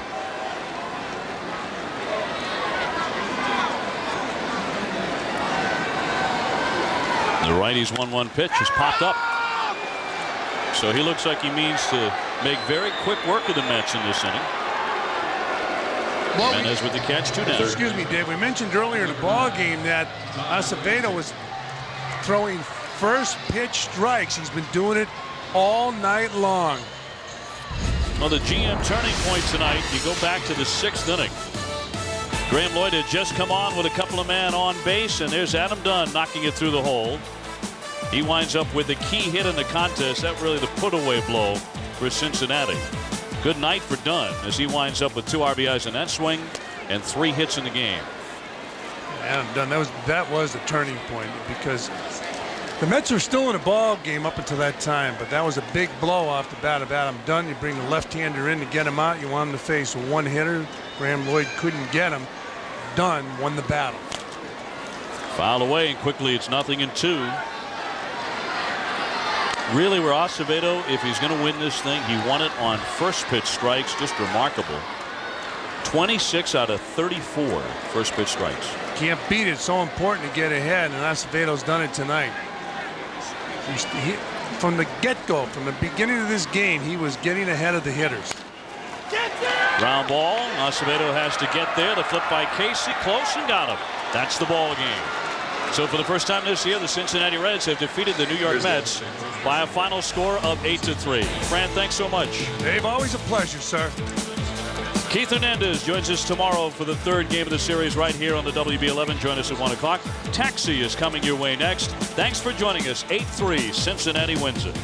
The righty's 1-1 pitch has popped up. So he looks like he means to make very quick work of the Mets in this inning. Jimenez with the catch, 2 down. Excuse me, Dave. We mentioned earlier in the ball game that Acevedo was throwing first pitch strikes. He's been doing it all night long. Well, the GM turning point tonight, you go back to the 6th inning. Graham Lloyd had just come on with a couple of men on base, and there's Adam Dunn knocking it through the hole. He winds up with the key hit in the contest. That really the put-away blow for Cincinnati. Good night for Dunn as he winds up with 2 RBIs in that swing and 3 hits in the game. Adam Dunn, that was the turning point, because the Mets were still in a ball game up until that time, but that was a big blow off the bat of Adam Dunn. You bring the left-hander in to get him out. You want him to face a one-hitter. Graham Lloyd couldn't get him. Dunn won the battle. Foul away, and quickly it's 0-2. Really, where Acevedo, if he's going to win this thing, he won it on first pitch strikes. Just remarkable. 26 out of 34 first pitch strikes. Can't beat it. It's so important to get ahead, and Acevedo's done it tonight. From the get-go, from the beginning of this game, he was getting ahead of the hitters. Ground ball. Acevedo has to get there. The flip by Casey, close, and got him. That's the ball game. So for the first time this year, the Cincinnati Reds have defeated the New York Mets by a final score of 8-3. Fran, thanks so much. Dave, always a pleasure, sir. Keith Hernandez joins us tomorrow for the 3rd game of the series right here on the WB11. Join us at 1 o'clock. Taxi is coming your way next. Thanks for joining us. 8-3, Cincinnati wins it.